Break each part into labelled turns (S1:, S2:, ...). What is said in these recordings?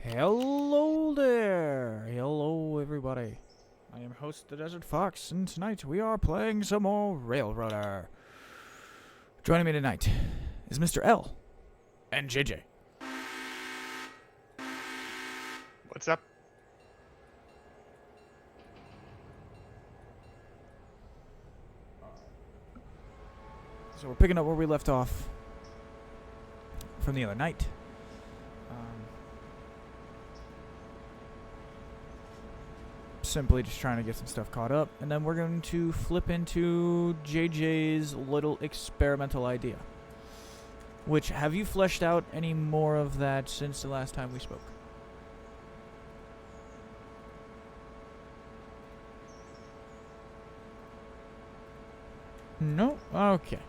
S1: Hello there! Hello, everybody. I am host the Desert Fox, and tonight we are playing some more Railroader. Joining me tonight is Mr. L and JJ.
S2: What's up?
S1: So we're picking up where we left off from the other night. Simply just trying to get some stuff caught up, and then we're going to flip into JJ's little experimental idea. Which, have you fleshed out any more of that since the last time we spoke? No? Okay.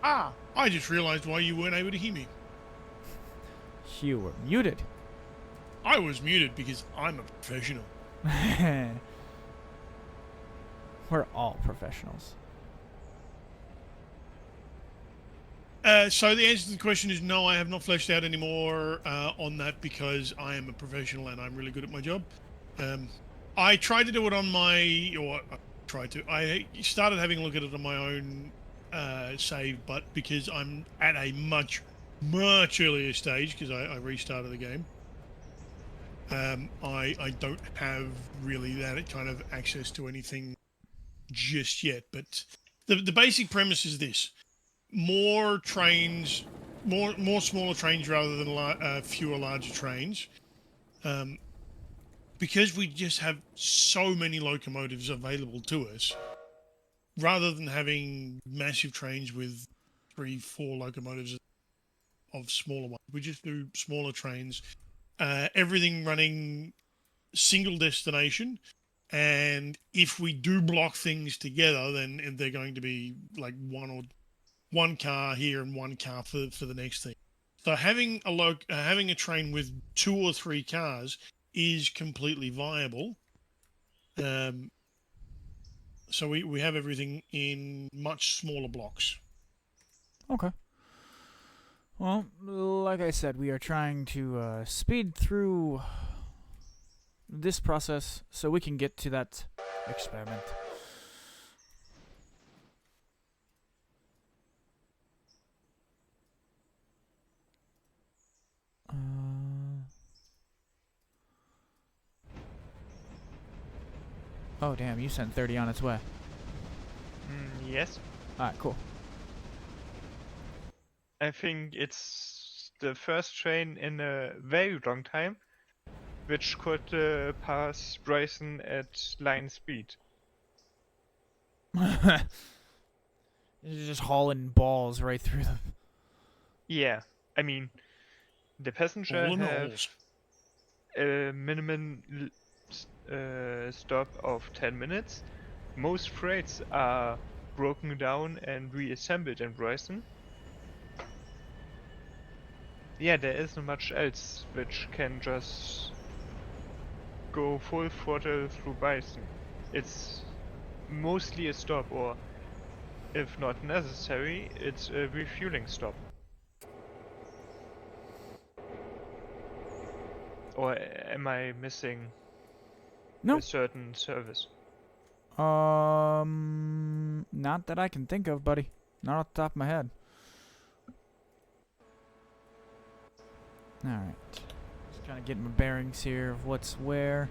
S3: I just realized why you weren't able to hear me.
S1: You were muted.
S3: I was muted because I'm a professional.
S1: We're all professionals.
S3: So the answer to the question is no, I have not fleshed out any more on that because I am a professional and I'm really good at my job. I tried to do it on I started having a look at it on my own save, but because I'm at a much earlier stage, because I restarted the game, I don't have really that kind of access to anything just yet. But the basic premise is this: more trains, more smaller trains rather than fewer larger trains. Because we just have so many locomotives available to us, rather than having massive trains with 3-4 locomotives of smaller ones, we just do smaller trains. Everything running single destination, and if we do block things together, then they're going to be like one car here and one car for the next thing. So having a train with 2 or 3 cars is completely viable. So we have everything in much smaller blocks.
S1: Okay. Well, like I said, we are trying to speed through this process so we can get to that experiment. Oh, damn, you sent 30 on its way.
S2: Yes.
S1: Alright, cool.
S2: I think it's the first train in a very long time which could pass Bryson at line speed.
S1: You're just hauling balls right through them.
S2: Yeah, I mean, the passenger
S3: All in
S2: have
S3: alls.
S2: a minimum stop of 10 minutes. Most freights are broken down and reassembled in Bryson. Yeah, there isn't much else which can just go full throttle through Bison. It's mostly a stop, or if not necessary, it's a refueling stop. Or am I missing
S1: No.
S2: a certain service?
S1: Not that I can think of, buddy. Not off the top of my head. Alright. Just trying to get my bearings here of what's where.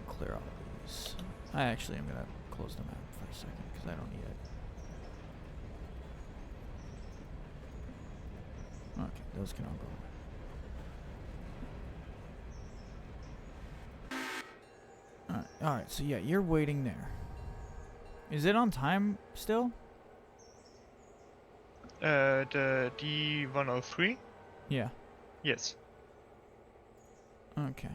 S1: Clear all these. I actually am gonna close the map for a second because I don't need it. Okay, those can all go away. Alright, so yeah, you're waiting there. Is it on time still?
S2: The D103?
S1: Yeah.
S2: Yes.
S1: Okay.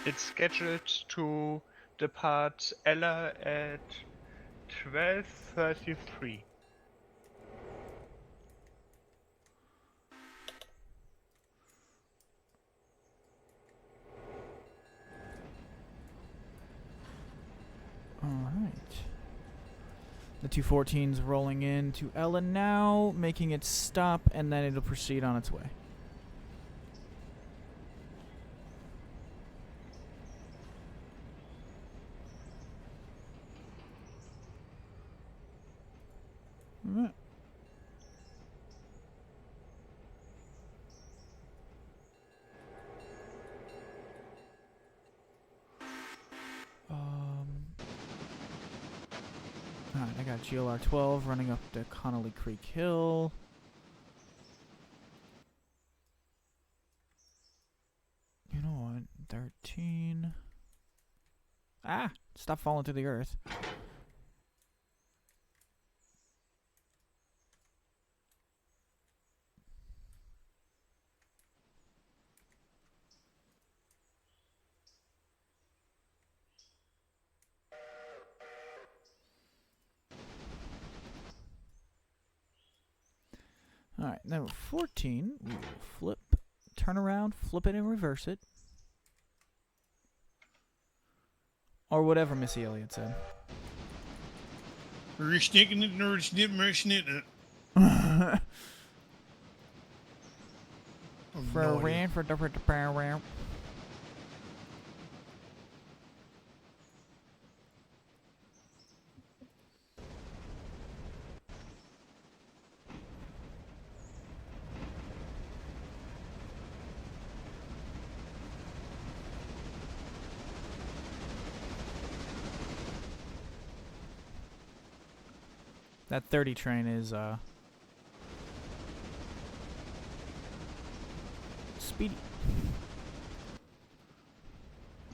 S2: It's scheduled to depart Ella at 12:33.
S1: Alright. The 214's rolling in to Ellen now, making it stop, and then it'll proceed on its way. Alright. Alright, I got GLR 12 running up to Connolly Creek Hill. You know what? 13. Ah! Stop falling to the earth. Alright, now 14, we will flip, turn around, flip it and reverse it. Or whatever Missy Elliott said.
S3: For
S1: That 30 train is, speedy.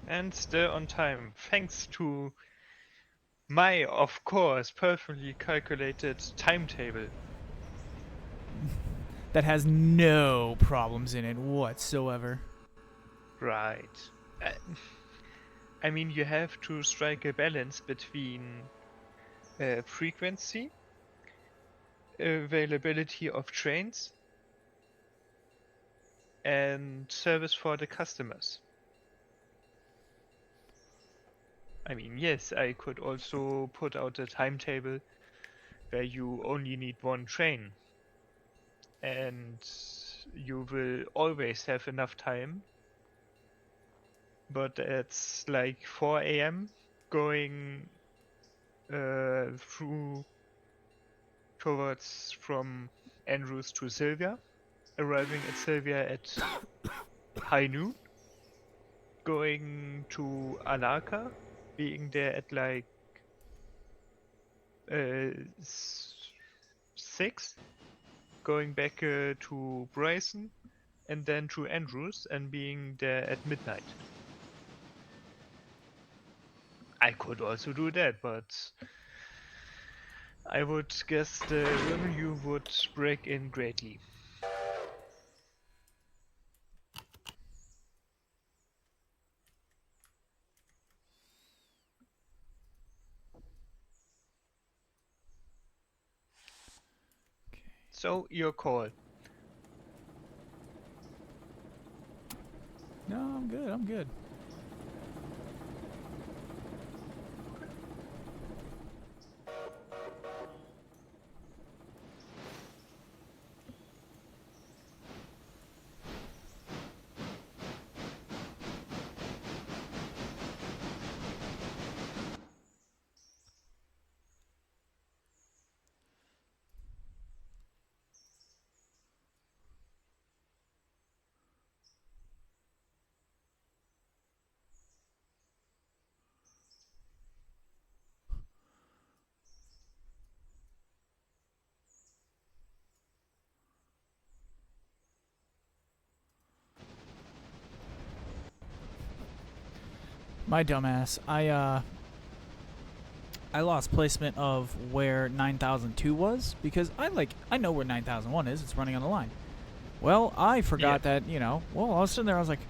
S2: And still on time, thanks to my, of course, perfectly calculated timetable.
S1: That has no problems in it whatsoever.
S2: Right. I mean, you have to strike a balance between frequency, availability of trains, and service for the customers. I mean, yes, I could also put out a timetable where you only need one train, and you will always have enough time, but it's like 4 a.m. going through towards from Andrews to Sylvia, arriving at Sylvia at high noon, going to Alaka, being there at like 6, going back to Bryson, and then to Andrews and being there at midnight. I could also do that, but I would guess the revenue would break in greatly.
S1: Okay.
S2: So, your call.
S1: No, I'm good, I'm good. My dumbass. I lost placement of where 9002 was because I know where 9001 is. It's running on the line. Well, I forgot that, you know. Well, I was sitting there. I was like,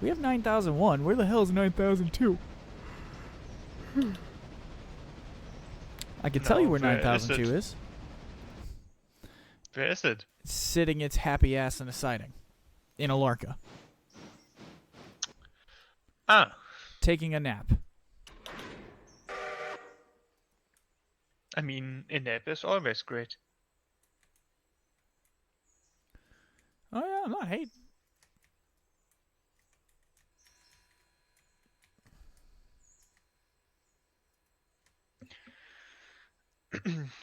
S1: we have 9001. Where the hell is 9002? I can tell you where 9002 is.
S2: Where is it?
S1: It's sitting its happy ass in a siding. In Alarka.
S2: Ah.
S1: Taking a nap.
S2: I mean, a nap is always great.
S1: Oh yeah, I'm not hating.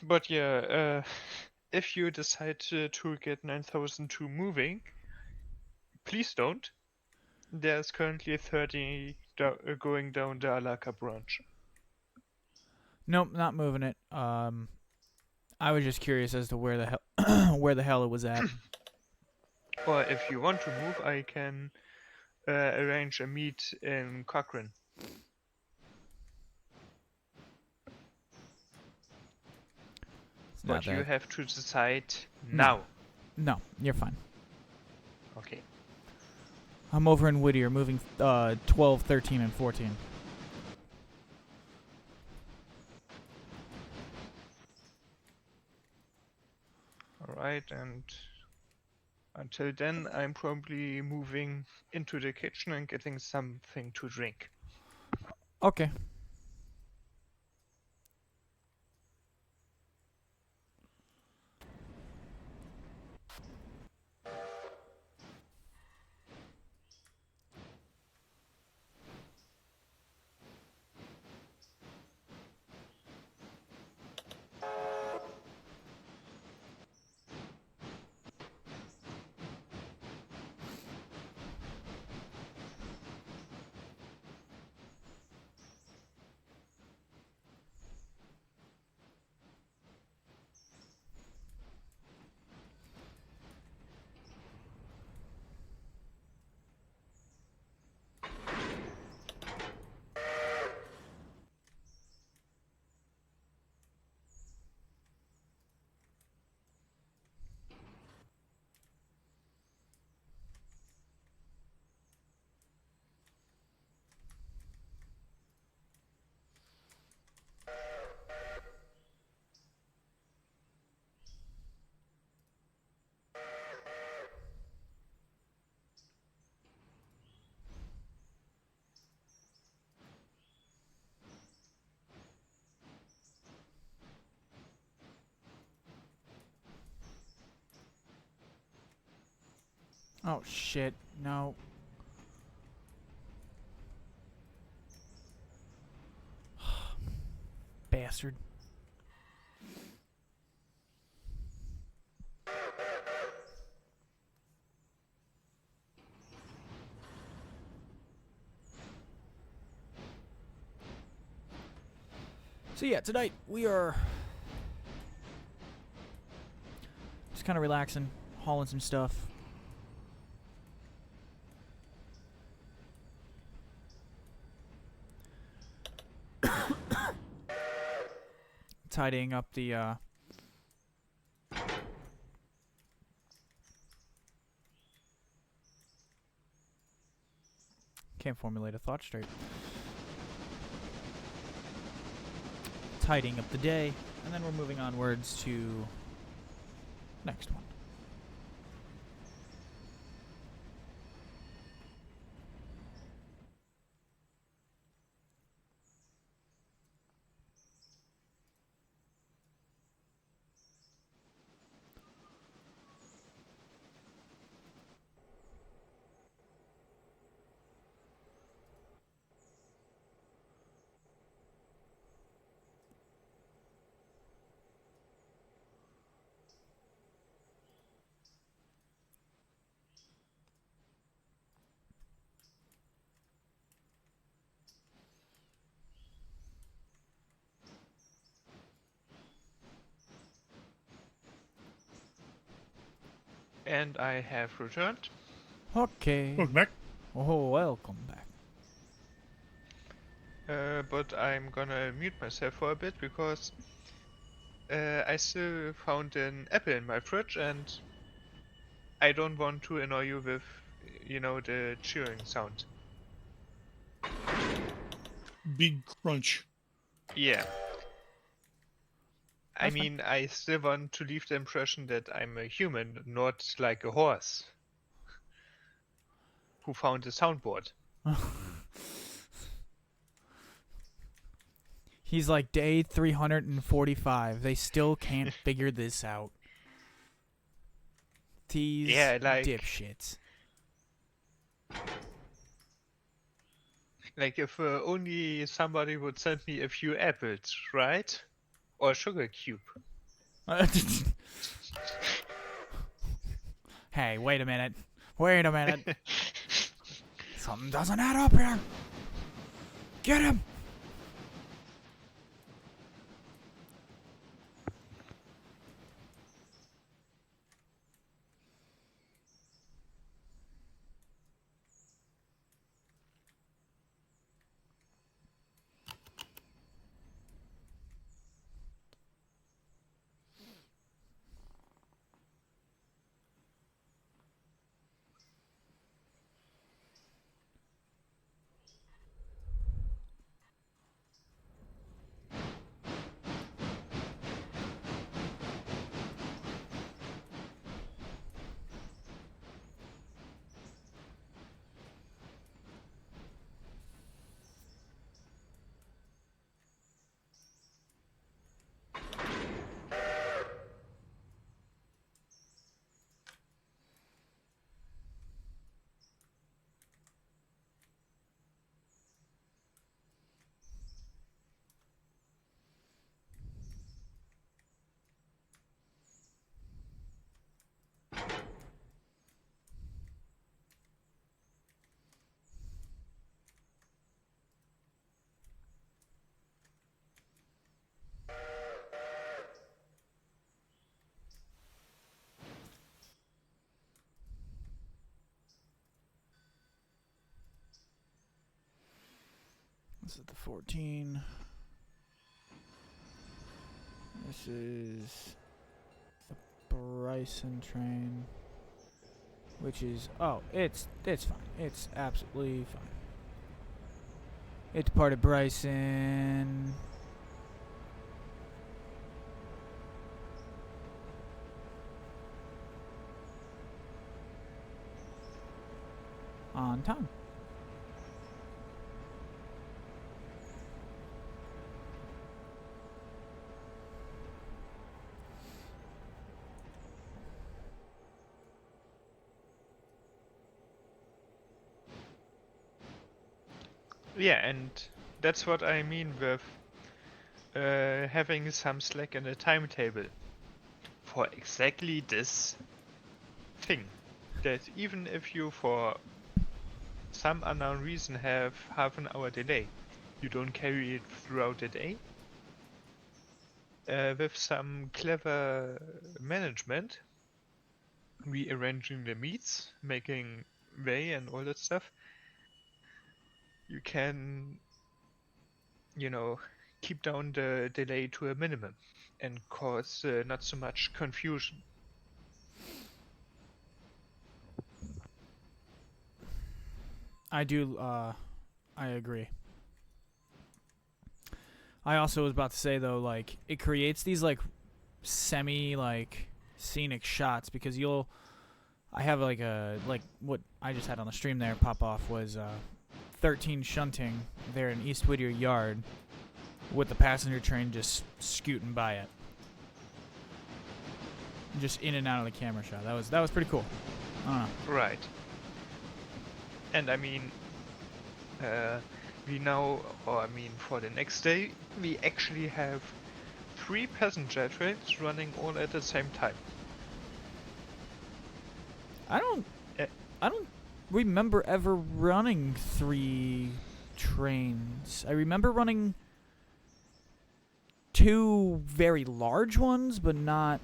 S2: But yeah, if you decide to get 9002 moving, please don't. There's currently 30 going down the Alaka branch.
S1: Nope, not moving it. I was just curious as to where the hell where the hell it was at.
S2: Or if you want to move, I can arrange a meet in Cochrane.
S1: It's not
S2: But you
S1: that.
S2: have to decide
S1: No.
S2: now.
S1: No, you're fine.
S2: Okay.
S1: I'm over in Whittier, moving 12, 13, and 14.
S2: Alright, and until then, I'm probably moving into the kitchen and getting something to drink.
S1: Okay. Oh shit, no. Bastard. So yeah, tonight we are just kind of relaxing, hauling some stuff. Tidying up the can't formulate a thought straight. Tidying up the day, and then we're moving onwards to next one.
S2: And I have returned.
S1: Okay.
S3: Welcome back.
S1: Oh, welcome back.
S2: But I'm gonna mute myself for a bit because I still found an apple in my fridge and I don't want to annoy you with, the chewing sound.
S3: Big crunch.
S2: Yeah. I
S1: That's fine.
S2: mean, I still want to leave the impression that I'm a human, not like a horse who found a soundboard.
S1: He's like, day 345. They still can't figure this out. These
S2: Yeah, like-
S1: dipshits.
S2: Like if only somebody would send me a few apples, right? Or a sugar cube.
S1: Hey, wait a minute. Wait a minute. Something doesn't add up here. Get him. This is the 14. This is the Bryson train, which is it's fine. It's absolutely fine. It departed Bryson. On time.
S2: Yeah, and that's what I mean with having some slack in the timetable for exactly this thing. That even if you for some unknown reason have half an hour delay, you don't carry it throughout the day. With some clever management, rearranging the meets, making way and all that stuff, you can, keep down the delay to a minimum and cause not so much confusion.
S1: I agree. I also was about to say though, like, it creates these like semi like scenic shots because I have like what I just had on the stream there pop off was 13 shunting there in East Whittier Yard with the passenger train just scooting by it. Just in and out of the camera shot. That was pretty cool. I don't know.
S2: Right. And I mean, for the next day, we actually have 3 passenger trains running all at the same time.
S1: I don't remember ever running 3 trains. I remember running 2 very large ones, but not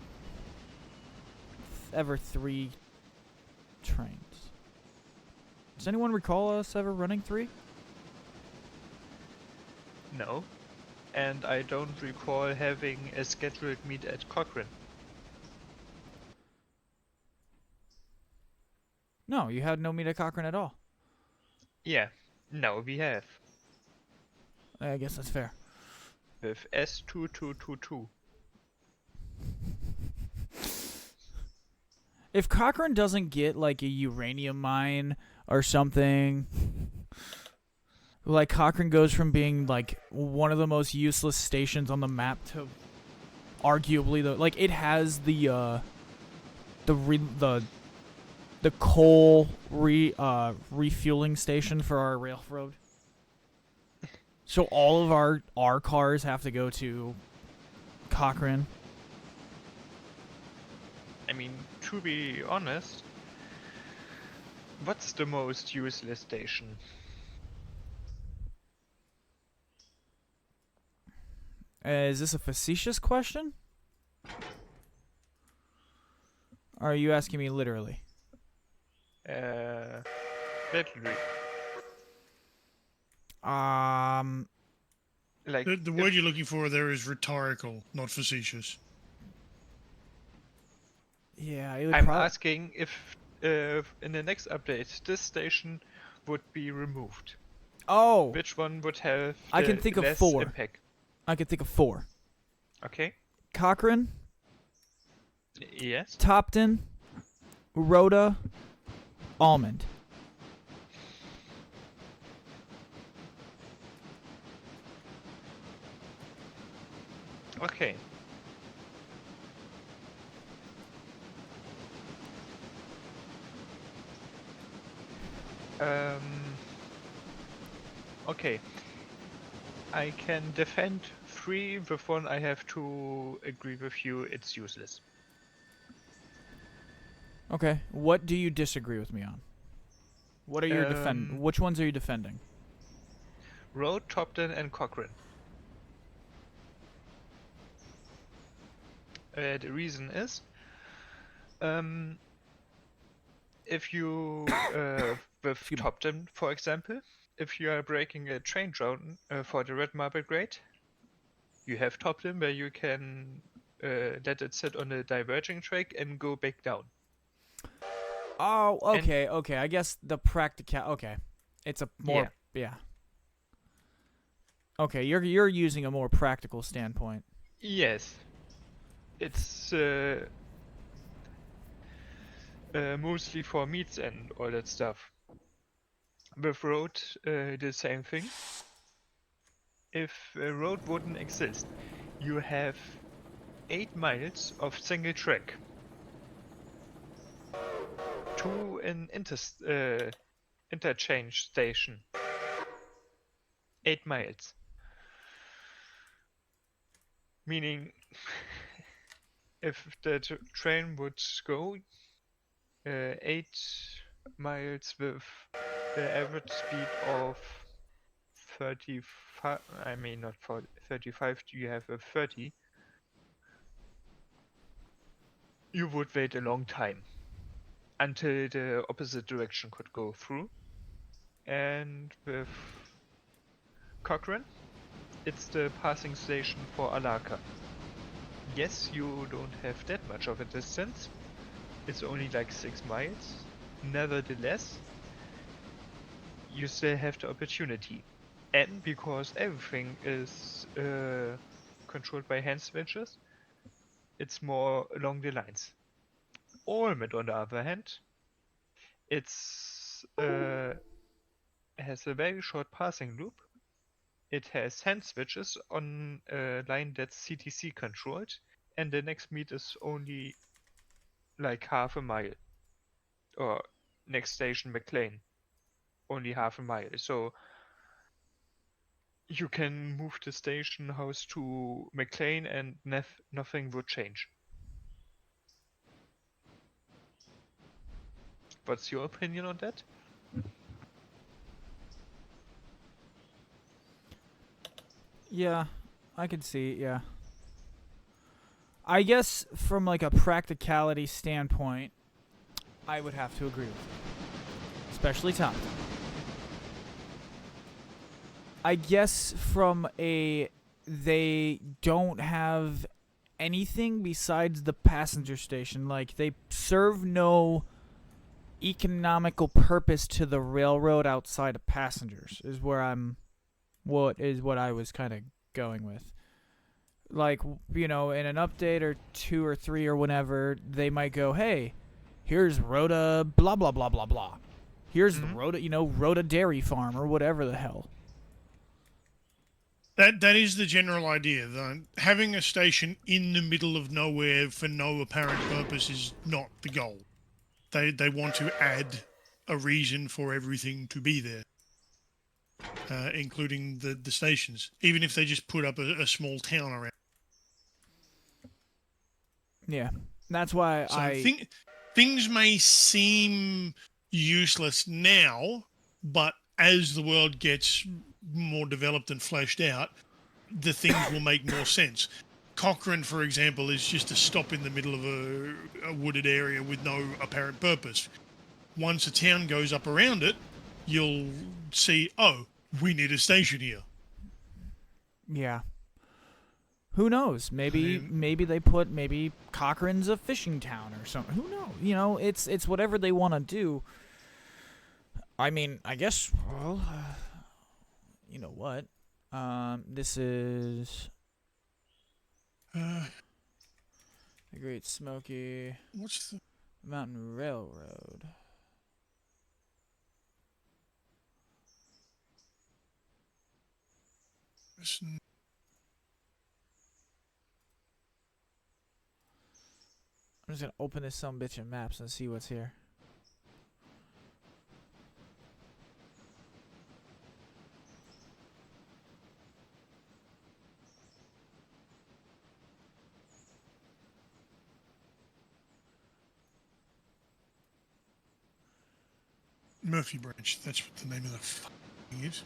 S1: ever 3 trains. Does anyone recall us ever running 3?
S2: No. And I don't recall having a scheduled meet at Cochrane.
S1: No, you had no meet at Cochrane at all.
S2: Yeah. No, we have.
S1: I guess that's fair.
S2: With S2222.
S1: If Cochrane doesn't get like a uranium mine or something, Like, Cochrane goes from being, like, one of the most useless stations on the map to arguably the... Like, it has the coal refueling station for our railroad. So all of our cars have to go to Cochrane.
S2: I mean, to be honest, what's the most useless station?
S1: Is this a facetious question? Or are you asking me literally?
S2: Literally. Like,
S3: The word you're looking for there is rhetorical, not facetious.
S1: Yeah, it would
S2: I'm asking if in the next update this station would be removed.
S1: Oh,
S2: Which one would have
S1: I can
S2: the
S1: think of
S2: less
S1: 4.
S2: impact?
S1: I can think of 4.
S2: Okay.
S1: Cochrane,
S2: Yes.
S1: Topton, Rhoda, Almond.
S2: Okay. Okay. I can defend 3, with 1 I have to agree with you, it's useless.
S1: Okay, what do you disagree with me on? What are your Which ones are you defending?
S2: Road, Topton, and Cochrane. The reason is, if you, with Topton, for example, if you are breaking a train down for the Red Marble Grade, you have Topton where you can let it sit on a diverging track and go back down.
S1: Oh, okay, okay. I guess the okay. It's a more yeah. Okay, you're using a more practical standpoint.
S2: Yes. It's mostly for meats and all that stuff. With road, the same thing. If a road wouldn't exist, you have 8 miles of single track to an interchange station. 8 miles. Meaning, if the train would go 8 miles with the average speed of 35, I mean not for 35, you have a 30, you would wait a long time until the opposite direction could go through. And with Cochrane, it's the passing station for Alaka. Yes, you don't have that much of a distance. It's only like 6 miles. Nevertheless, you still have the opportunity. And because everything is controlled by hand switches, it's more along the lines. Olmec, on the other hand, it's has a very short passing loop. It has hand switches on a line that's CTC controlled, and the next meet is only like half a mile. Or next station McLean, only half a mile. So you can move the station house to McLean and nothing would change. What's your opinion on that?
S1: Yeah, I can see, yeah. I guess from like a practicality standpoint, I would have to agree with you. Especially Tom. I guess from they don't have anything besides the passenger station. Like, they serve no economical purpose to the railroad outside of passengers, is where what I was kind of going with. Like, you know, in an update or 2 or 3 or whenever, they might go, hey, here's Rhoda blah blah blah blah blah. Here's Rhoda, Rhoda Dairy Farm or whatever the hell.
S3: That is the general idea. Having a station in the middle of nowhere for no apparent purpose is not the goal. They want to add a reason for everything to be there, including the stations. Even if they just put up a small town around.
S1: Yeah, that's why
S3: So things may seem useless now, but as the world gets more developed and fleshed out, the things will make more sense. Cochrane, for example, is just a stop in the middle of a wooded area with no apparent purpose. Once a town goes up around it, you'll see, oh, we need a station here.
S1: Yeah. Who knows? Maybe
S3: mean-
S1: they put Cochrane's a fishing town or something. Who knows? You know, it's whatever they want to do. I mean, I guess. Well, you know what? This is
S3: Uh,
S1: the Great Smoky
S3: what's the...
S1: Mountain Railroad. I'm just gonna open this bitch in maps and see what's here.
S3: Murphy Branch. That's what the name of the thing is.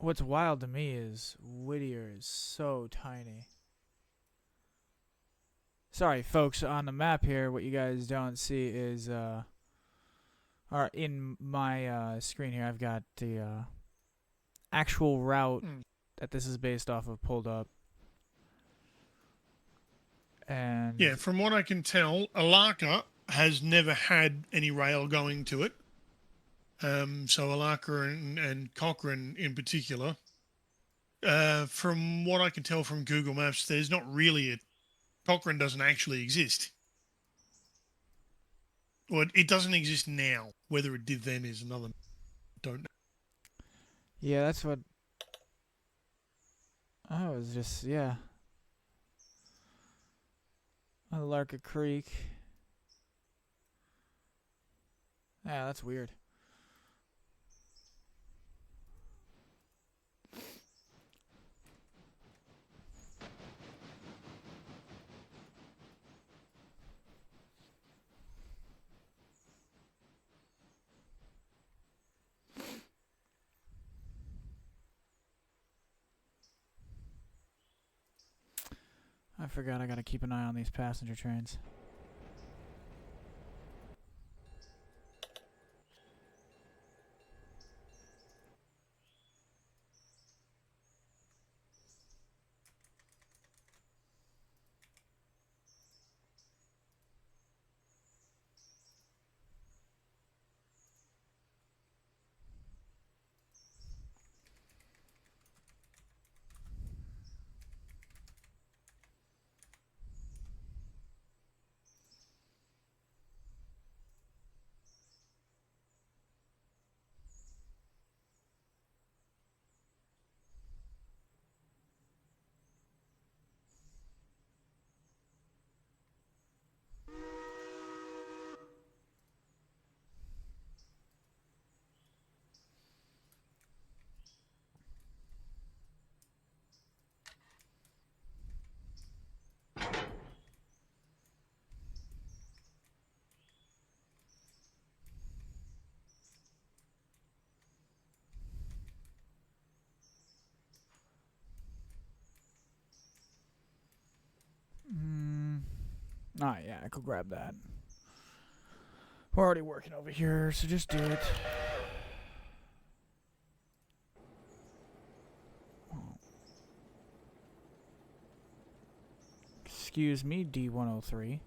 S1: What's wild to me is Whittier is so tiny. Sorry, folks, on the map here, what you guys don't see is, or in my screen here, I've got the actual route that this is based off of pulled up. And
S3: Yeah, from what I can tell, Alaka has never had any rail going to it. So Alaka and Cochrane in particular. From what I can tell from Google Maps, there's not really a... Cochrane doesn't actually exist. Well, it doesn't exist now. Whether it did then is another... Don't know.
S1: yeah, that's what I was just, yeah. Alarka Creek. Yeah, that's weird. I forgot I gotta keep an eye on these passenger trains. Ah, yeah, I could grab that. We're already working over here, so just do it. Excuse me, D103.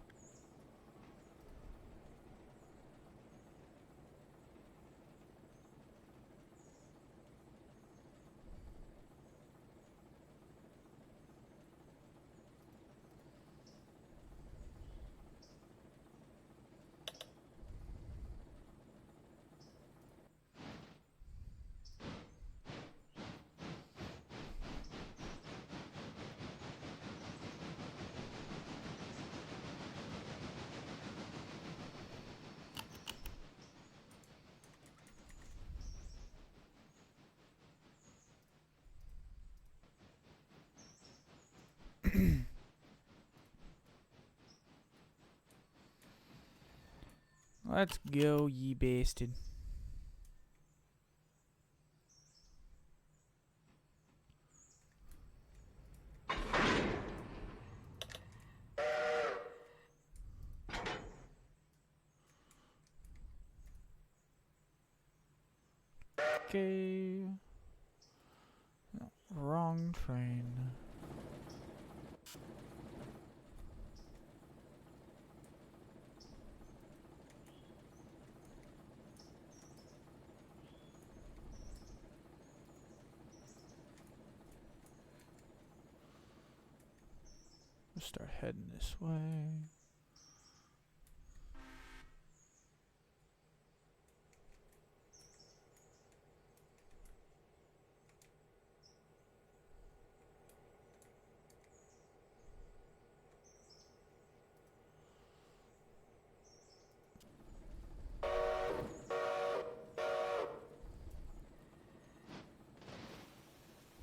S1: Let's go, ye bastard. Okay. No, wrong train. Let's start heading this way.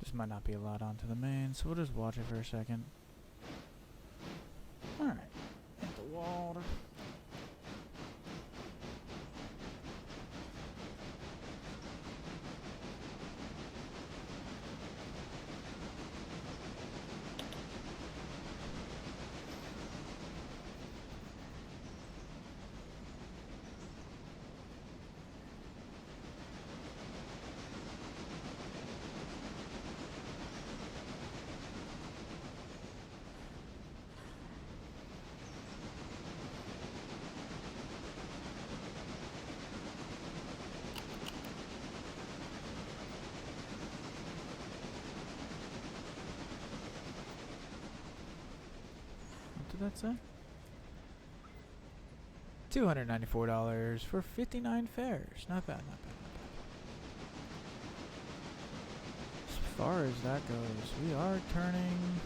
S1: This might not be allowed onto the main, so we'll just watch it for a second. Alright. Hit the water. What did that say? $294 for 59 fares. Not bad, not bad, not bad. As far as that goes, we are turning.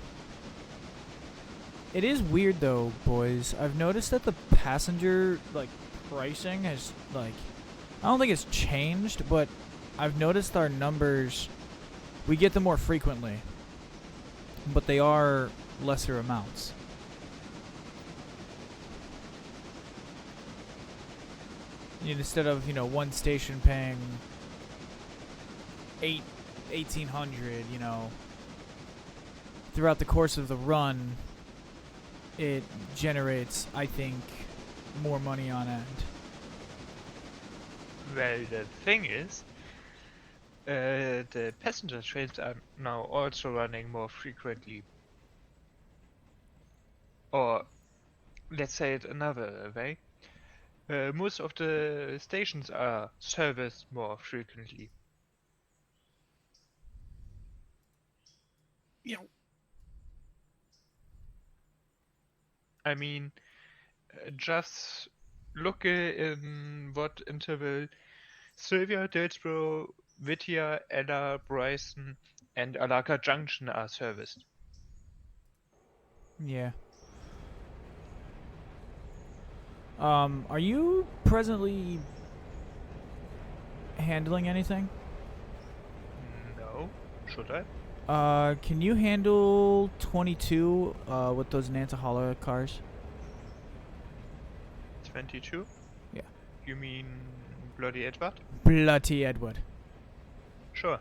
S1: It is weird though, boys. I've noticed that the passenger pricing has I don't think it's changed, but I've noticed our numbers, we get them more frequently, but they are lesser amounts. Instead of, one station paying 1,800, throughout the course of the run, it generates, I think, more money on end.
S2: Well, the thing is, the passenger trains are now also running more frequently. Or, let's say it another way. Most of the stations are serviced more frequently.
S3: Yeah.
S2: I mean, just look in what interval Sylvia, Dillsborough, Whittier, Ella, Bryson, and Alaka Junction are serviced.
S1: Yeah. Are you presently handling anything?
S2: No, should I?
S1: Can you handle 22, with those Nantahala cars?
S2: 22?
S1: Yeah.
S2: You mean Bloody Edward?
S1: Bloody Edward.
S2: Sure.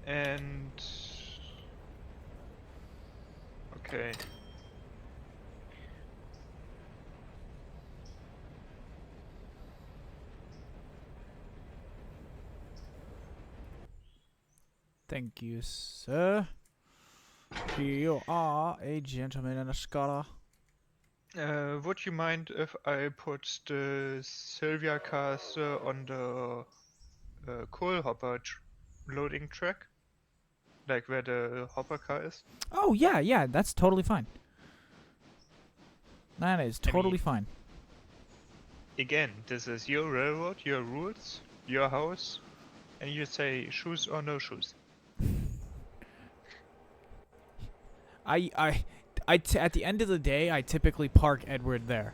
S2: And... Okay.
S1: Thank you, sir. You are a gentleman and a scholar.
S2: Would you mind if I put the Sylvia caster on the coal hopper loading track? Like where the hopper car is?
S1: Oh, yeah, yeah, that's totally fine. That is
S2: I
S1: totally
S2: mean-
S1: fine.
S2: Again, this is your railroad, your rules, your house, and you say shoes or no shoes.
S1: At the end of the day, I typically park Edward there,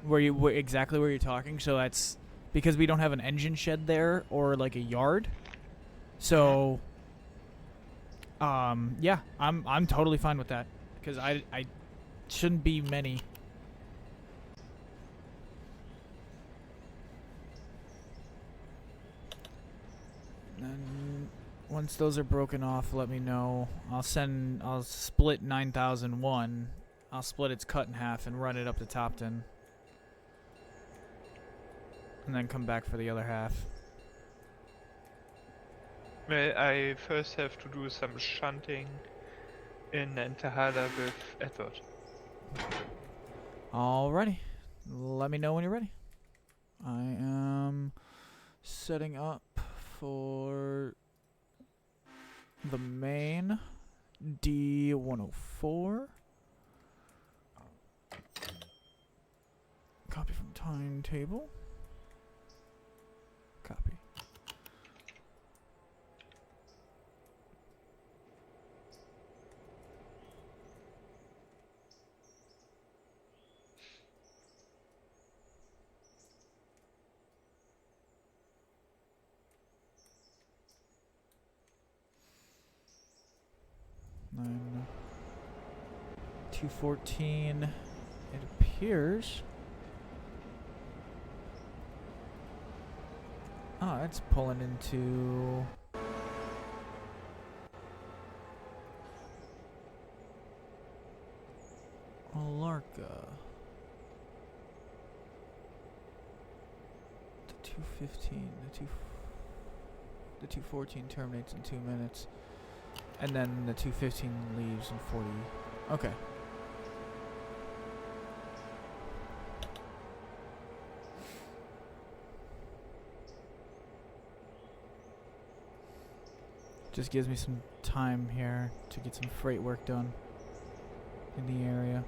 S1: exactly where you're talking. So that's because we don't have an engine shed there or like a yard. So, yeah, I'm totally fine with that because I shouldn't be many. And once those are broken off, let me know. I'll split 9001. I'll split its cut in half and run it up to Topton. And then come back for the other half.
S2: Well, I first have to do some shunting in Antahada with Edward.
S1: Alrighty. Let me know when you're ready. I am setting up for the main D104. Copy from timetable. Copy. Then 214. It appears. Oh, it's pulling into. Alarka. The 215. The 214 terminates in 2 minutes. And then the 215 leaves in 40. Okay. Just gives me some time here to get some freight work done in the area.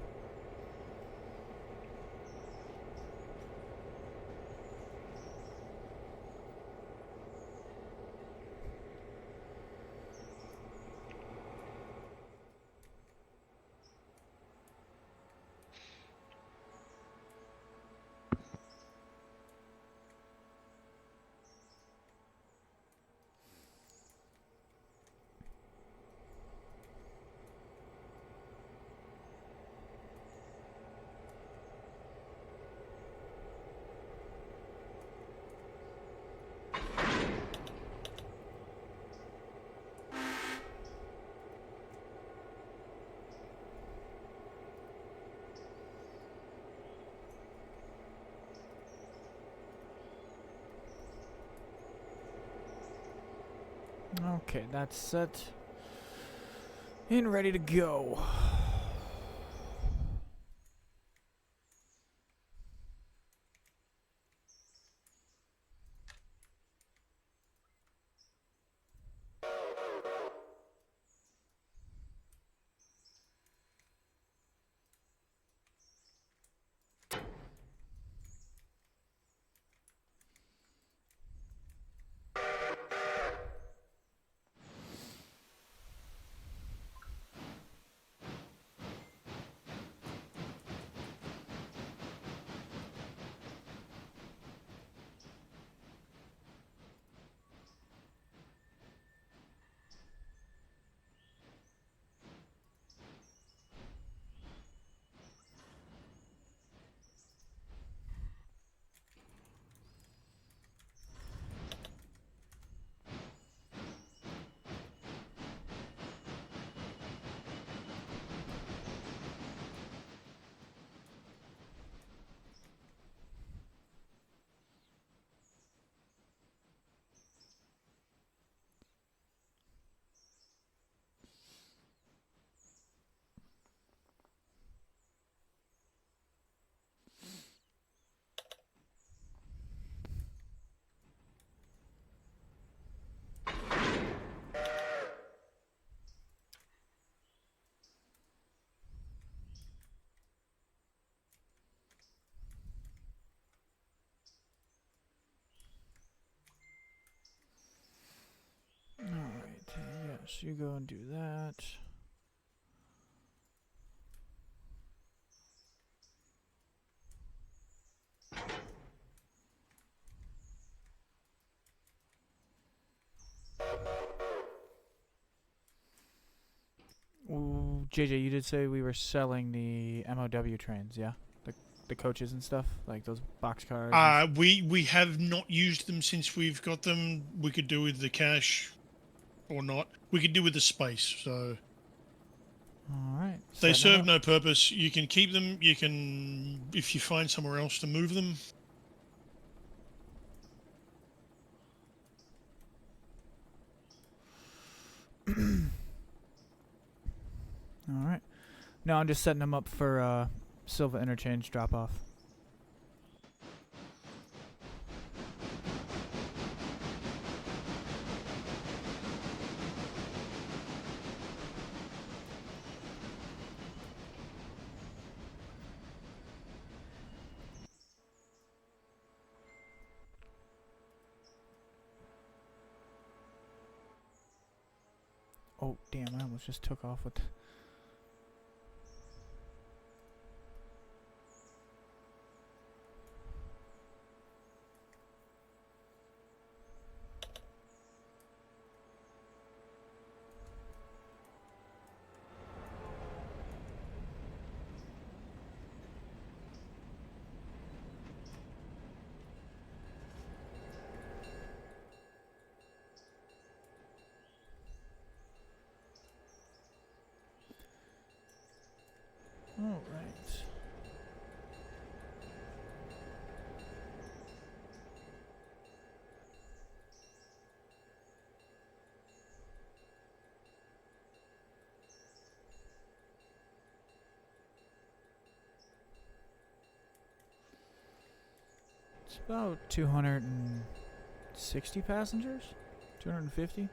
S1: Okay, that's set and ready to go. So you go and do that. Ooh, JJ, you did say we were selling the MOW trains, yeah? The coaches and stuff, like those boxcars.
S3: We have not used them since we've got them. We could do with the cash, or not. We could do with the space. So
S1: All right.
S3: they serve no purpose. You can keep them. You can, if you find somewhere else to move them.
S1: All right. No, I'm just setting them up for Silva interchange drop off. Oh, damn, I almost just took off with... All right. It's about 260 passengers? 250?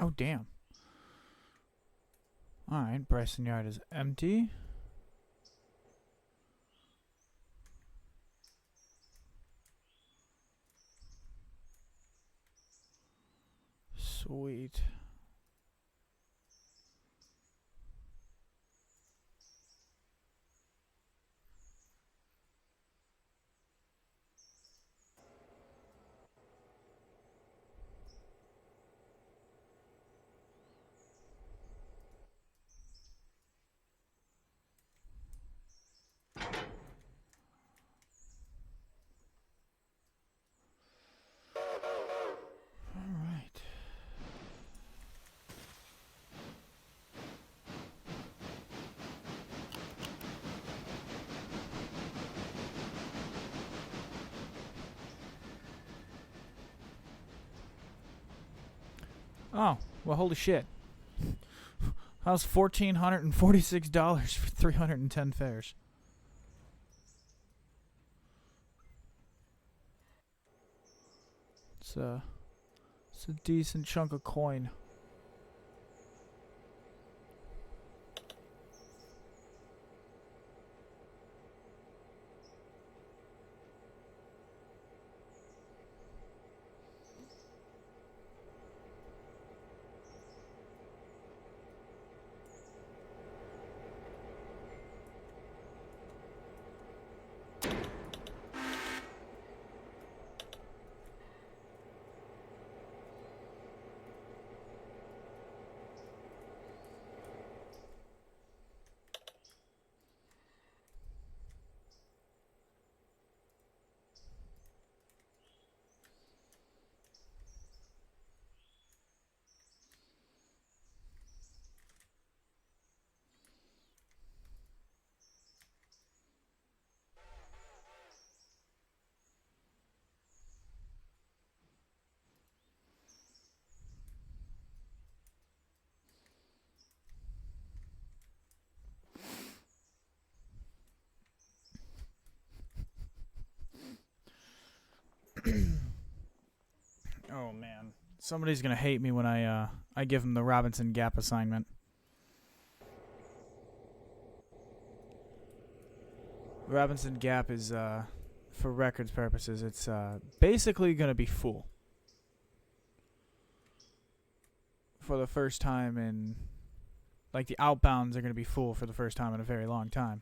S1: Oh, damn. Alright, Bryson Yard is empty. Sweet. Alright. Oh, well, holy shit. How's $1,446 for 310 fares? It's a decent chunk of coin. Oh man, somebody's gonna hate me when I give him the Robinson Gap assignment. Robinson Gap is for records purposes, it's basically gonna be full for the first time in, like, the outbounds are gonna be full for the first time in a very long time.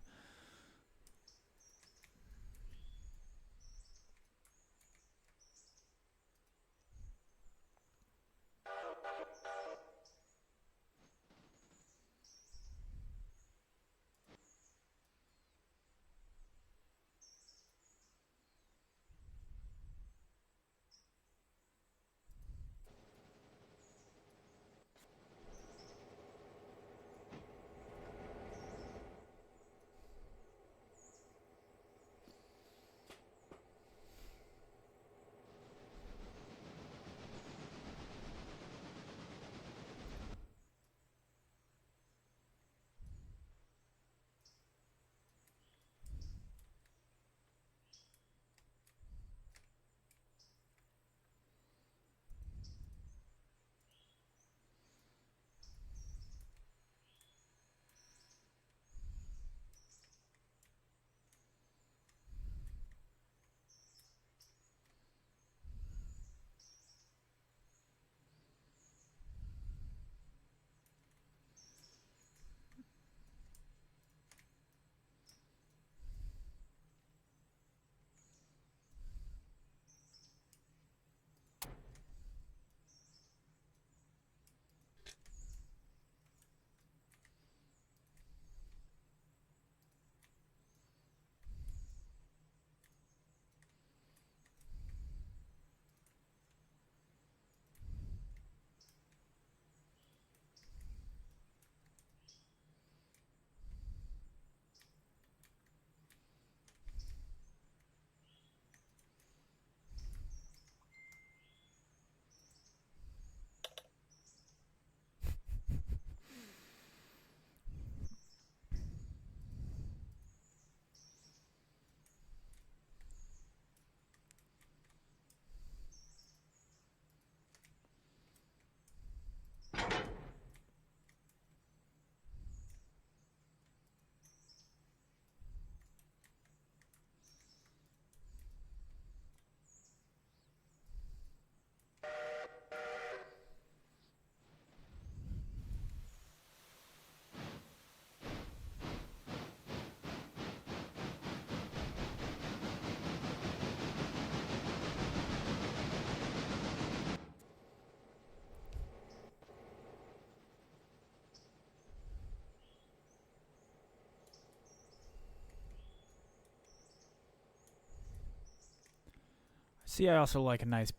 S1: See, I also like a nice.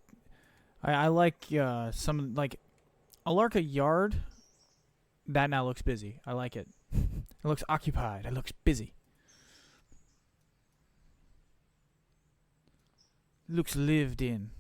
S1: I like some, like, Alarka Yard. That now looks busy. I like it. It looks occupied. It looks busy. Looks lived in.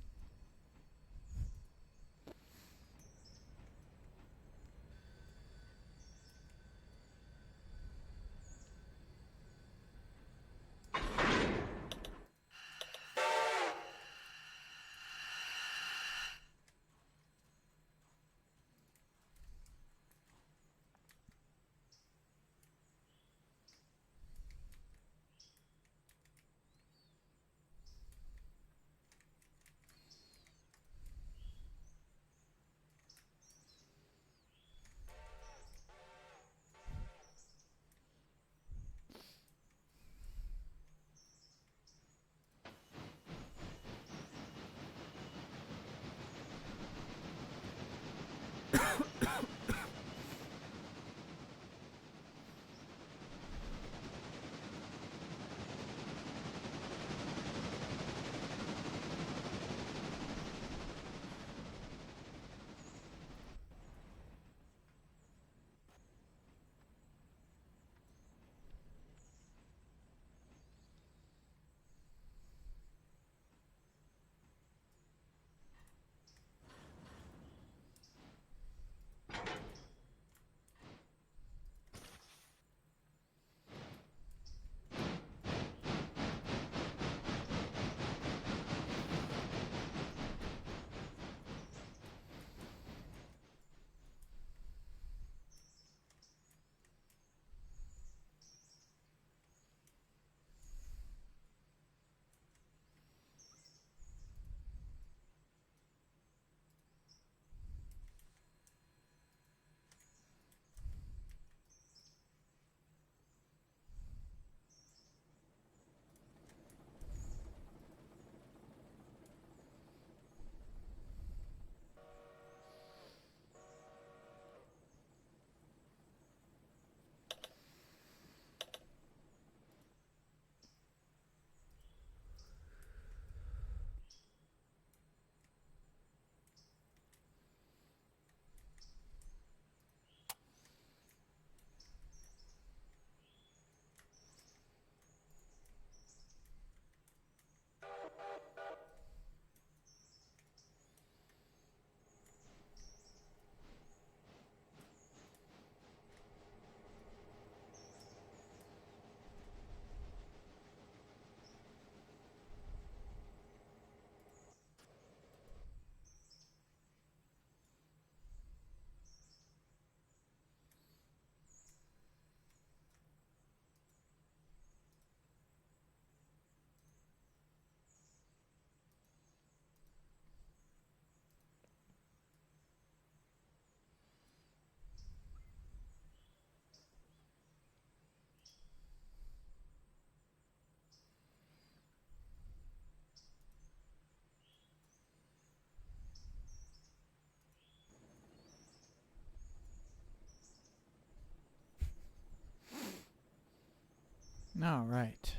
S1: All right.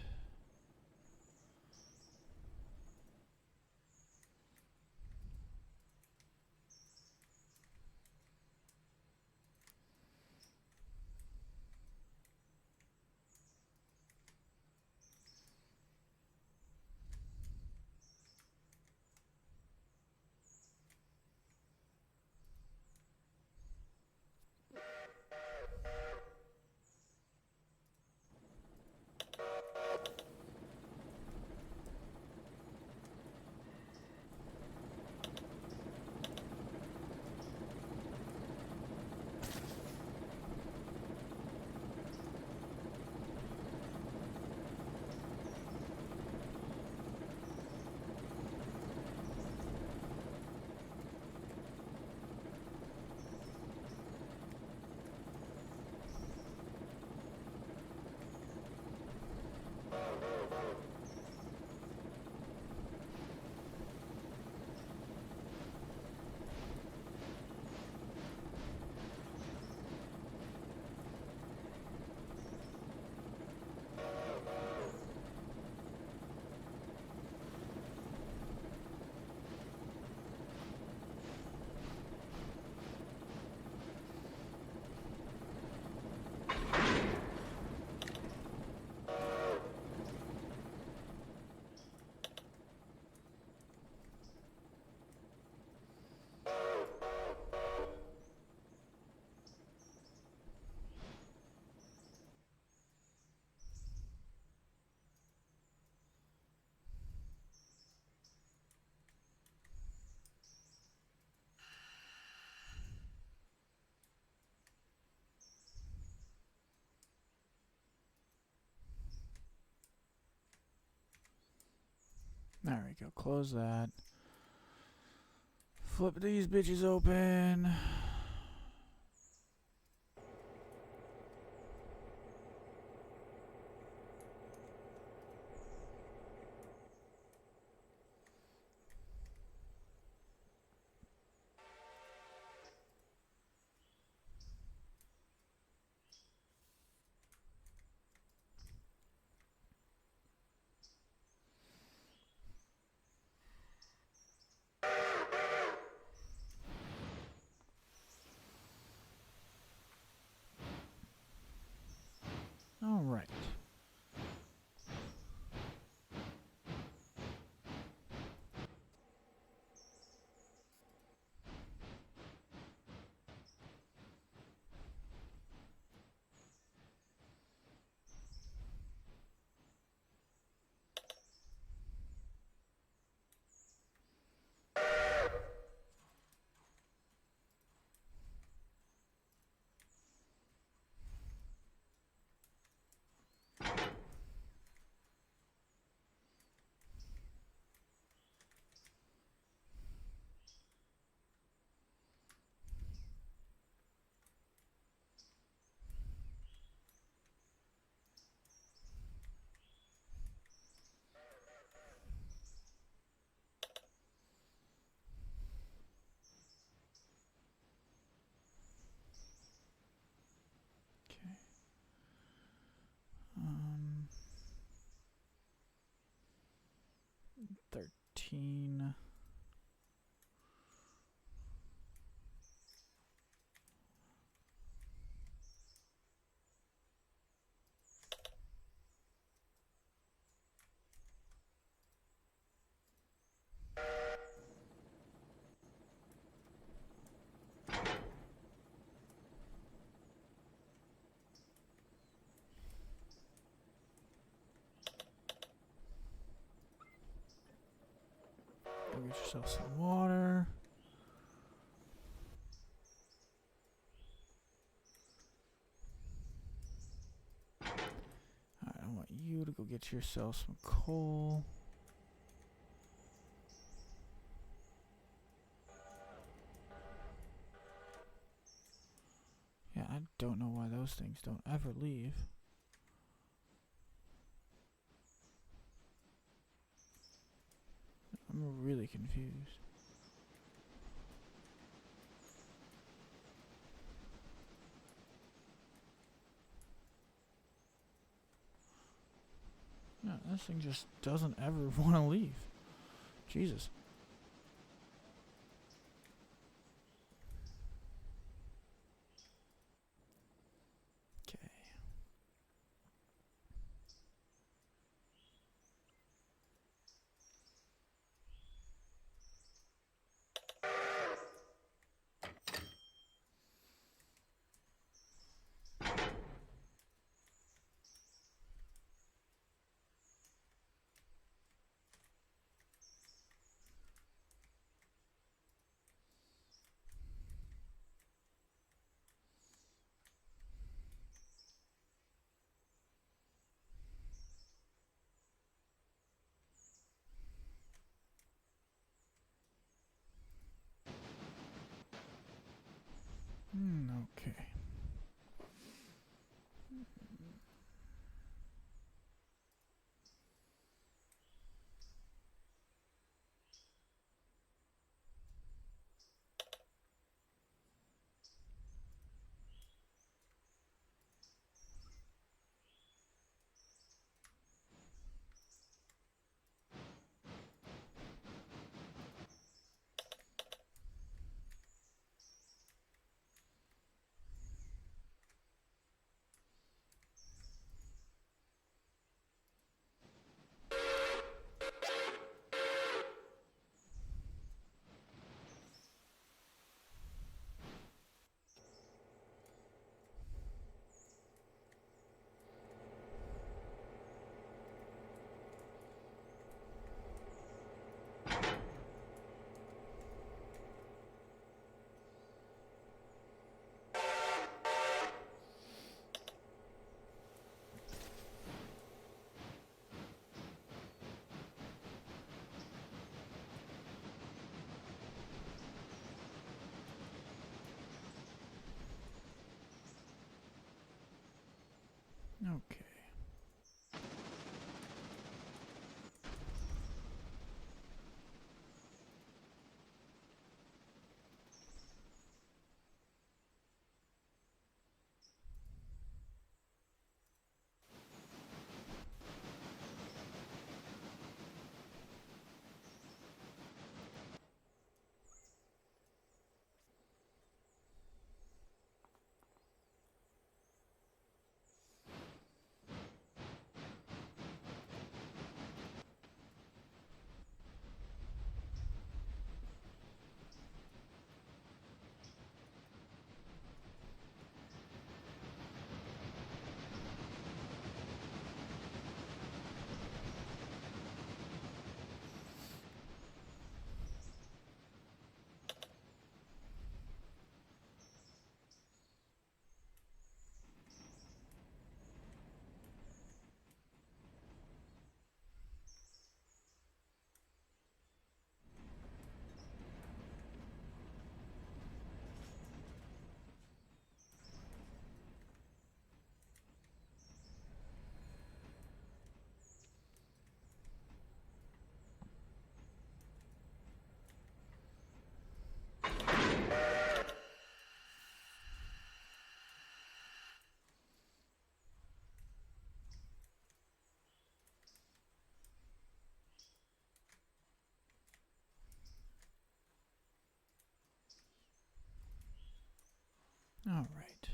S1: There we go. Close that. Flip these bitches open. All right. Okay. 13. Go get yourself some water. Alright, I want you to go get yourself some coal. Yeah, I don't know why those things don't ever leave. I'm really confused. This thing just doesn't ever want to leave. Jesus. Okay. Okay. Okay. All right.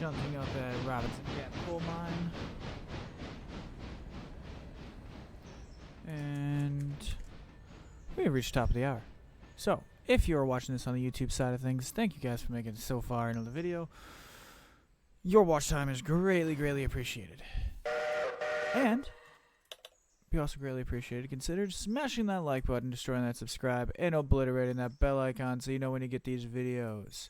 S1: Jumping up at Robinson Gap Coal Mine. And we have reached the top of the hour. So, if you are watching this on the YouTube side of things, thank you guys for making it so far into the video. Your watch time is greatly, greatly appreciated. And be also greatly appreciated. Consider smashing that like button, destroying that subscribe, and obliterating that bell icon so you know when you get these videos.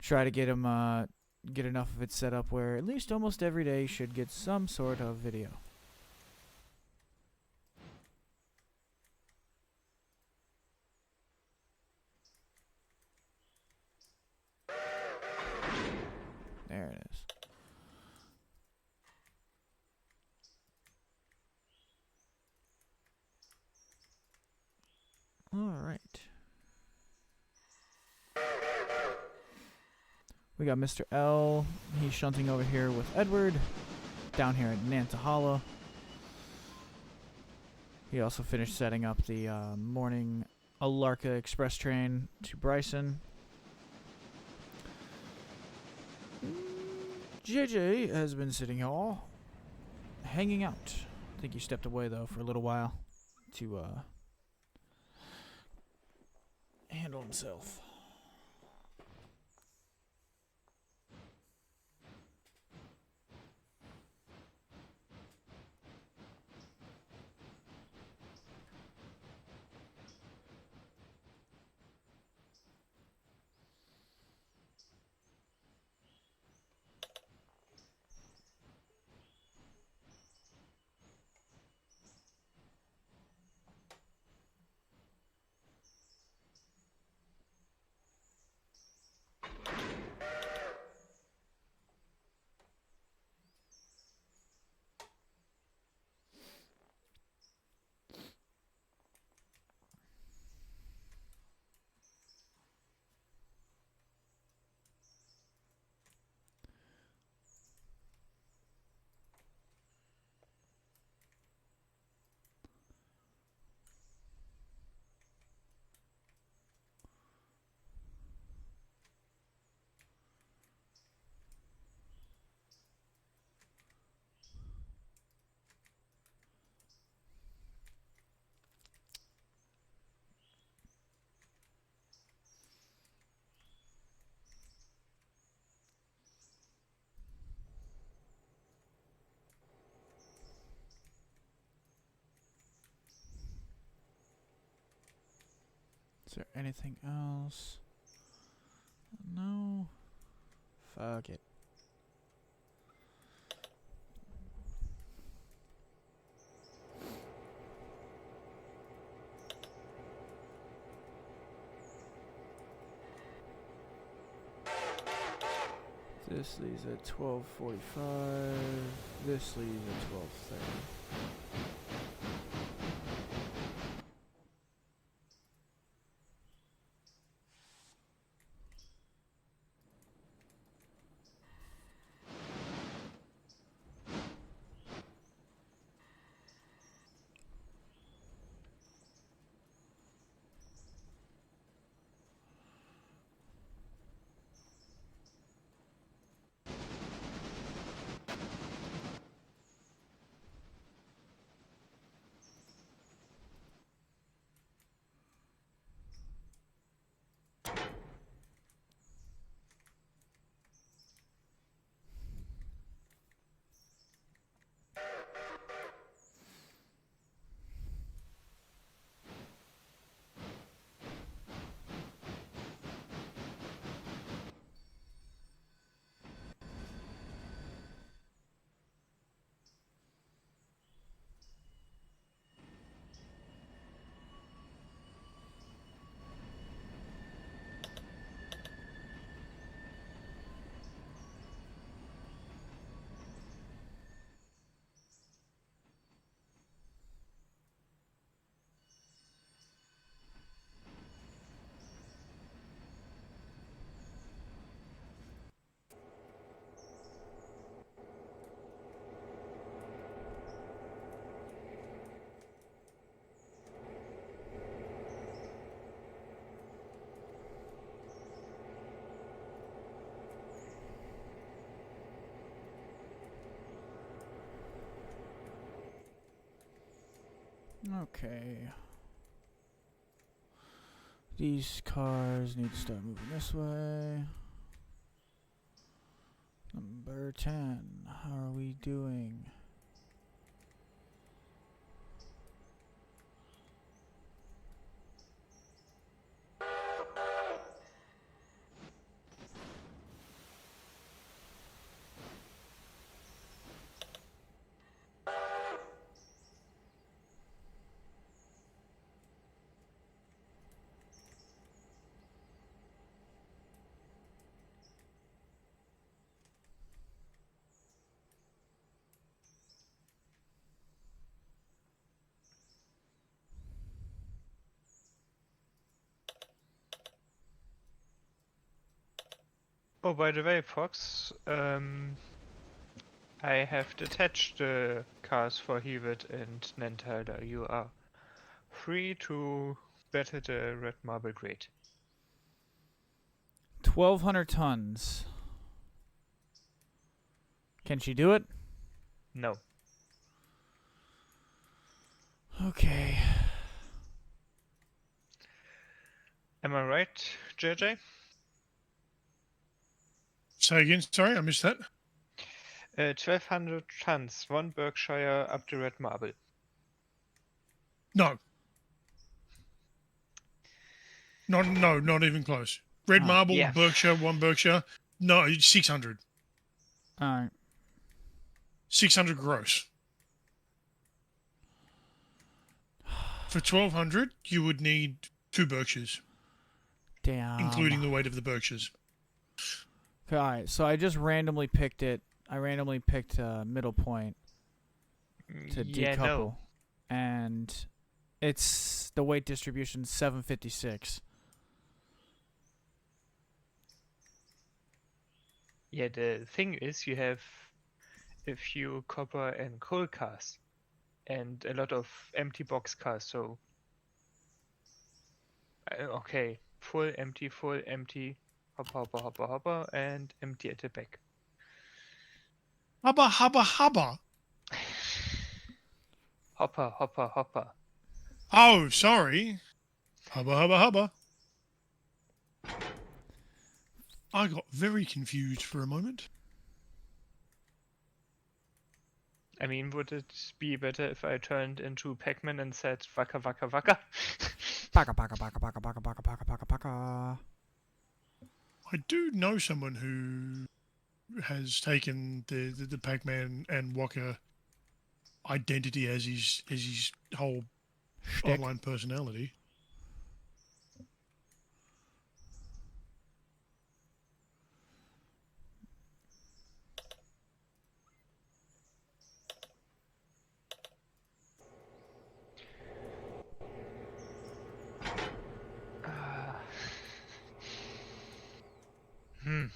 S1: Try to get them, get enough of it set up where at least almost every day you should get some sort of video. There it is. Alright. We got Mr. L. He's shunting over here with Edward. Down here at Nantahala. He also finished setting up the morning Alarka Express train to Bryson. JJ has been sitting here, hanging out. I think he stepped away though for a little while to handle himself. Is there anything else? No. Fuck it. This leaves at 12:45. This leaves at 12:30. Okay. These cars need to start moving this way. Number 10. How are we doing?
S2: Oh, by the way, Fox, I have detached the cars for Hewitt and Nantahala. You are free to battle the red marble grade.
S1: 1,200 tons. Can she do it?
S2: No.
S1: Okay.
S2: Am I right, JJ?
S3: Say again. Sorry, I missed that.
S2: 1,200 tons, 1 Berkshire up the red marble.
S3: No. Not even close. Red
S1: Oh,
S3: Marble,
S2: yeah.
S3: Berkshire, 1 Berkshire. No, 600.
S1: Alright.
S3: 600 gross. For 1,200, you would need 2 Berkshires,
S1: Damn.
S3: including the weight of the Berkshires.
S1: Alright, so I just randomly picked it. I randomly picked middle point to
S2: Yeah,
S1: decouple.
S2: no.
S1: And it's the weight distribution 756.
S2: Yeah, the thing is, you have a few copper and coal cars, and a lot of empty box cars, so... okay, full, empty, hopper, hopper, hopper, hopper, and empty at the back.
S3: Hubba, hubba, hubba.
S2: Hopper, hopper, hopper.
S3: Oh, sorry. Hubba, hubba, hubba. I got very confused for a moment.
S2: I mean, would it be better if I turned into Pac-Man and said waka waka waka?
S1: Baka baka baka baka baka baka baka baka baka.
S3: I do know someone who has taken the Pac-Man and Waka identity as his whole
S1: Shtick.
S3: online personality.
S2: Hmm.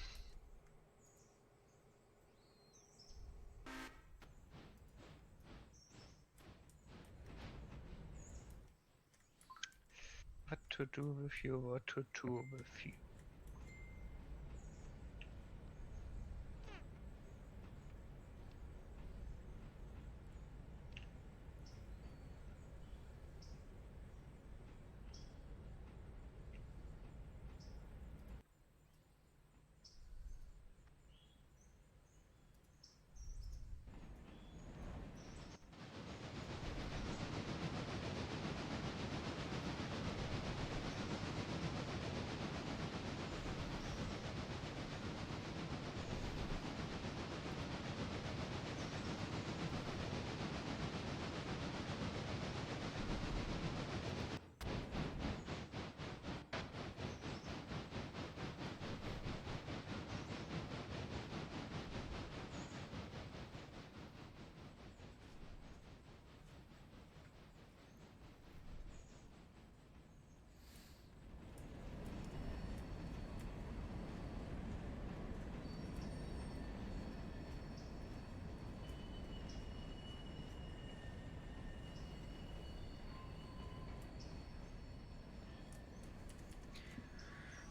S2: What to do with you, what to do with you.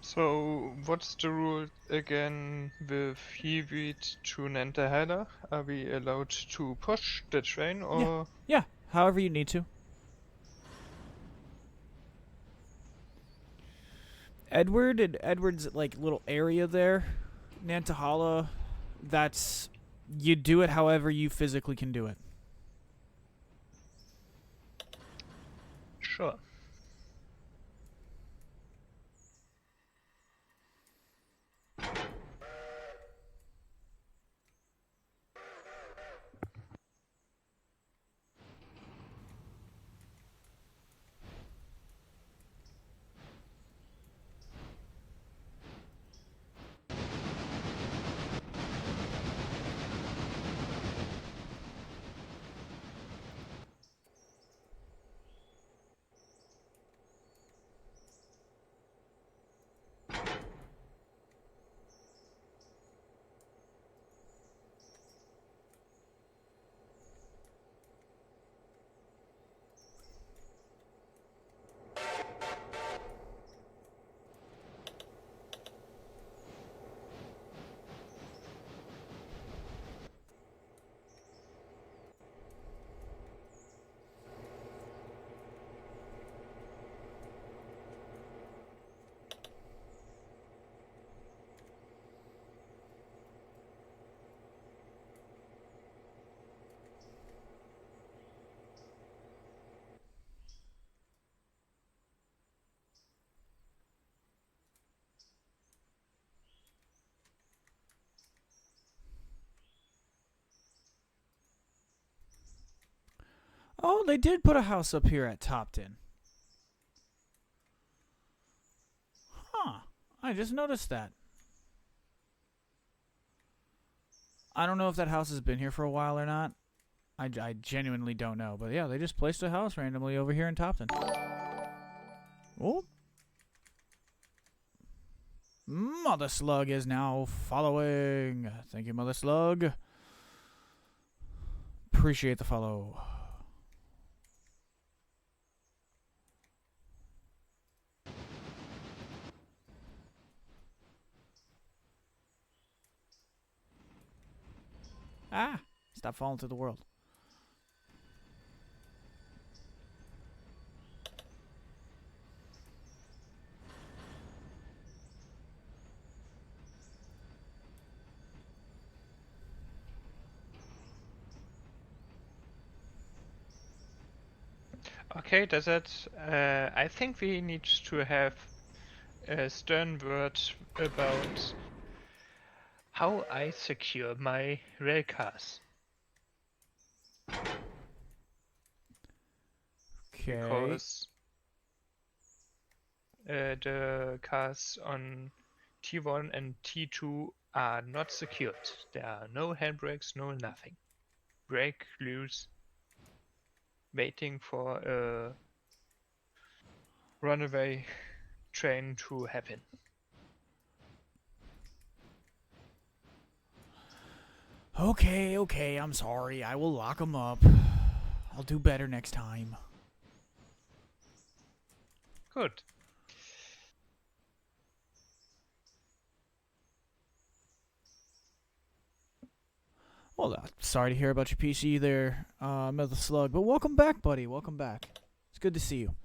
S2: So, what's the rule again with Hewitt to Nantahala? Are we allowed to push the train or?
S1: Yeah, however you need to. Edward and Edward's like little area there, Nantahala, that's you do it however you physically can do it.
S2: Sure.
S1: Oh, they did put a house up here at Topton. Huh. I just noticed that. I don't know if that house has been here for a while or not. I genuinely don't know. But yeah, they just placed a house randomly over here in Topton. Oh. Mother Slug is now following. Thank you, Mother Slug. Appreciate the follow. Ah! Stop falling through the world.
S2: Okay, Desert. I think we need to have a stern word about how I secure my rail cars.
S1: Okay.
S2: Because the cars on T1 and T2 are not secured. There are no handbrakes, no nothing. Brake loose, waiting for a runaway train to happen.
S1: Okay, I'm sorry. I will lock them up. I'll do better next time.
S2: Good.
S1: Well, sorry to hear about your PC there, Mother Slug. But welcome back, buddy. Welcome back. It's good to see you.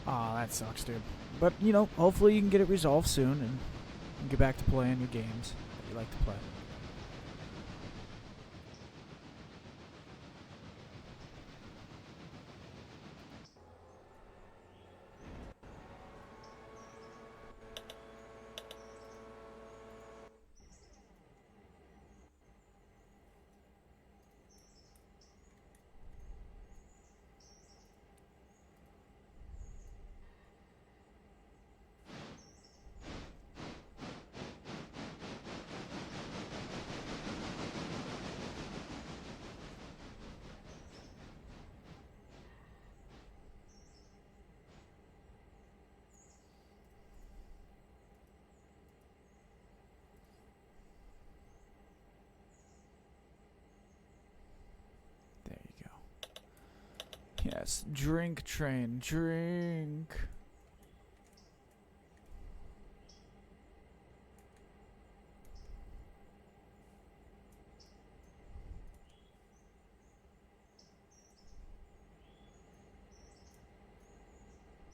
S1: Aw, that sucks, dude. But, you know, hopefully you can get it resolved soon and can get back to playing your games that you like to play. There you go. Yes, drink train, drink.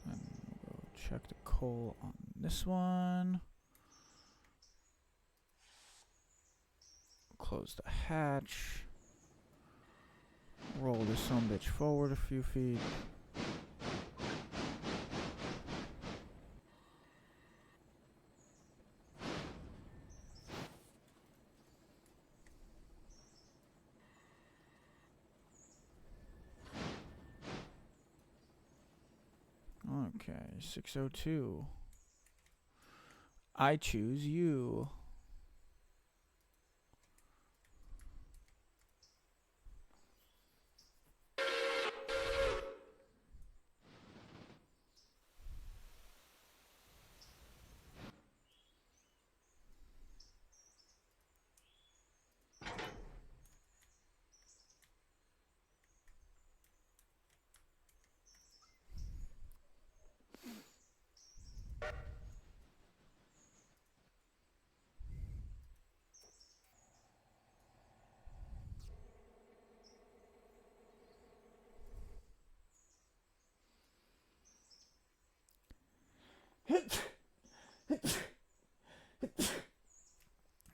S1: And we'll check the coal on this one. Close the hatch. Roll this sumbitch forward a few feet. Okay, 602. I choose you.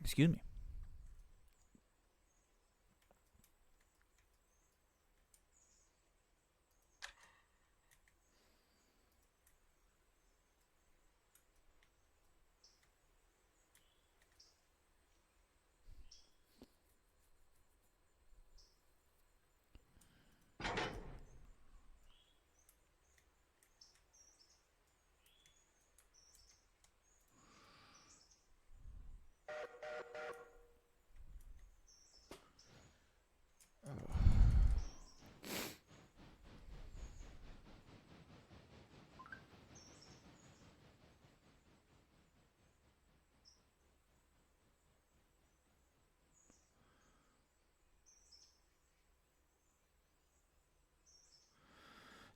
S1: Excuse me.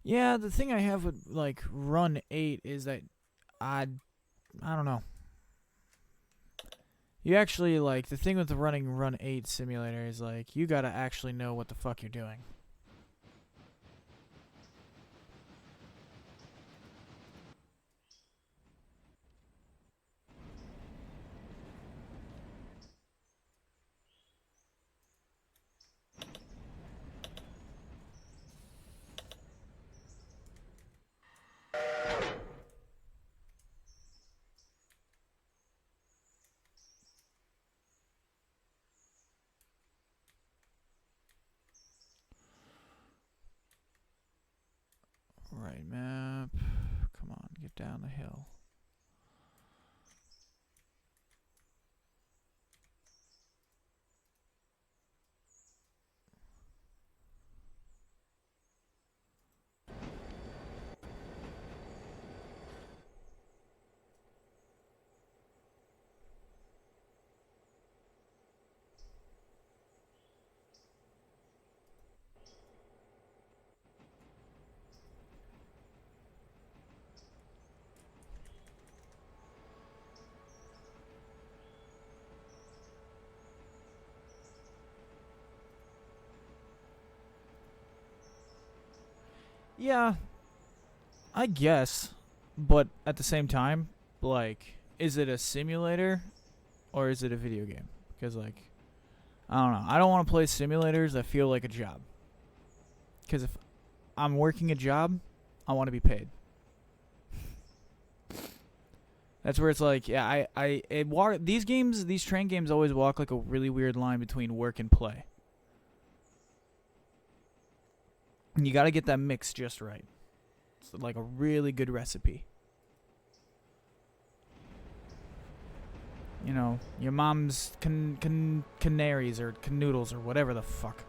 S1: Yeah, the thing I have with like run 8 is that I don't know. You actually like the thing with the running run 8 simulator is like you got to actually know what the fuck you're doing. Right map. Come on, get down the hill. Yeah, I guess, but at the same time, like is it a simulator or is it a video game? Because, like, I don't know. I don't want to play simulators that feel like a job. Because if I'm working a job, I want to be paid. That's where it's like, yeah, these games, these train games always walk like a really weird line between work and play. And you got to get that mix just right. It's like a really good recipe. You know, your mom's canaries or canoodles or whatever the fuck.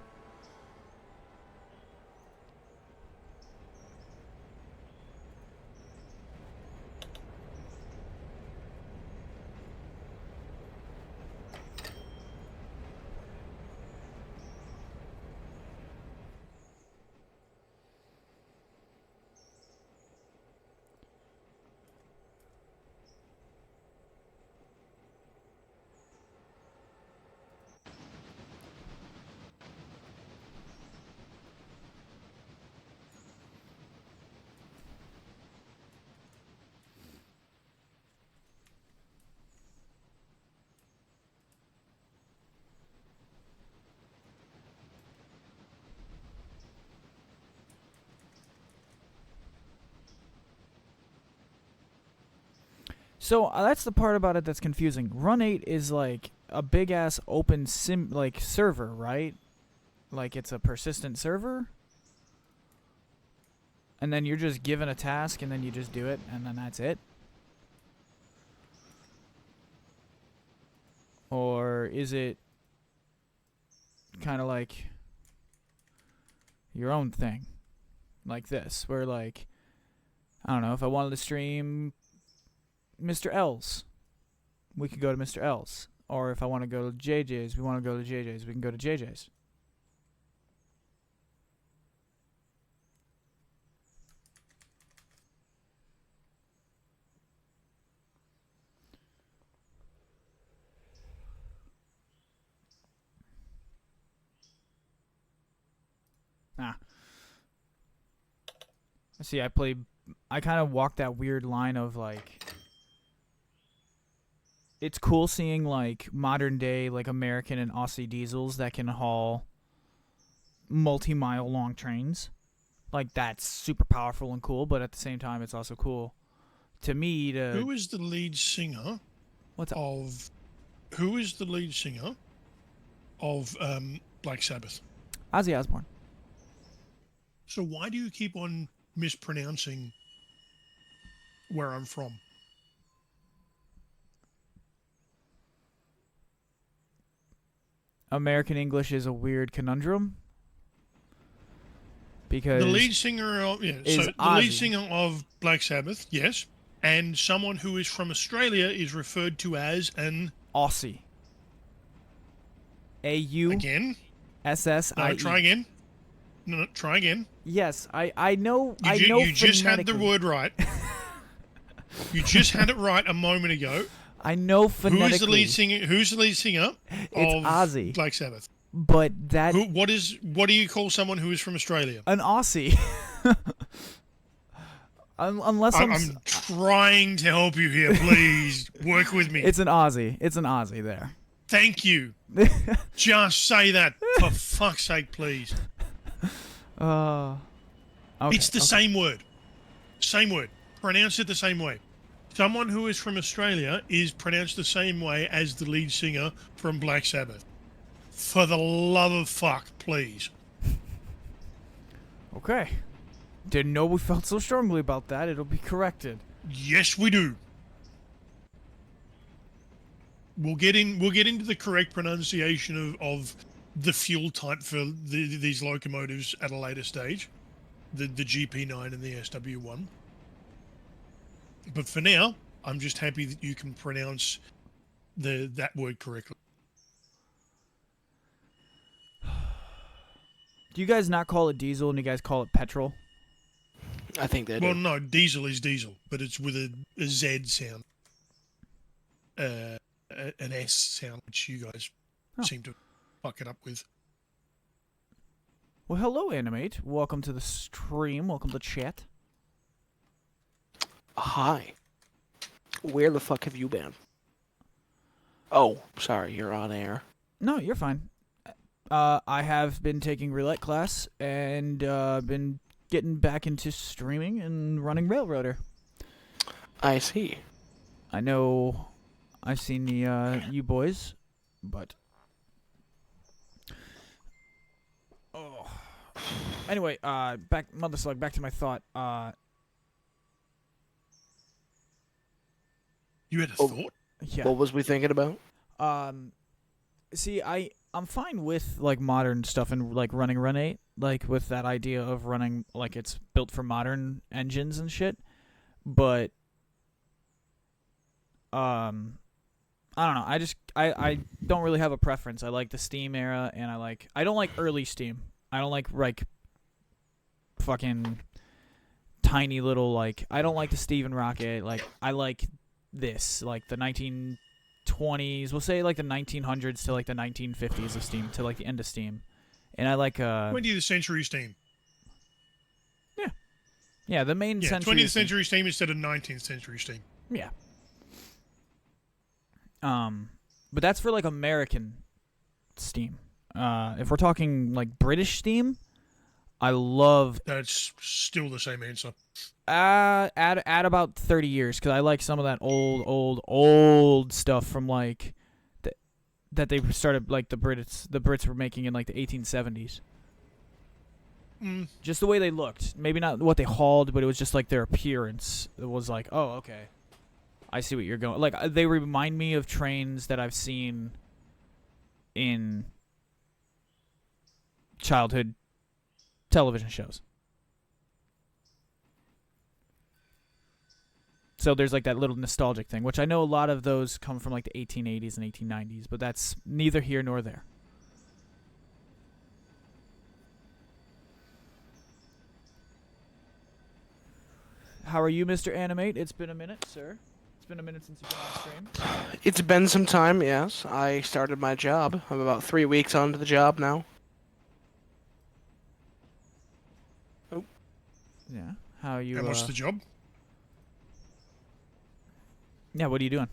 S1: So that's the part about it that's confusing. Run 8 is like a big ass open server, right? Like it's a persistent server? And then you're just given a task and then you just do it and then that's it? Or is it kind of like your own thing? Like this, where like, I don't know, if I wanted to stream Mr. L's, we could go to Mr. L's. Or if I want to go to JJ's, we want to go to JJ's, we can go to JJ's. See, I kind of walk that weird line of like, it's cool seeing like modern day like American and Aussie diesels that can haul multi-mile long trains. Like that's super powerful and cool, but at the same time it's also cool to me to...
S3: Who is the lead singer of Black Sabbath?
S1: Ozzy Osbourne.
S3: So why do you keep on mispronouncing where I'm from?
S1: American English is a weird conundrum because
S3: the lead singer of lead singer of Black Sabbath, yes, and someone who is from Australia is referred to as an
S1: Aussie. A-U
S3: again.
S1: S-S-I-E.
S3: No, try again. No, try again.
S1: Yes, I know.
S3: You just had the word right. You just had it right a moment ago.
S1: I know phonetically.
S3: Who's the lead singer
S1: it's
S3: of
S1: Ozzy.
S3: Black Sabbath?
S1: But that...
S3: What do you call someone who is from Australia?
S1: An Aussie. Unless
S3: I'm trying to help you here. Please work with me.
S1: It's an Aussie. It's an Aussie there.
S3: Thank you. Just say that for fuck's sake, please.
S1: Okay,
S3: it's the same word. Same word. Pronounce it the same way. Someone who is from Australia is pronounced the same way as the lead singer from Black Sabbath. For the love of fuck, please.
S1: Okay. Didn't know we felt so strongly about that. It'll be corrected.
S3: Yes, we do. We'll get into the correct pronunciation of the fuel type for these locomotives at a later stage. The GP9 and the SW1. But for now, I'm just happy that you can pronounce that word correctly.
S1: Do you guys not call it diesel and you guys call it petrol?
S4: I think they do.
S3: Well, no, diesel is diesel, but it's with a Z sound. An S sound, which you guys seem to fuck it up with.
S1: Well, hello, Animate. Welcome to the stream. Welcome to chat.
S4: Hi. Where the fuck have you been? Oh, sorry, you're on air.
S1: No, you're fine. I have been taking roulette class and been getting back into streaming and running Railroader.
S4: I see.
S1: I know I've seen the you boys, but oh. Anyway, back Mother Slug, back to my thought.
S3: You had a
S4: Oh.
S3: thought?
S1: Yeah.
S4: What was we thinking about?
S1: See, I'm fine with like modern stuff and like running Run 8, like with that idea of running like it's built for modern engines and shit. But I don't know. I don't really have a preference. I like the Steam era, and I don't like early Steam. I don't like fucking tiny little like I don't like the Steven Rocket. Like I like this, like the 1920s, we'll say like the 1900s to like the 1950s of Steam, to like the end of Steam. And I like
S3: 20th century Steam.
S1: yeah, the main
S3: Yeah,
S1: century
S3: 20th
S1: of Steam.
S3: century Steam instead of 19th century Steam.
S1: Yeah. But that's for like American Steam. If we're talking like British Steam, I love
S3: That's still the same answer.
S1: add about 30 years, because I like some of that old stuff from like that they started, like the Brits were making in like the 1870s. Just the way they looked, maybe not what they hauled, but it was just like their appearance. It was like, oh, okay, I see what you're going. Like they remind me of trains that I've seen in childhood television shows. So there's like that little nostalgic thing, which I know a lot of those come from like the 1880s and 1890s, but that's neither here nor there. How are you, Mr. Animate? It's been a minute, sir. It's been a minute since you've been on stream.
S4: It's been some time, yes. I started my job. I'm about 3 weeks onto the job now.
S1: Yeah. How are you?
S3: How much the job?
S1: Yeah. What are you doing?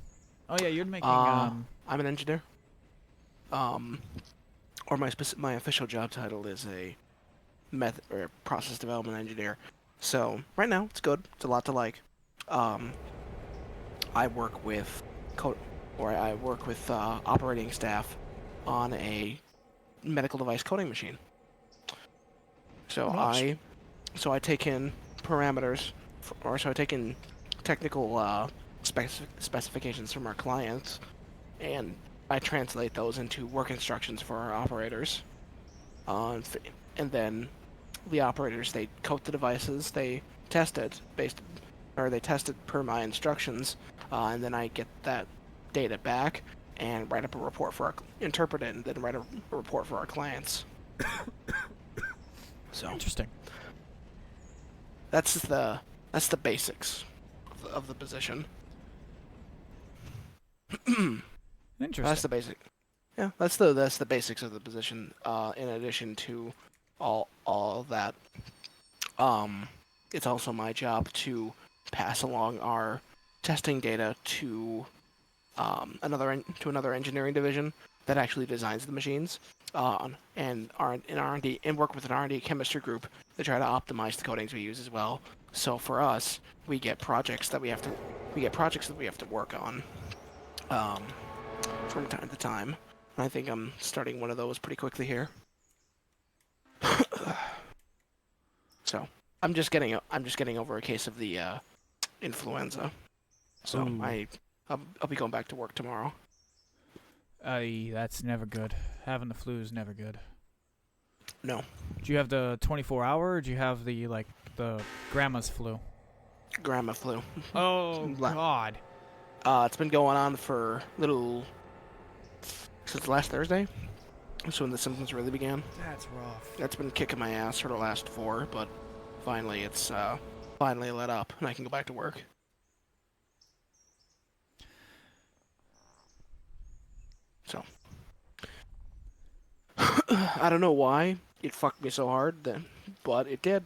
S1: Oh yeah, you're making.
S4: I'm an engineer. Or my official job title is a process development engineer. So right now it's good. It's a lot to like. I work with operating staff on a medical device coding machine. So
S3: Nice.
S4: I take in parameters, I take in technical specifications from our clients, and I translate those into work instructions for our operators. And then the operators, they code the devices, they test it per my instructions, and then I get that data back and write up a report interpret it, and then write a report for our clients. So
S1: interesting.
S4: that's the basics of the position.
S1: Interesting.
S4: That's the basic. Yeah, that's the basics of the position. In addition to all of that, it's also my job to pass along our testing data to another engineering division that actually designs the machines, and R&D, and work with an R&D chemistry group to try to optimize the coatings we use as well. So for us, we get projects that we have to work on from time to time. And I think I'm starting one of those pretty quickly here. So I'm just getting over a case of the influenza. So
S1: Ooh.
S4: I'll be going back to work tomorrow.
S1: That's never good. Having the flu is never good.
S4: No.
S1: Do you have the 24-hour, or do you have the grandma's flu?
S4: Grandma flu.
S1: Oh
S4: La-
S1: God.
S4: It's been going on for since last Thursday. That's when the symptoms really began.
S1: That's rough.
S4: That's been kicking my ass for the last 4, but finally it's finally let up and I can go back to work. So I don't know why it fucked me so hard then, but it did.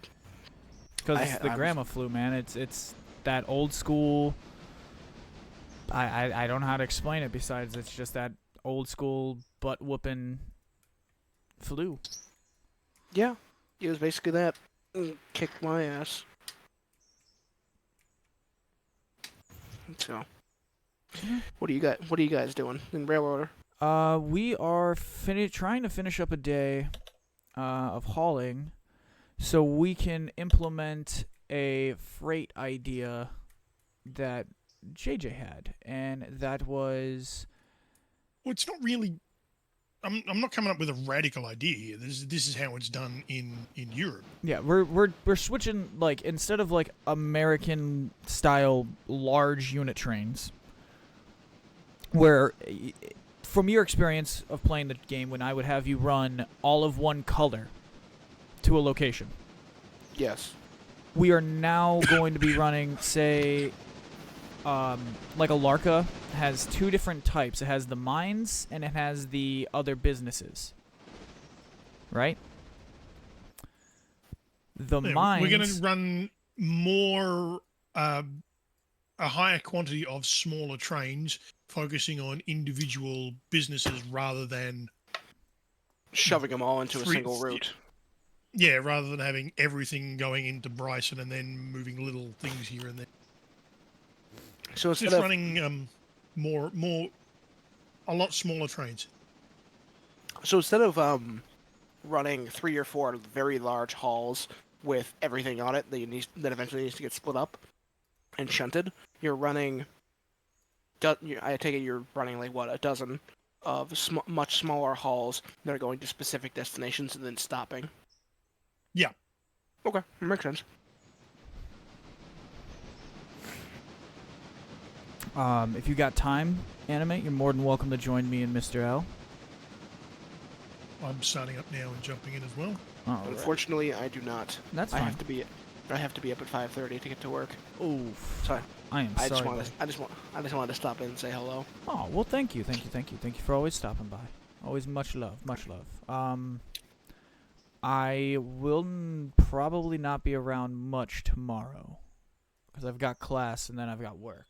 S1: Because it's the
S4: I was-
S1: grandma flu, man. It's that old school. I don't know how to explain it besides it's just that old school butt whooping flu.
S4: Yeah, it was basically that. Kicked my ass. So, what do you got? What are you guys doing in Railroader?
S1: We are trying to finish up a day of hauling so we can implement a freight idea that JJ had, and that was
S3: Well, it's not really. I'm not coming up with a radical idea here. This is how it's done in Europe.
S1: yeah, we're switching, like, instead of like American style large unit trains where from your experience of playing the game, when I would have you run all of one color to a location,
S4: Yes.
S1: we are now going to be running, say, like a Larka has two different types. It has the mines and it has the other businesses. Right? The
S3: Yeah,
S1: mines.
S3: We're going to run more, a higher quantity of smaller trains, focusing on individual businesses rather than
S4: Shoving them all into a
S3: Three-
S4: single route.
S3: yeah, rather than having everything going into Bryson and then moving little things here and there.
S4: So instead
S3: Just
S4: of
S3: running a lot smaller trains.
S4: running 3 or 4 very large halls with everything on it that eventually needs to get split up and shunted, you're running. I take it you're running like what, a dozen of much smaller halls that are going to specific destinations and then stopping.
S3: Yeah.
S4: Okay, makes sense.
S1: If you got time, Animate, you're more than welcome to join me and Mr. L.
S3: I'm starting up now and jumping in as well.
S1: Alright.
S4: Unfortunately, I do not.
S1: That's
S4: I
S1: fine.
S4: have to be up at 5:30 to get to work.
S1: Oof.
S4: So
S1: I am
S4: I
S1: sorry.
S4: just wanted to stop in and say hello.
S1: Oh, well, thank you for always stopping by. Always much love. I will probably not be around much tomorrow because I've got class and then I've got work.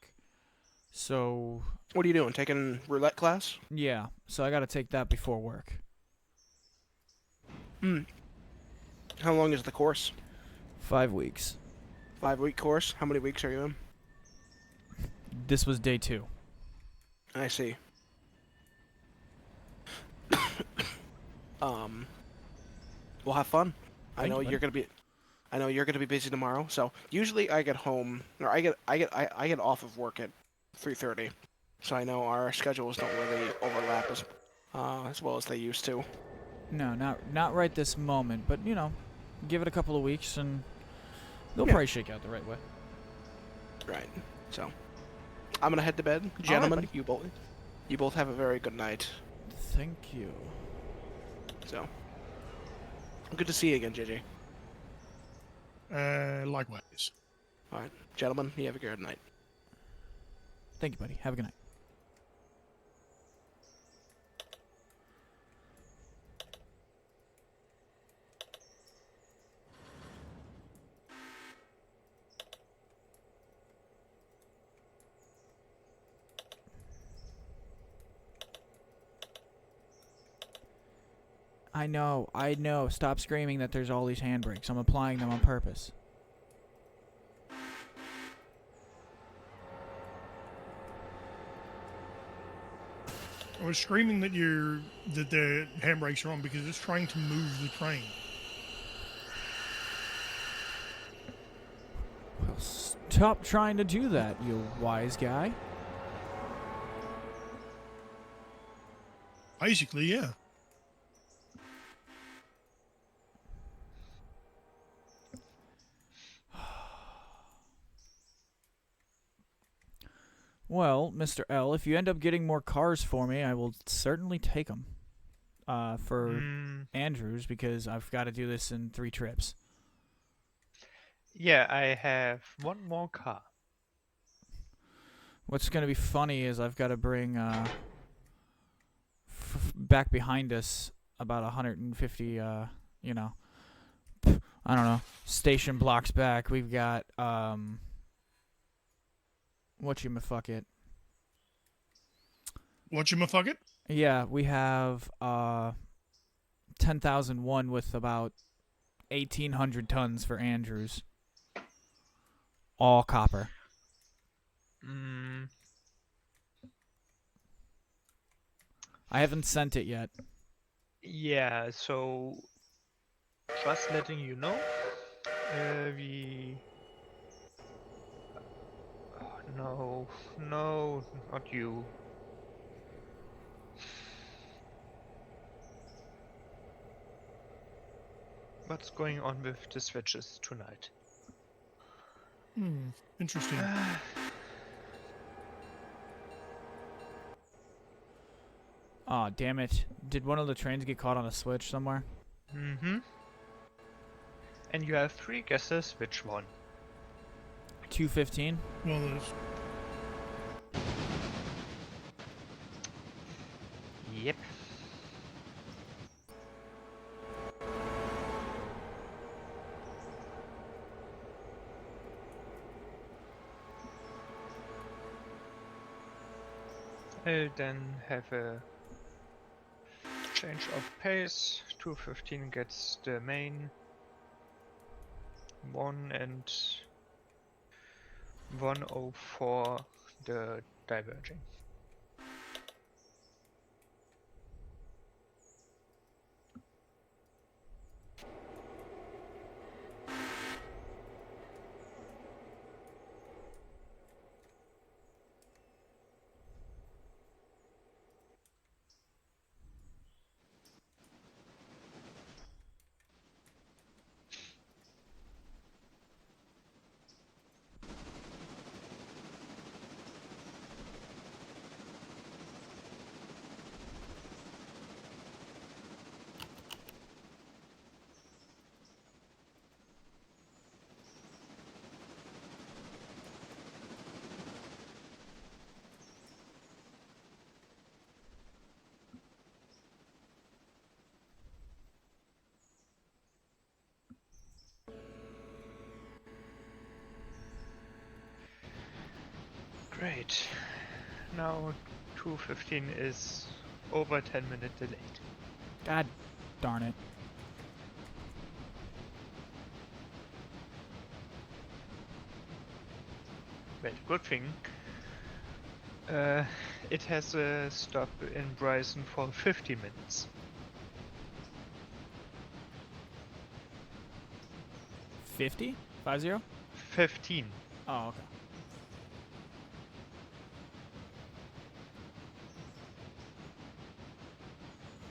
S1: So,
S4: What are you doing? Taking roulette class?
S1: yeah. So I got to take that before work.
S4: How long is the course?
S1: 5 weeks.
S4: 5-week course. How many weeks are you in?
S1: This was day 2.
S4: I see. We'll have fun. I
S1: Thank
S4: know
S1: you,
S4: you're gonna be. I know you're gonna be busy tomorrow. So usually I get home, or I get off of work at 3:30. So I know our schedules don't really overlap as well as they used to.
S1: No, not right this moment, but you know, give it a couple of weeks and they'll
S4: Yeah.
S1: probably shake out the right way.
S4: Right. So I'm gonna head to bed, gentlemen. You both have a very good night.
S1: Thank you.
S4: So good to see you again, JJ.
S3: Likewise.
S4: All right, gentlemen. You have a good night.
S1: Thank you, buddy. Have a good night. I know. Stop screaming that there's all these handbrakes. I'm applying them on purpose.
S3: I was screaming that the handbrakes are on because it's trying to move the train.
S1: Well, stop trying to do that, you wise guy.
S3: Basically, yeah.
S1: Well, Mr. L, if you end up getting more cars for me, I will certainly take them. For Andrews, because I've got to do this in 3 trips.
S2: Yeah, I have one more car.
S1: What's going to be funny is I've got to bring back behind us about 150, I don't know, station blocks back. We've got, whatchamaffuckit,
S3: Whatchamafugget?
S1: Yeah, we have 10,001 with about 1,800 tons for Andrews. All copper.
S2: Mm,
S1: I haven't sent it yet.
S2: yeah, so just letting you know, we. Oh, no, no, not you. What's going on with the switches tonight?
S3: Interesting.
S1: Aw, damn it. Did one of the trains get caught on a switch somewhere?
S2: Mm-hmm. And you have 3 guesses which one.
S1: 215?
S3: Well, there's
S2: Yep. I'll then have a change of pace. 215 gets the main 1 and 104 the diverging. Great. Now 215 is over 10-minute delayed.
S1: God darn it.
S2: Well, good thing. It has a stop in Bryson for 50 minutes.
S1: 50? 50?
S2: 15.
S1: Oh, okay.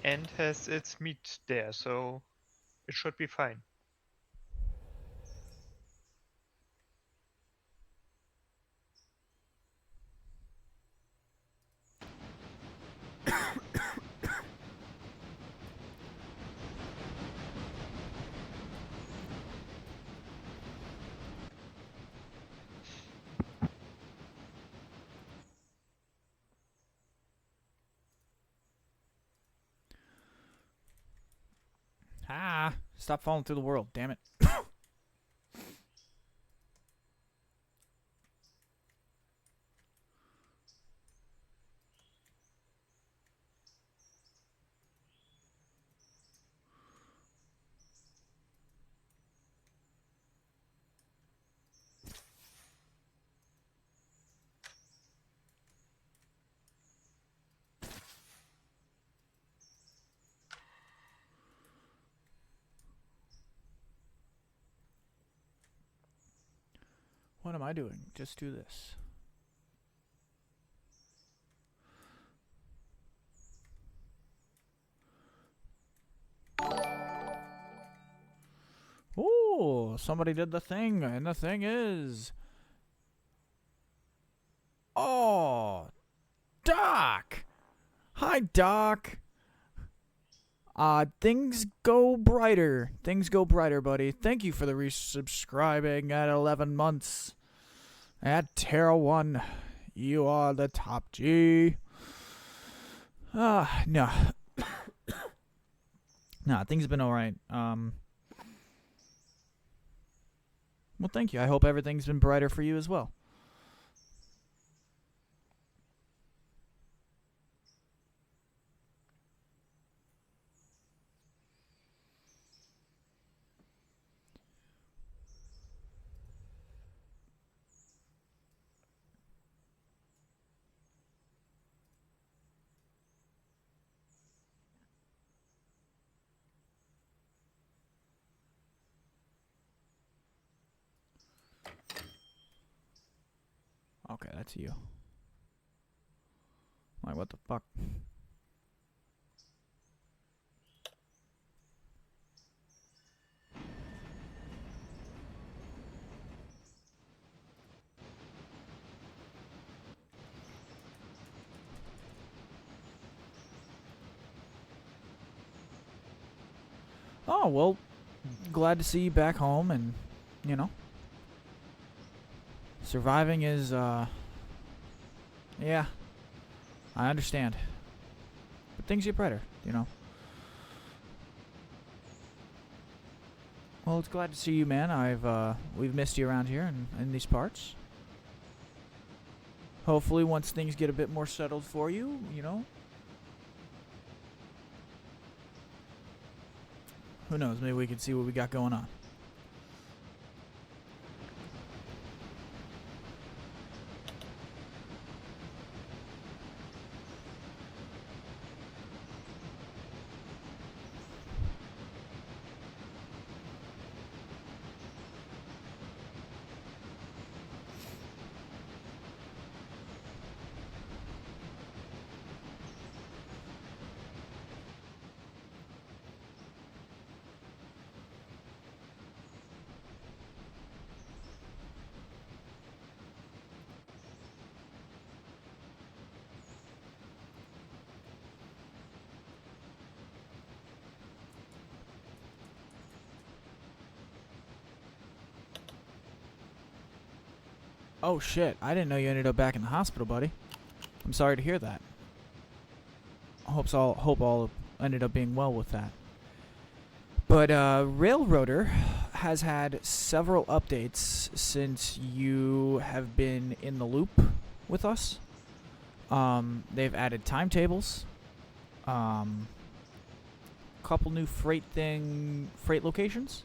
S2: And has its meat there, so it should be fine.
S1: Ah, stop falling through the world, damn it. What am I doing? Just do this. Ooh, somebody did the thing, and the thing is... Oh, Doc! Hi, Doc! Things go brighter. Things go brighter, buddy. Thank you for the resubscribing at 11 months. At Terra 1, you are the top G. No. Nah, things have been alright. Well, thank you. I hope everything's been brighter for you as well. Okay, that's you. Like, what the fuck? Oh, well, glad to see you back home, and, you know, surviving is, yeah, I understand. But things get better, you know. Well, it's glad to see you, man. We've missed you around here in these parts. Hopefully, once things get a bit more settled for you, you know. Who knows? Maybe we can see what we got going on. Oh shit, I didn't know you ended up back in the hospital, buddy. I'm sorry to hear that. Hope all ended up being well with that. But Railroader has had several updates since you have been in the loop with us. They've added timetables, couple new freight locations,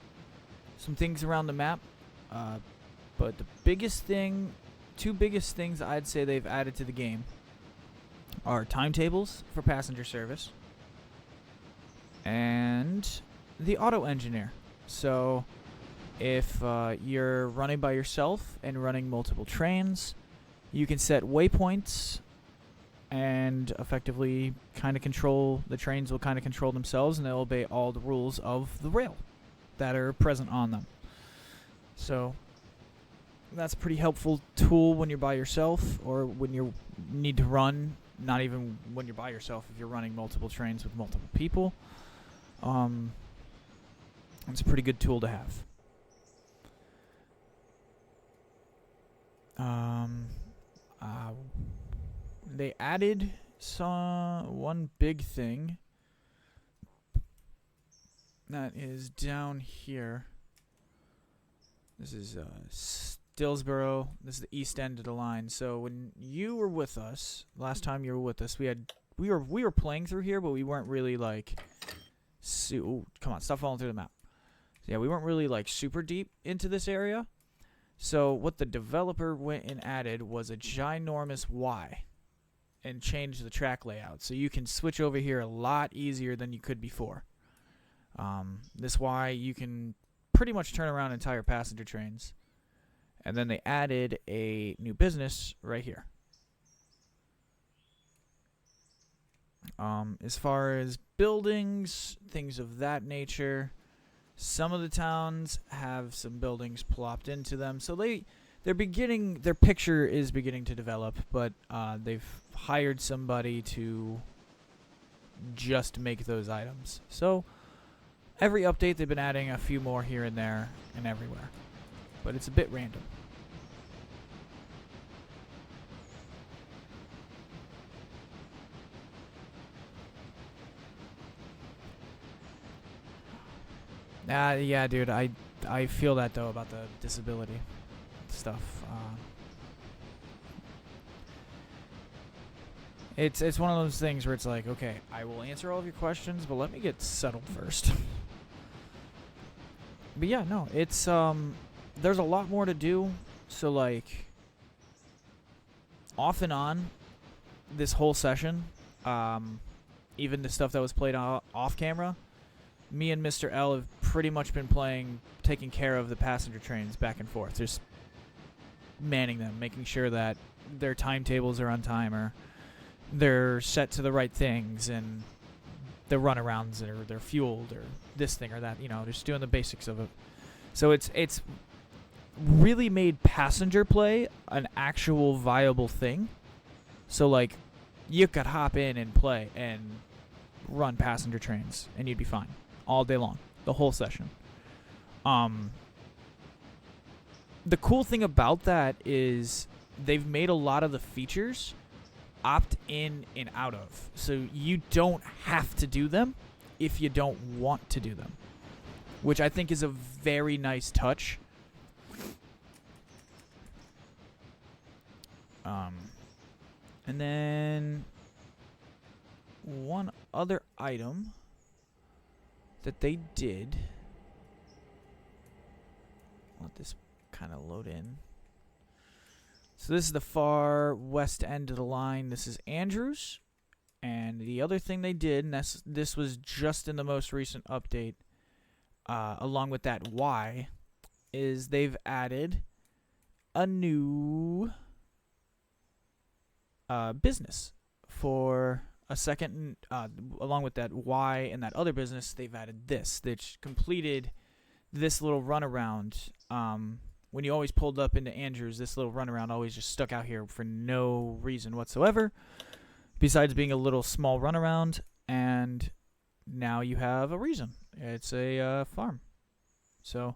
S1: some things around the map. But the two biggest things I'd say they've added to the game are timetables for passenger service and the auto engineer. So if you're running by yourself and running multiple trains, you can set waypoints and effectively kind of control, the trains will kind of control themselves, and they'll obey all the rules of the rail that are present on them. So that's a pretty helpful tool when you're by yourself, or when you need to run, not even when you're by yourself, if you're running multiple trains with multiple people. It's a pretty good tool to have. They added one big thing that is down here. This is Stillsboro. This is the east end of the line. So when you were with us, last time you were with us, we were playing through here, but we weren't really like ooh, come on, stop falling through the map. So yeah, we weren't really like super deep into this area. So what the developer went and added was a ginormous Y and changed the track layout. So you can switch over here a lot easier than you could before. This Y, you can pretty much turn around entire passenger trains. And then they added a new business right here. As far as buildings, things of that nature, some of the towns have some buildings plopped into them. So their picture is beginning to develop, but they've hired somebody to just make those items. So every update they've been adding a few more here and there and everywhere. But it's a bit random. Yeah, dude, I feel that though about the disability stuff. It's one of those things where it's like, okay, I will answer all of your questions, but let me get settled first. But yeah, no, it's there's a lot more to do. So like, off and on, this whole session, even the stuff that was played off camera, me and Mr. L have pretty much been taking care of the passenger trains back and forth. There's manning them, making sure that their timetables are on time, or they're set to the right things, and their runarounds, or they're fueled, or this thing or that. Just doing the basics of it. So it's really made passenger play an actual viable thing. So like, you could hop in and play and run passenger trains, and you'd be fine all day long, the whole session. The cool thing about that is they've made a lot of the features opt in and out of. So you don't have to do them if you don't want to do them, which I think is a very nice touch. And then one other item that they did. Let this kind of load in. So this is the far west end of the line. This is Andrews. And the other thing they did, and this was just in the most recent update, along with that Y, is they've added a new business for a second. Along with that Y and that other business, they've added this, which completed this little runaround. When you always pulled up into Andrews, this little runaround always just stuck out here for no reason whatsoever, besides being a little small runaround. And now you have a reason. It's a farm. So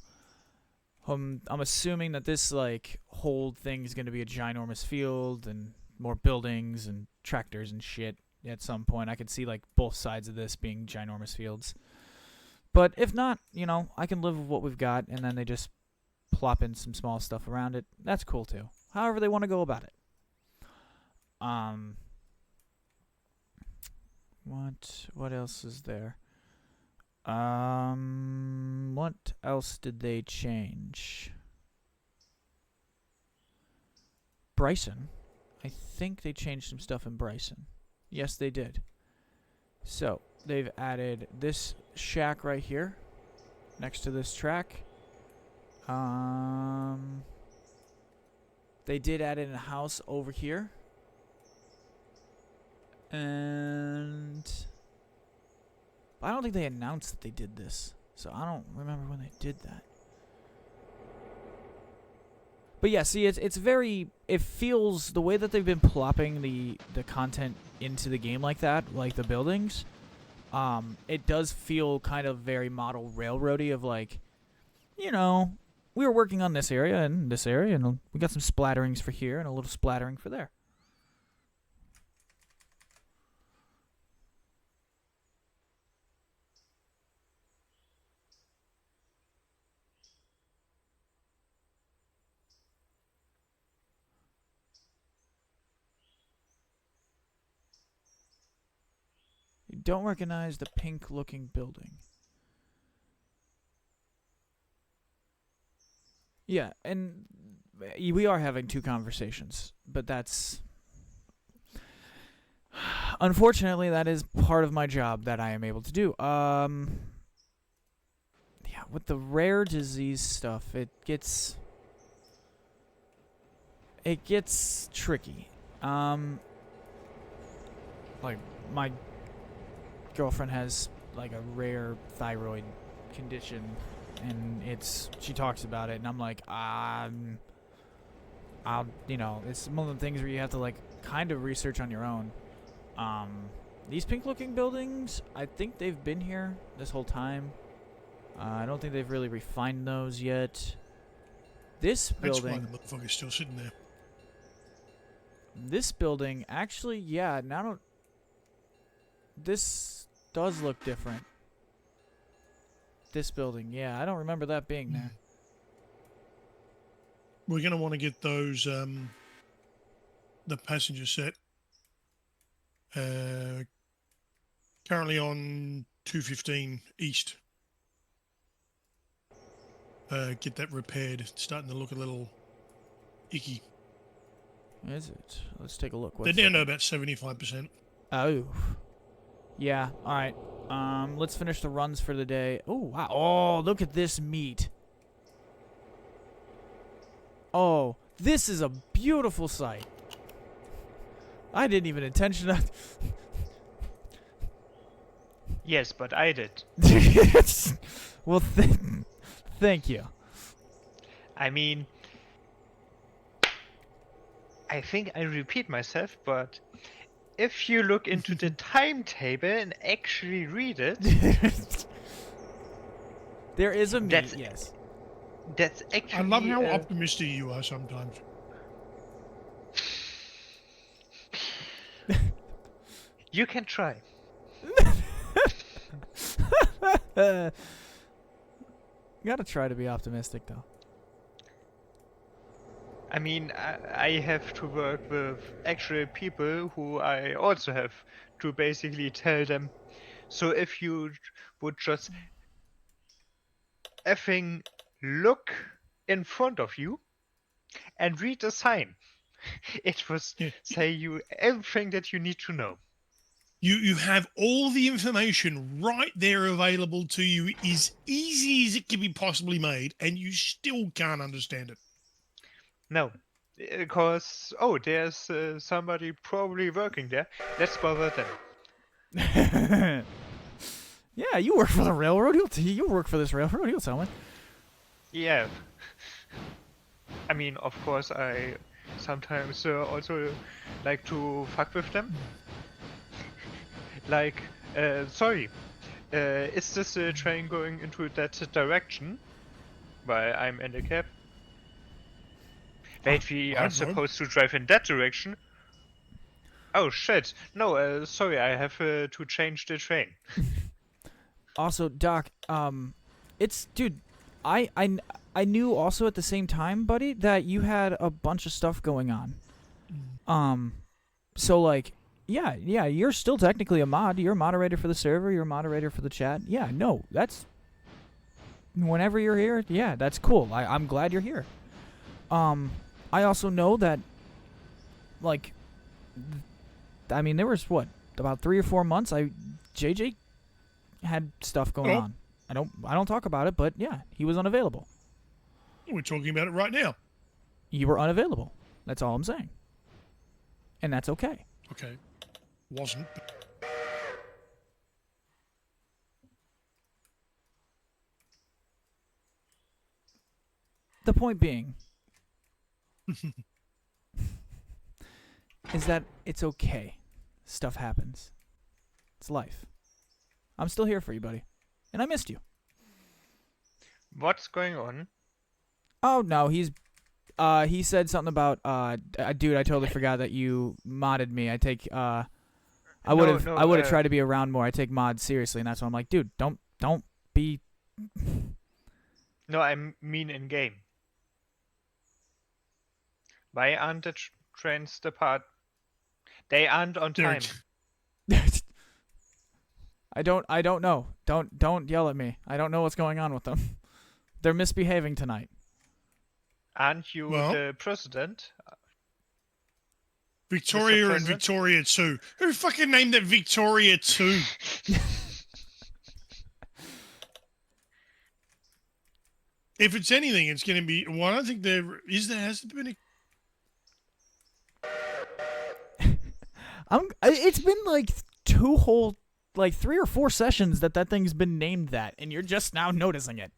S1: I'm assuming that this like whole thing is going to be a ginormous field and more buildings and tractors and shit. At some point, I could see like both sides of this being ginormous fields. But if not, I can live with what we've got, and then they just plop in some small stuff around it. That's cool too. However they want to go about it. What else is there? What else did they change? Bryson. I think they changed some stuff in Bryson. Yes, they did. So, they've added this shack right here, next to this track. They did add in a house over here. And I don't think they announced that they did this. So I don't remember when they did that. But yeah, see, it's very, it feels, the way that they've been plopping the content into the game like that, like the buildings, it does feel kind of very model railroady of like, we were working on this area and this area, and we got some splatterings for here and a little splattering for there. You don't recognize the pink-looking building. Yeah, and we are having two conversations, but that's... Unfortunately, that is part of my job that I am able to do. Yeah, with the rare disease stuff, it gets tricky. Like, my girlfriend has, like, a rare thyroid condition, and she talks about it, and I'm like, it's one of the things where you have to, like, kind of research on your own. These pink-looking buildings, I think they've been here this whole time. I don't think they've really refined those yet. This building...
S3: That's why the motherfucker's still sitting there.
S1: This building, actually, yeah, now this does look different. This building, yeah, I don't remember that being there.
S3: We're going to want to get those, the passenger set. Currently on 215 East. Get that repaired. It's starting to look a little icky.
S1: Is it? Let's take a look.
S3: They're down to about 75%.
S1: Oh. Yeah, alright. Let's finish the runs for the day. Oh, wow. Oh, look at this meat. Oh, This is a beautiful sight. I didn't even intention that.
S2: Yes, but I did.
S1: Well, thank you.
S2: I mean, I think I repeat myself, but if you look into the timetable and actually read it,
S1: There is a meet,
S2: That's-
S1: yes.
S2: that's actually.
S3: I love how optimistic you are sometimes.
S2: You can try.
S1: Gotta try to be optimistic, though.
S2: I mean, I have to work with actual people who I also have to basically tell them. So if you would just effing look in front of you and read the sign, it will
S3: Yeah.
S2: say you everything that you need to know.
S3: You have all the information right there available to you, as easy as it can be possibly made, and you still can't understand it.
S2: No, because there's somebody probably working there. Let's bother them.
S1: Yeah, you work for the railroad. You work for this railroad. You'll tell me.
S2: Yeah. I mean, of course, I sometimes also like to fuck with them. Like, sorry, is this train going into that direction? While I'm in the cab. Wait, we
S3: I
S2: are
S3: don't know.
S2: supposed to drive in that direction? Oh shit! No, sorry, I have to change the train.
S1: Also, Doc, dude, I knew also at the same time, buddy, that you had a bunch of stuff going on. So like, yeah, you're still technically a mod. You're a moderator for the server. You're a moderator for the chat. Yeah, no, that's whenever you're here. Yeah, that's cool. I'm glad you're here. I also know that, like, I mean, there was about 3 or 4 months. JJ had stuff going
S3: Oh.
S1: on. I don't talk about it, but yeah, he was unavailable.
S3: We're talking about it right now.
S1: You were unavailable. That's all I'm saying. And that's okay.
S3: Okay. Wasn't. But
S1: The point being is that it's okay. Stuff happens. It's life. I'm still here for you, buddy. And I missed you.
S2: What's going on?
S1: Oh, no, he said something about dude, I totally forgot that you modded me. I would have tried to be around more. I take mods seriously, and that's why I'm like, dude, don't be.
S2: No, I mean in game. Why aren't the trains depart? They aren't on
S3: They're-
S2: time.
S1: I don't know. Don't yell at me. I don't know what's going on with them. They're misbehaving tonight.
S2: Aren't you
S3: Well-
S2: the president?
S3: Victoria and
S2: President?
S3: Victoria 2. Who fucking named it Victoria 2? If it's anything, it's going to be. Well, I don't think there is. There has been a.
S1: It's been like 3 or 4 sessions that thing's been named that, and you're just now noticing it.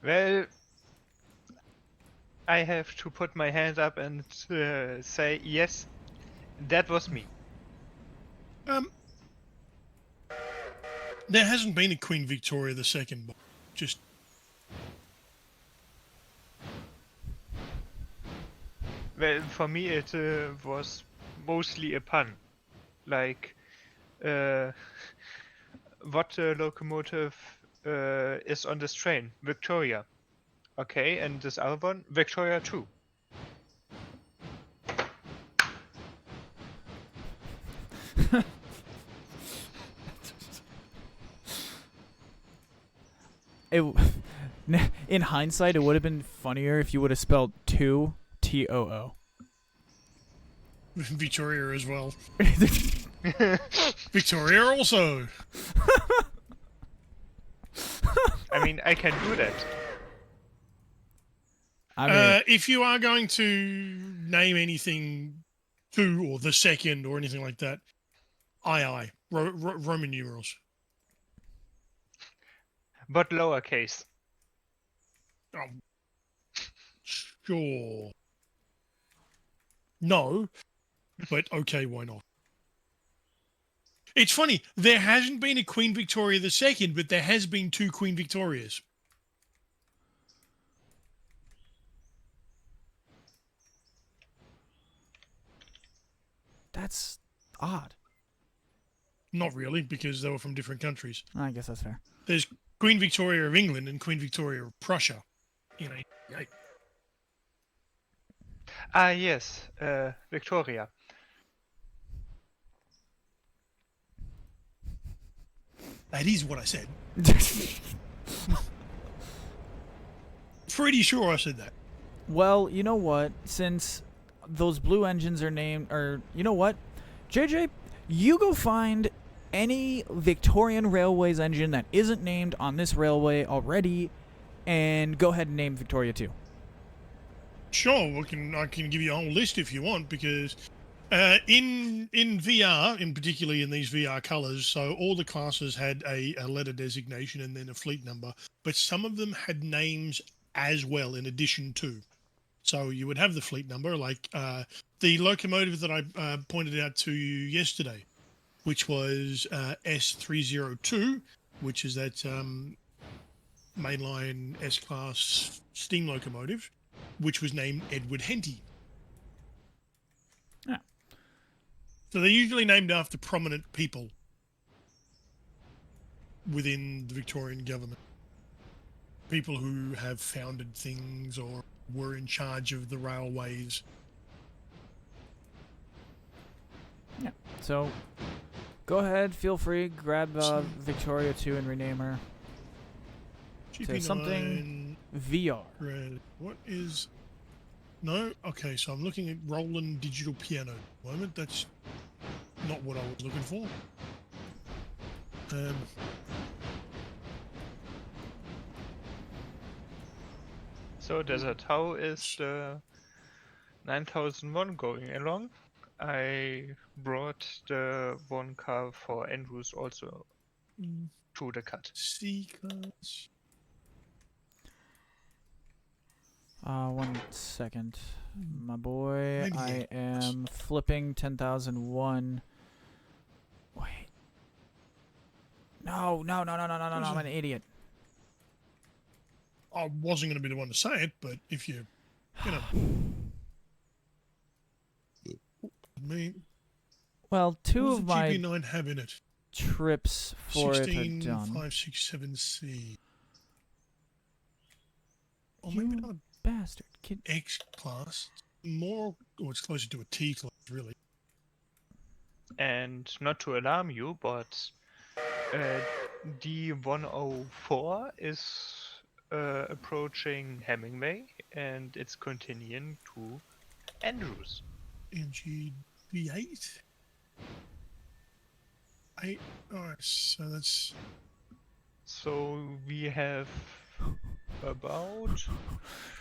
S2: Well, I have to put my hand up and say yes, that was me.
S3: There hasn't been a Queen Victoria II, but just.
S2: Well, for me it was mostly a pun. Like, what locomotive is on this train? Victoria. Okay, and this other one? Victoria 2.
S1: In hindsight, it would have been funnier if you would have spelled 2 TOO.
S3: Victoria as well. Victoria also.
S2: I mean, I can do that.
S1: I mean,
S3: If you are going to name anything 2 or the second or anything like that, Roman numerals.
S2: But lowercase.
S3: Oh, sure. No, but okay, why not? It's funny, there hasn't been a Queen Victoria II, but there has been 2 Queen Victorias.
S1: that's odd.
S3: Not really, because they were from different countries.
S1: I guess that's fair.
S3: There's Queen Victoria of England and Queen Victoria of Prussia. You know, yeah,
S2: Ah, yes, Victoria.
S3: that is what I said. Pretty sure I said that.
S1: Well, you know what? Since those blue engines are named, or you know what, JJ, you go find any Victorian Railways engine that isn't named on this railway already, and go ahead and name Victoria 2.
S3: Sure, I can give you a whole list if you want, because in VR, in particularly in these VR colors, so all the classes had a letter designation and then a fleet number, but some of them had names as well in addition to. So you would have the fleet number, like the locomotive that I pointed out to you yesterday, which was S302, which is that mainline S-Class steam locomotive, which was named Edward Henty.
S1: Yeah.
S3: So they're usually named after prominent people within the Victorian government. People who have founded things or were in charge of the railways.
S1: Yeah. So, go ahead, feel free, grab Victoria 2 and rename her to something VR.
S3: Red. What is... No? Okay, so I'm looking at Roland Digital Piano at the moment. That's not what I was looking for.
S2: So, Desert, how is the 9001 going along? I brought the one car for Andrews also to the cut.
S3: C-Class.
S1: 1 second. My boy,
S3: Maybe
S1: I
S3: it
S1: am flipping 10,001. Wait. No, I'm an idiot.
S3: I wasn't going to be the one to say it, but if you know. Me.
S1: Well, two
S3: What
S1: of
S3: does the
S1: my
S3: GP9 have in it?
S1: trips for it are done.
S3: 16567C. Or
S1: You
S3: maybe not
S1: bastard. Kid.
S3: X class. More, or it's closer to a T class, really.
S2: And not to alarm you, but D104 is approaching Hemingway and it's continuing to Andrews.
S3: MGB8? 8? Alright, so that's...
S2: So we have about...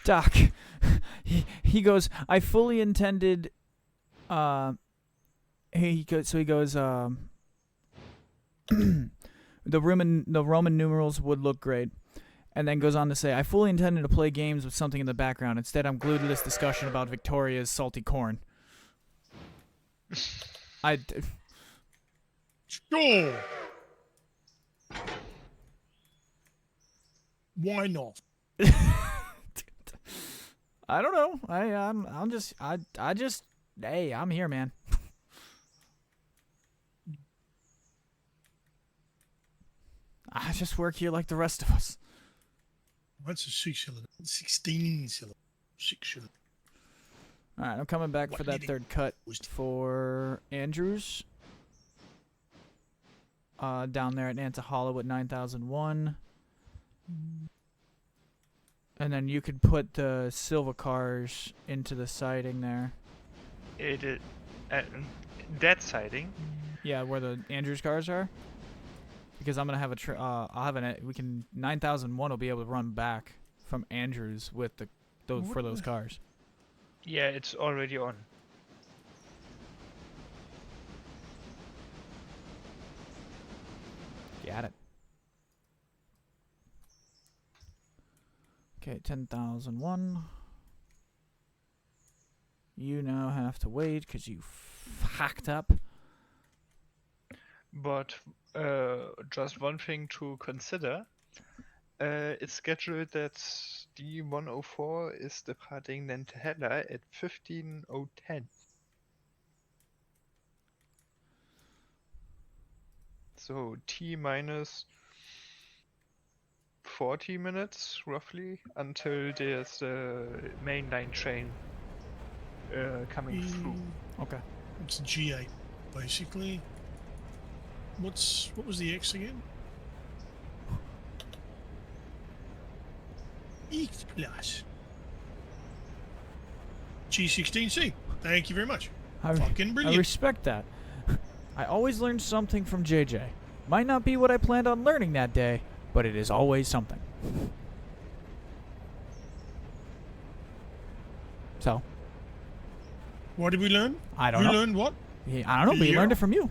S1: Doc, he goes, I fully intended, he goes, the Roman numerals would look great. And then goes on to say, I fully intended to play games with something in the background. Instead, I'm glued to this discussion about Victoria's salty corn.
S3: Sure! Why not?
S1: I don't know. I'm just, hey, I'm here, man. I just work here like the rest of us.
S3: That's a 6-cylinder. 16-cylinder. 6-cylinder.
S1: All right, I'm coming back
S3: What
S1: for that
S3: did it-
S1: third cut
S3: was-
S1: for Andrews. Down there at Nanta Hollow at 9001. And then you could put the Silva cars into the siding there.
S2: It is that siding.
S1: Yeah, where the Andrews cars are. because I'm gonna have I'll have we can 9001 will be able to run back from Andrews with for those cars.
S2: Yeah, it's already on.
S1: Got it. Okay, 10,001. You now have to wait because you fucked up.
S2: But just one thing to consider. It's scheduled that D104 is departing Nantahela at 15:10. So T minus 40 minutes roughly until there's the mainline train coming through.
S1: Okay.
S3: It's G8, basically. What was the X again? X plus. G16C. Thank you very much. Fucking
S1: I
S3: brilliant.
S1: respect that. I always learn something from JJ. Might not be what I planned on learning that day, but it is always something. So,
S3: What did we learn?
S1: I don't
S3: We
S1: know.
S3: learned what?
S1: I don't know, but you learned it from you.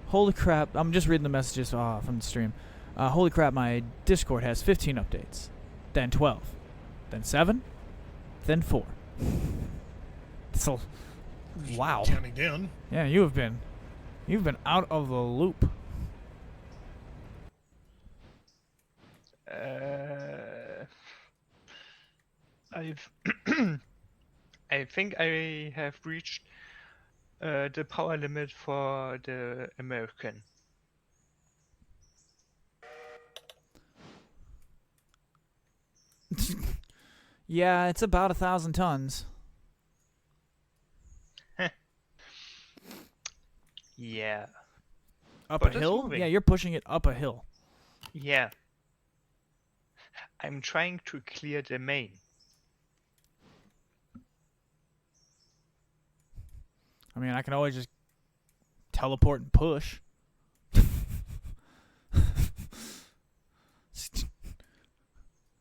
S1: Holy crap. I'm just reading the messages from the stream. Holy crap, my Discord has 15 updates. Then 12. Then 7. Then 4. So, wow.
S3: Counting down.
S1: Yeah, you've been out of the loop.
S2: I've I think I have reached the power limit for the American.
S1: Yeah, it's about 1,000 tons.
S2: Yeah.
S1: Up
S2: But
S1: a
S2: it's
S1: hill?
S2: moving.
S1: Yeah, you're pushing it up a hill.
S2: Yeah. I'm trying to clear the main.
S1: I mean, I can always just teleport and push.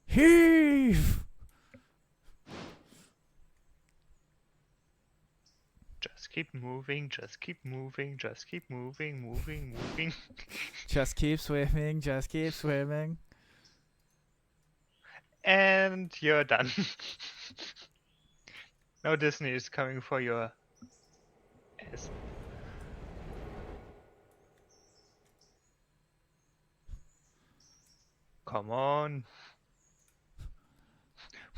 S1: Heave!
S2: Just keep moving, just keep moving, just keep moving, moving.
S1: Just keep swimming, just keep swimming.
S2: And you're done. Now Disney is coming for your ass. Come on.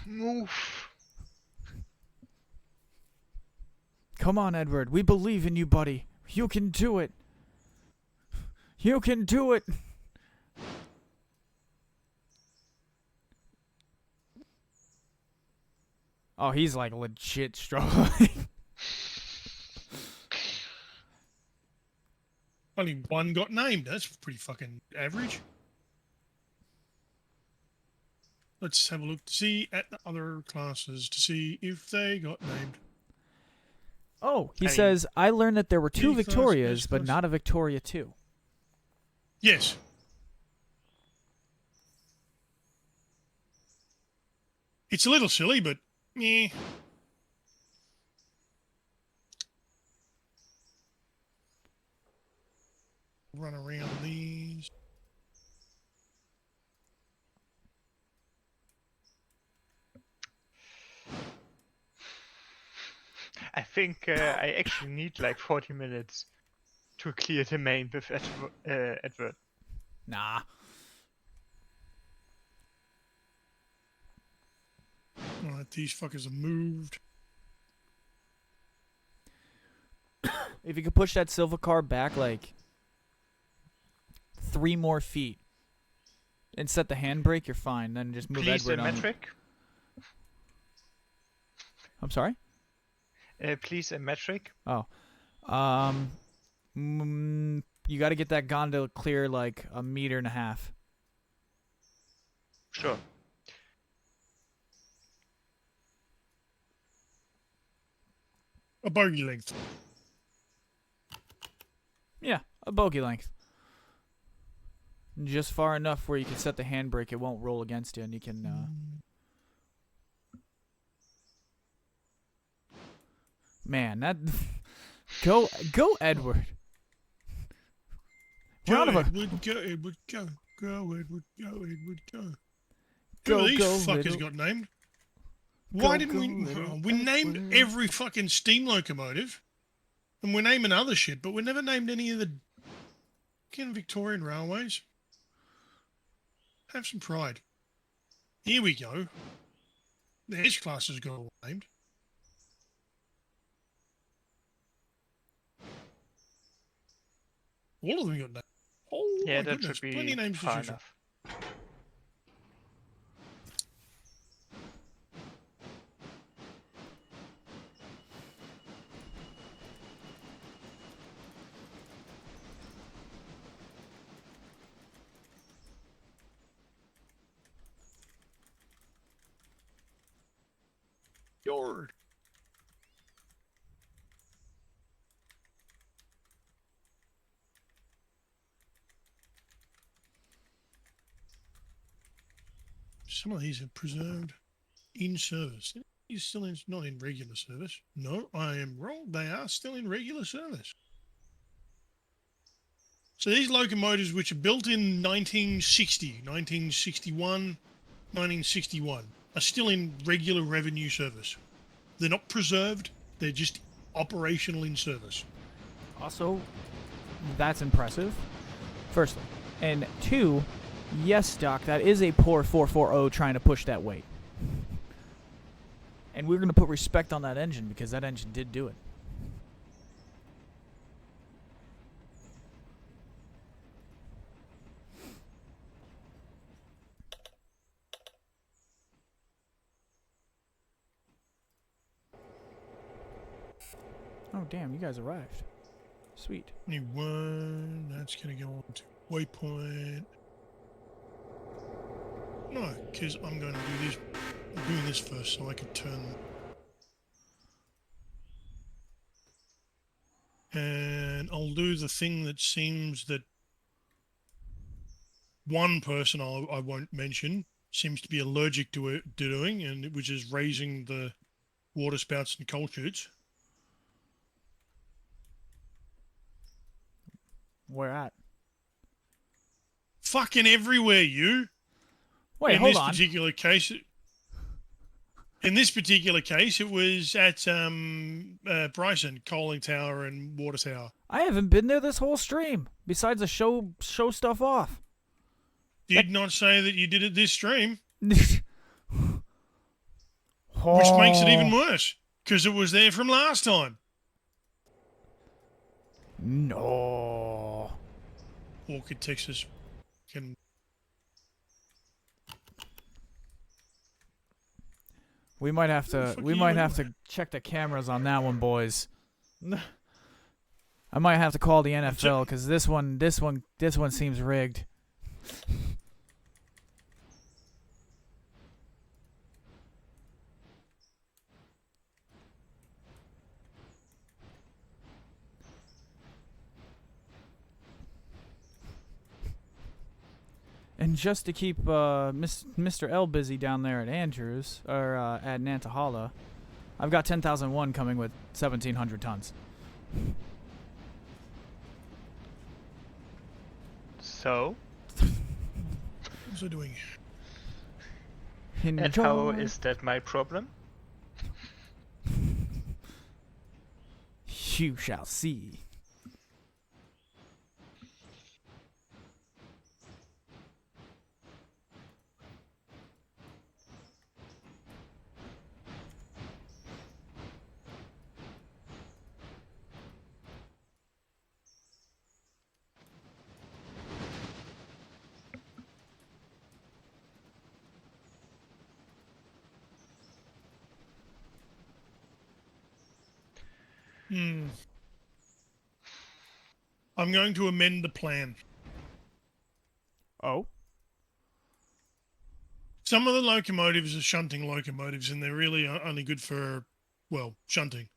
S2: Move.
S1: Come on, Edward. We believe in you, buddy. You can do it. You can do it. Oh, he's like legit struggling.
S3: Only one got named. That's pretty fucking average. Let's have a look to see at the other classes to see if they got named.
S1: Oh, he
S2: I mean,
S1: says, I learned that there were 2
S3: B class,
S1: Victorias,
S3: S
S1: but
S3: class.
S1: not a Victoria 2.
S3: Yes. It's a little silly, but meh. Run around these.
S2: I think I actually need like 40 minutes to clear the main with Edward.
S1: Nah.
S3: Alright, these fuckers are moved.
S1: If you could push that silver car back like 3 more feet and set the handbrake, you're fine. Then just move
S2: Please,
S1: Edward
S2: a
S1: on.
S2: metric.
S1: I'm sorry?
S2: Please, a metric.
S1: Oh. You got to get that gondola clear like 1.5 meters.
S2: Sure.
S3: A bogey length.
S1: Yeah, a bogey length. Just far enough where you can set the handbrake, it won't roll against you, and you can. Man, that. Go, Edward.
S3: Go,
S1: Round of a-
S3: Edward, go, Edward, go. Go, Edward, go, Edward, go.
S1: Go,
S3: Who are these
S1: go,
S3: fuckers
S1: little-
S3: got named?
S1: Go,
S3: Why didn't
S1: go,
S3: we?
S1: little
S3: We named
S1: Edward.
S3: every fucking steam locomotive, and we're naming other shit, but we never named any of the fucking Victorian railways. Have some pride. Here we go. The S class has got all named. All of them got named. Oh
S2: Yeah,
S3: my
S2: that
S3: goodness,
S2: should be
S3: plenty of names
S2: far
S3: as usual.
S2: enough.
S3: Yord. Some of these are preserved in service. He's still in, not in regular service. No, I am wrong. They are still in regular service. So these locomotives, which are built in 1960, 1961, 1961, are still in regular revenue service. They're not preserved. They're just operational in service.
S1: Also, that's impressive. Firstly. And two, yes, Doc, that is a poor 440 trying to push that weight. And we're going to put respect on that engine because that engine did do it. Oh, damn, you guys arrived. Sweet.
S3: Anyone, that's going to go on to waypoint. No, because I'm going to do this. I'm doing this first so I can turn. And I'll do the thing that seems that one person I won't mention seems to be allergic to it, doing, and which is raising the water spouts and coal chutes.
S1: Where at?
S3: Fucking everywhere, you.
S1: Wait,
S3: in
S1: hold
S3: this
S1: on.
S3: particular case, in this particular case, it was at Bryson, Coaling Tower and Water Tower.
S1: I haven't been there this whole stream. Besides the show stuff off.
S3: Did not say that you did it this stream,
S1: Which
S3: which makes it even worse because it was there from last time.
S1: No.
S3: Orchid, Texas, can.
S1: We might have
S3: Where the
S1: to.
S3: fuck
S1: We
S3: are you
S1: might have
S3: anyway?
S1: to check the cameras on that one, boys. I might have to call the NFL because this one seems rigged. And just to keep Mr. L busy down there at Andrews, or at Nantahala, I've got 10,001 coming with 1,700 tons.
S2: So,
S3: What's it doing?
S2: and how
S1: Enjoy.
S2: is that my problem?
S1: You shall see.
S3: I'm going to amend the plan.
S1: Oh?
S3: Some of the locomotives are shunting locomotives, and they're really only good for, well, shunting.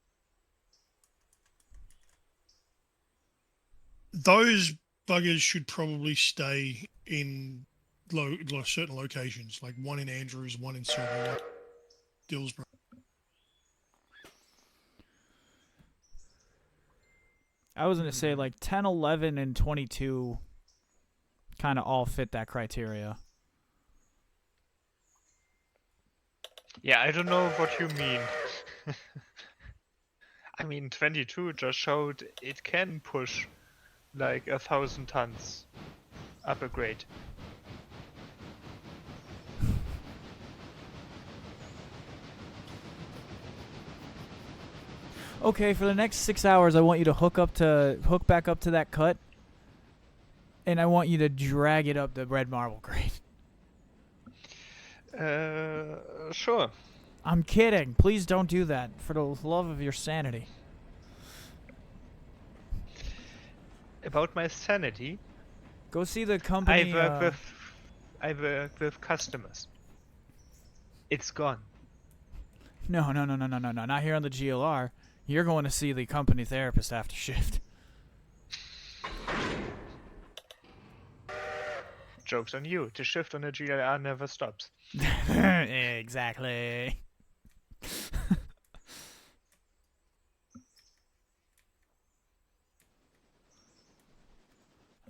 S3: those buggers should probably stay in certain locations, like one in Andrews, one in Silver, one in Dillsborough.
S1: I was gonna say like 10, 11, and 22 kind of all fit that criteria.
S2: Yeah, I don't know what you mean. I mean, 22 just showed it can push like 1,000 tons up a grade.
S1: Okay, for the next 6 hours, I want you to hook back up to that cut, and I want you to drag it up the red marble grade.
S2: Sure.
S1: I'm kidding. Please don't do that, for the love of your sanity.
S2: About my sanity,
S1: Go see the company.
S2: I work with customers. It's gone.
S1: No, not here on the GLR. You're going to see the company therapist after shift.
S2: Joke's on you. The shift on the GLR never stops.
S1: Exactly.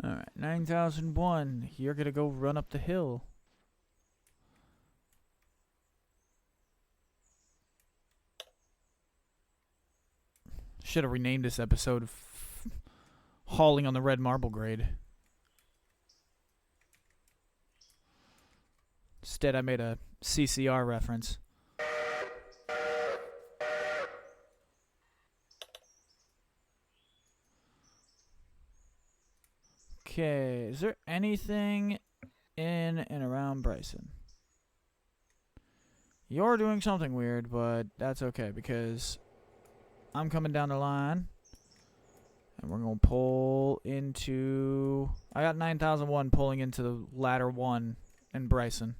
S1: Alright, 9001. You're gonna go run up the hill. Should have renamed this episode Hauling on the Red Marble Grade. Instead, I made a CCR reference. Okay, is there anything in and around Bryson? You're doing something weird, but that's okay because I'm coming down the line and we're going to pull into... I got 9001 pulling into the ladder 1 in Bryson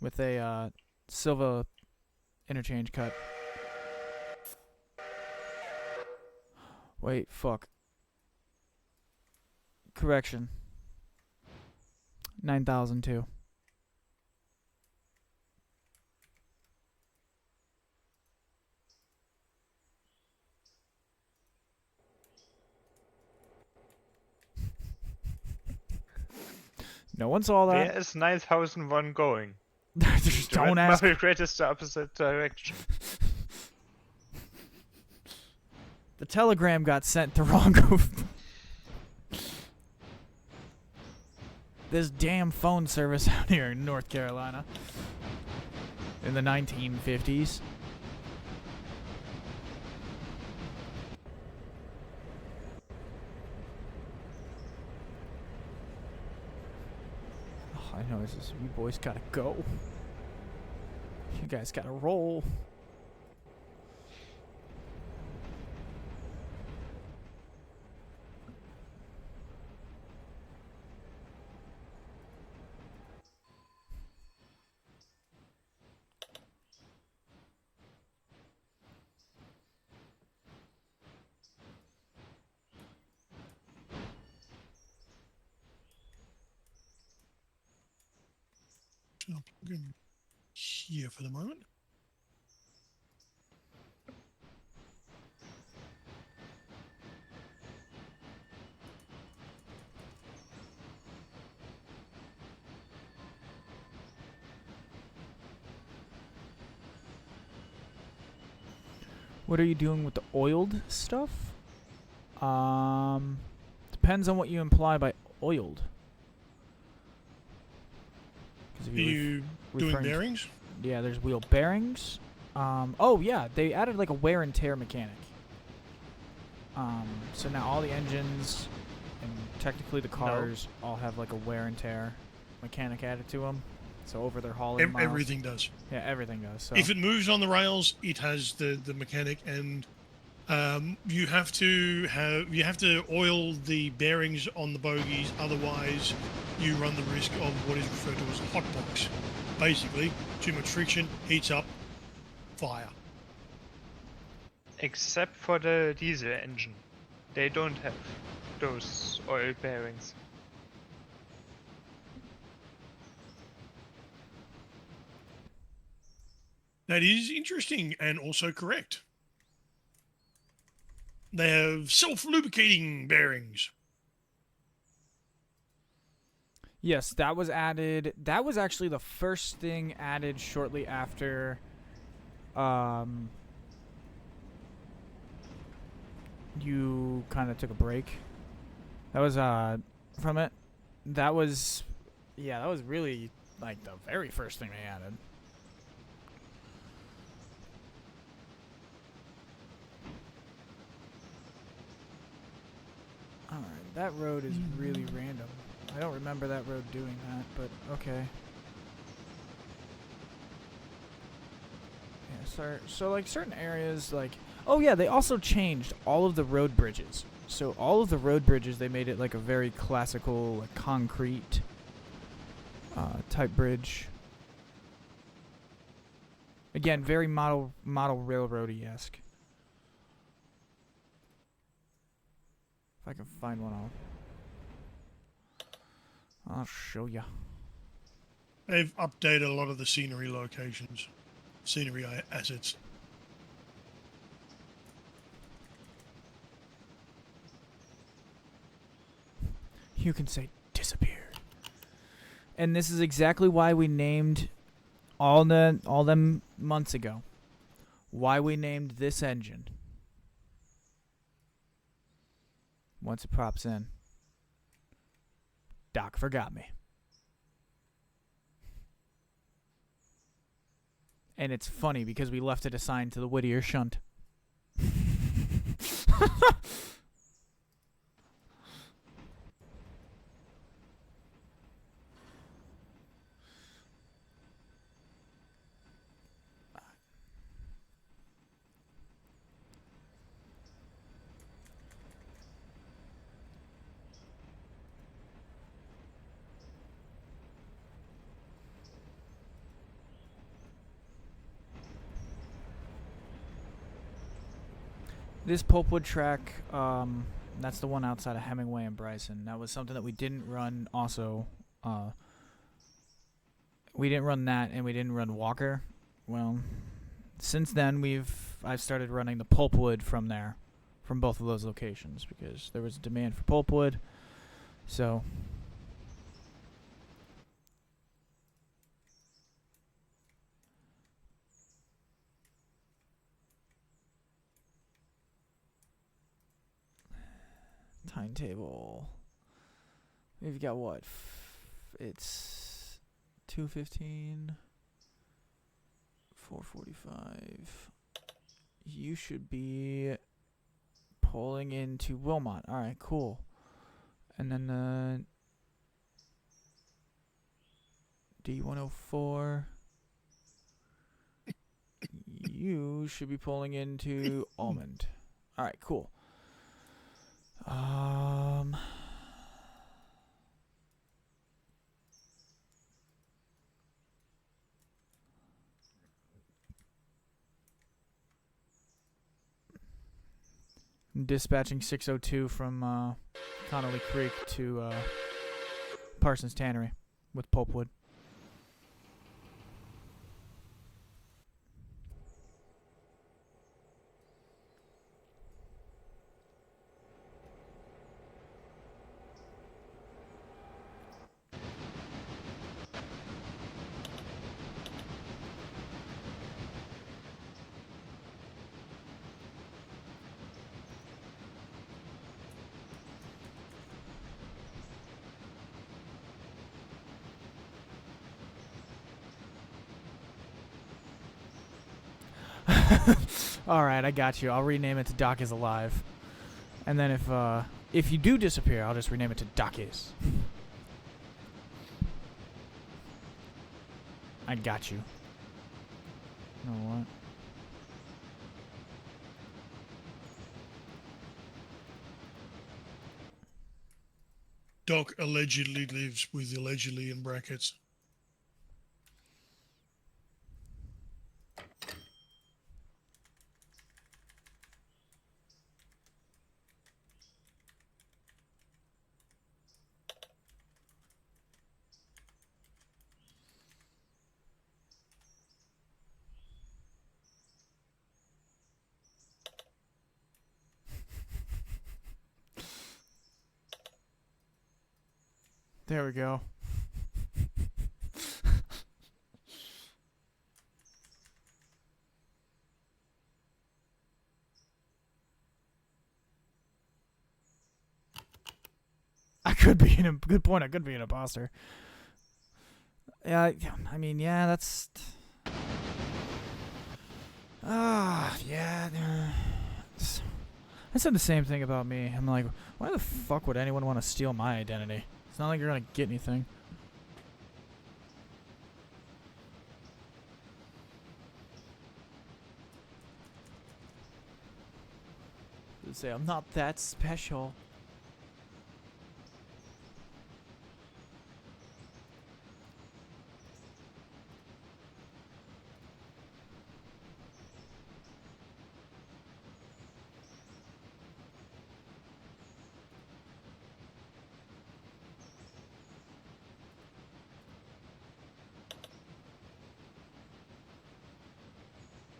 S1: with a Silva interchange cut. Wait, fuck. Correction. 9002. No one saw that.
S2: Where is 9001 going?
S1: Just
S2: The
S1: don't
S2: red
S1: ask.
S2: marble grade is the opposite direction.
S1: The telegram got sent to wrong. This damn phone service out here in North Carolina in the 1950s. Oh, I know this is, you boys gotta go. You guys gotta roll.
S3: I'll plug in here for the moment.
S1: What are you doing with the oiled stuff? Depends on what you imply by oiled. 'Cause if
S3: Are you doing
S1: referring to-
S3: bearings?
S1: Yeah, there's wheel bearings. Oh yeah, they added like a wear and tear mechanic. So now all the engines and technically the cars all have like a wear and tear mechanic added to them. So over their hauling miles.
S3: Everything does.
S1: Yeah, everything does. So
S3: If it moves on the rails, it has the mechanic, and you have to oil the bearings on the bogies. Otherwise, you run the risk of what is referred to as a hot box. Basically, too much friction heats up, fire.
S2: Except for the diesel engine. They don't have those oil bearings.
S3: That is interesting and also correct. They have self-lubricating bearings.
S1: Yes, that was added. That was actually the first thing added shortly after you kind of took a break. That was from it. That was that was really like the very first thing they added. Alright, that road is really random. I don't remember that road doing that, but okay. Yeah, so like certain areas, like, oh yeah, they also changed all of the road bridges. So all of the road bridges, they made it like a very classical, like, concrete type bridge. Again, very model railroady-esque. If I can find one, I'll show ya.
S3: They've updated a lot of the scenery assets.
S1: You can say disappeared. And this is exactly why we named all them months ago. Why we named this engine. Once it pops in. Doc forgot me. And it's funny because we left it assigned to the Whittier shunt. This Pulpwood track, that's the one outside of Hemingway and Bryson. That was something that we didn't run also. We didn't run that, and we didn't run Walker. Well, since then, I've started running the Pulpwood from there, from both of those locations, because there was a demand for Pulpwood. So... timetable. We've got what? It's 2:15, 4:45. You should be pulling into Wilmot. All right, cool. And then the D104. You should be pulling into Almond. All right, cool. Dispatching 602 from Connolly Creek to Parsons Tannery with Pulpwood. Alright, I got you. I'll rename it to Doc is Alive. And then if you do disappear, I'll just rename it to Doc is. I got you. You know what?
S3: Doc allegedly lives with allegedly in brackets.
S1: There we go. I could be an good point. I could be an imposter. Yeah, I mean, yeah, that's. Yeah. I said the same thing about me. I'm like, why the fuck would anyone want to steal my identity? It's not like you're gonna get anything. Say I'm not that special.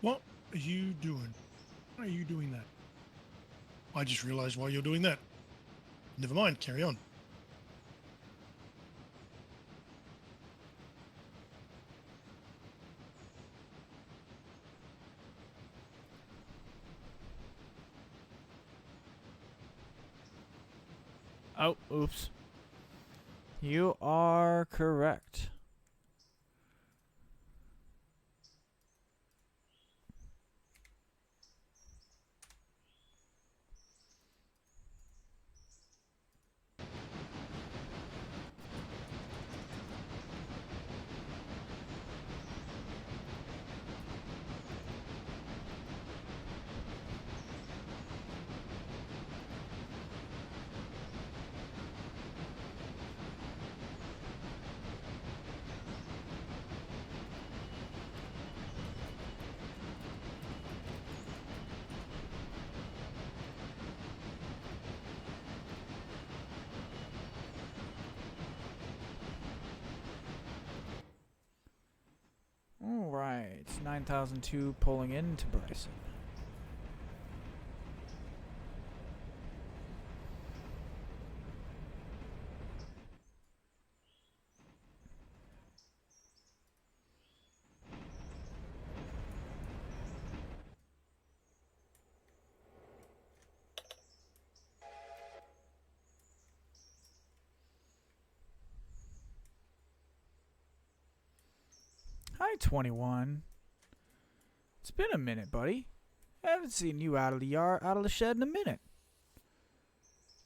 S3: What are you doing? Why are you doing that? I just realized why you're doing that. Never mind, carry on.
S1: Oh, oops. You are correct. Alright, 9002 pulling into Bryson. Hi, 21. It's been a minute, buddy. I haven't seen you out of the shed in a minute.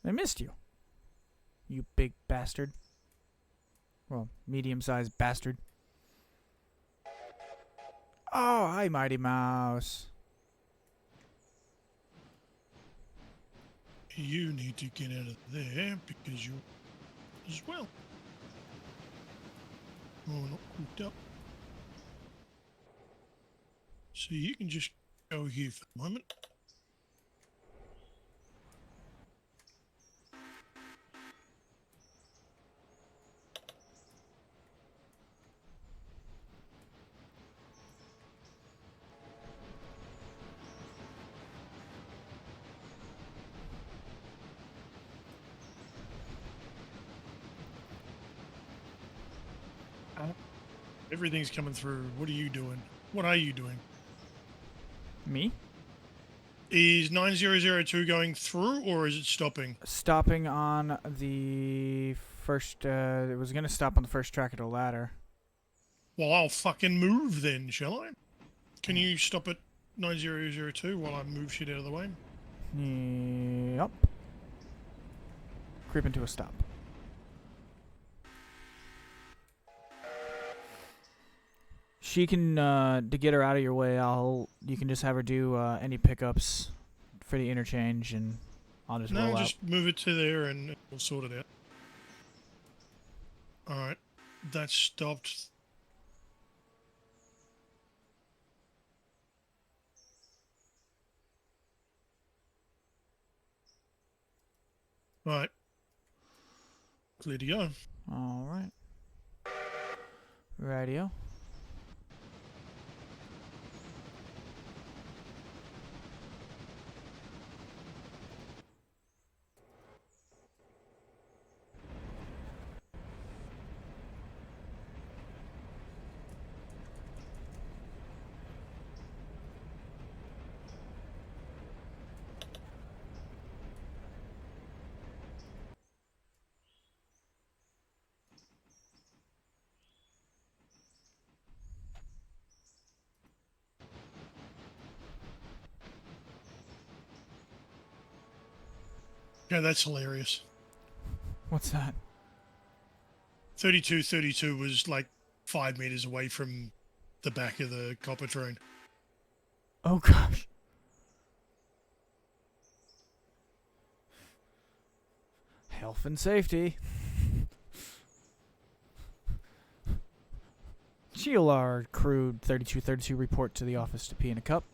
S1: I missed you. You big bastard. Well, medium-sized bastard. Oh, hi, Mighty Mouse.
S3: You need to get out of there because you're as well. Oh, not hooked up. So you can just go here for the moment. Everything's coming through. What are you doing? What are you doing?
S1: Me?
S3: Is 9002 going through or is it stopping?
S1: Stopping on the first, it was gonna stop on the first track of the ladder.
S3: Well, I'll fucking move then, shall I? Can you stop at 9002 while I move shit out of the way?
S1: Yep. Creeping to a stop. She can, to get her out of your way, you can just have her do any pickups for the interchange, and I'll just roll
S3: No,
S1: out.
S3: just move it to there and we'll sort it out. Alright, that stopped. Right. Clear to go.
S1: Alright. Radio.
S3: Yeah, that's hilarious.
S1: What's that?
S3: 3232 was like 5 meters away from the back of the copper train.
S1: Oh gosh. Health and safety. GLR crew 3232 report to the office to pee in a cup.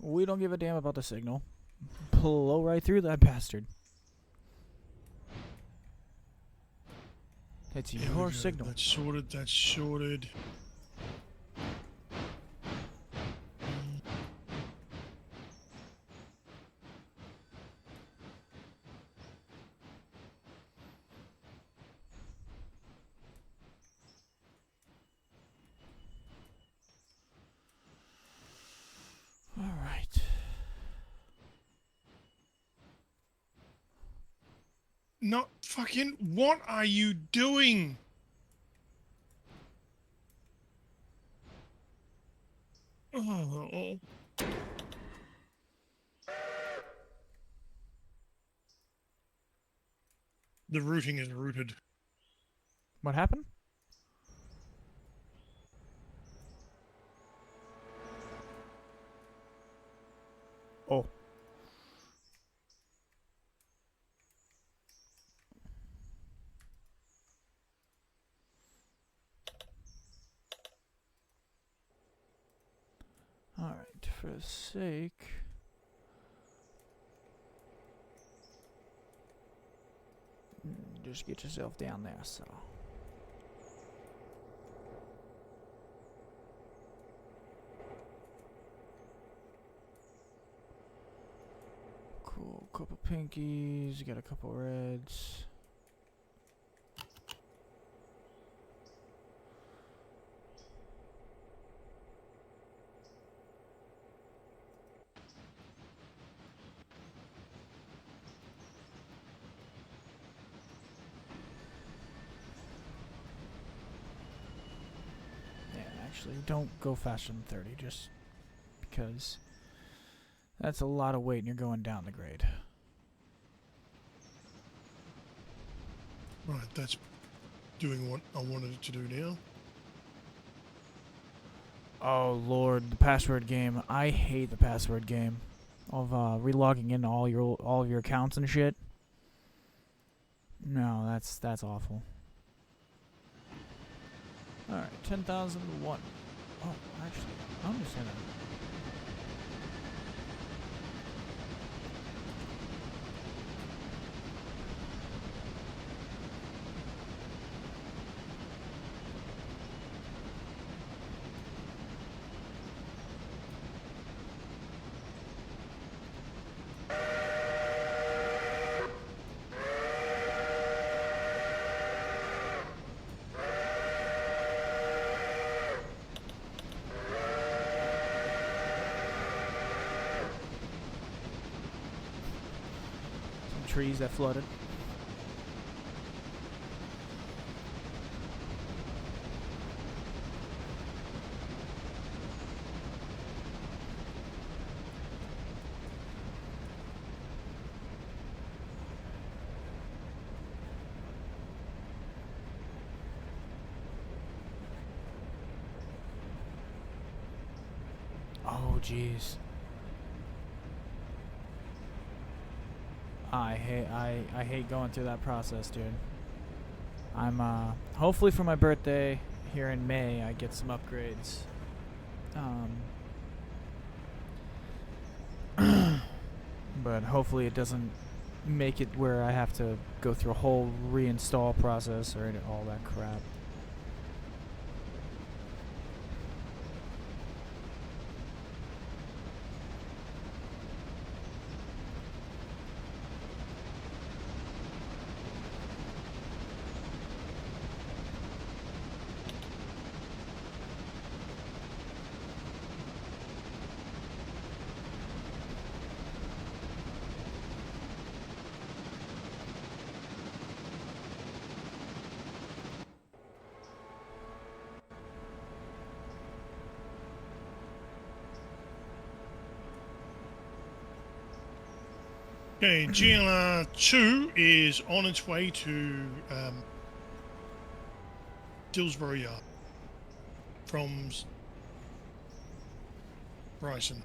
S1: We don't give a damn about the signal. Blow right through that bastard. It's
S3: Here we
S1: your
S3: go.
S1: signal.
S3: That's sorted. That's sorted.
S1: All right.
S3: Not fucking. What are you doing? Oh. The routing is rooted.
S1: What happened? Oh. Alright, for the sake. Just get yourself down there, so. Cool, couple pinkies, you got a couple reds. Yeah, actually, don't go faster than 30, just because that's a lot of weight and you're going down the grade.
S3: Right, that's doing what I wanted it to do now.
S1: Oh lord, the password game. I hate the password game of relogging into all of your accounts and shit. No, that's awful. All right, 10,001. Oh, actually, I'm just gonna. Trees that flooded. Oh jeez. I hate going through that process, dude. I'm hopefully for my birthday here in May I get some upgrades. But hopefully it doesn't make it where I have to go through a whole reinstall process or all that crap.
S3: Okay, GLR 2 is on its way to Dillsborough Yard from Bryson.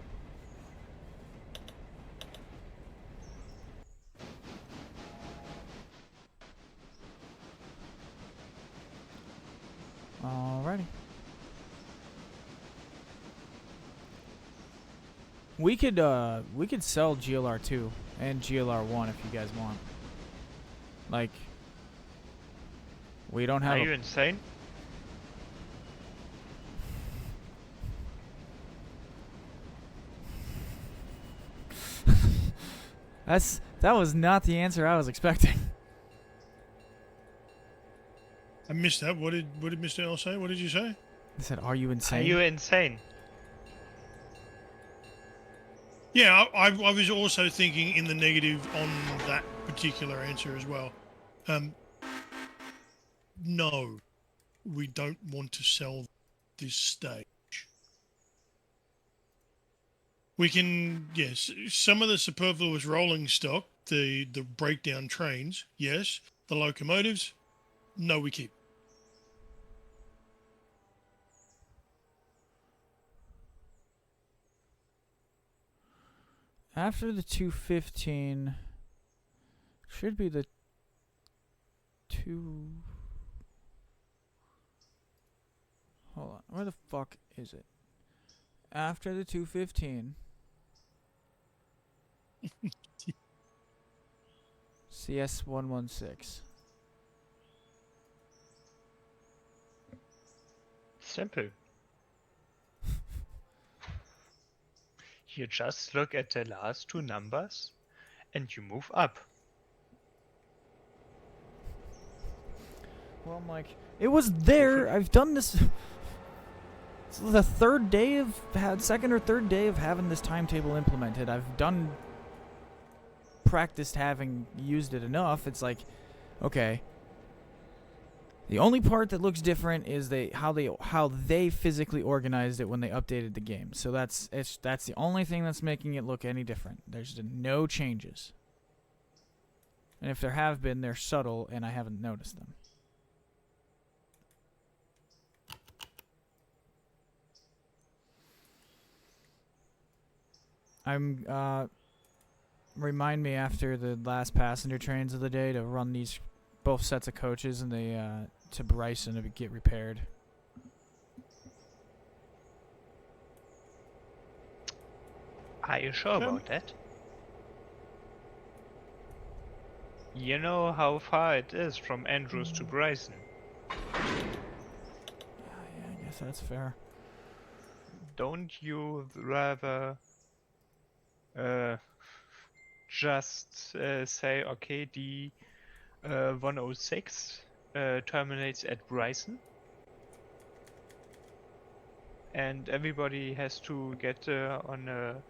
S1: Alrighty. We could sell GLR 2 and GLR 1 if you guys want. Like, we don't have.
S2: Are you insane?
S1: That was not the answer I was expecting.
S3: I missed that. What did Mr. L say? What did you say?
S1: I said, "Are you
S2: Are
S1: insane?"
S2: you insane?
S3: Yeah, I was also thinking in the negative on that particular answer as well. No, we don't want to sell this stage. We can, yes, some of the superfluous rolling stock, the breakdown trains, yes. The locomotives, no, we keep.
S1: After the 215, should be the 2. Hold on, where the fuck is it? After the 215. CS 116.
S2: Simple. You just look at the last two numbers and you move up.
S1: Well, I'm like, it was there. I've done this. It's the second or third day of having this timetable implemented. I've practiced having used it enough. It's like, okay. The only part that looks different is how they physically organized it when they updated the game. So that's the only thing that's making it look any different. There's no changes. And if there have been, they're subtle and I haven't noticed them. Remind me after the last passenger trains of the day to run these both sets of coaches and to Bryson to get repaired.
S2: Are you sure about that? You know how far it is from Andrews to Bryson.
S1: Yeah, I guess that's fair.
S2: Don't you rather just say, okay, the 106 terminates at Bryson, and everybody has to get on a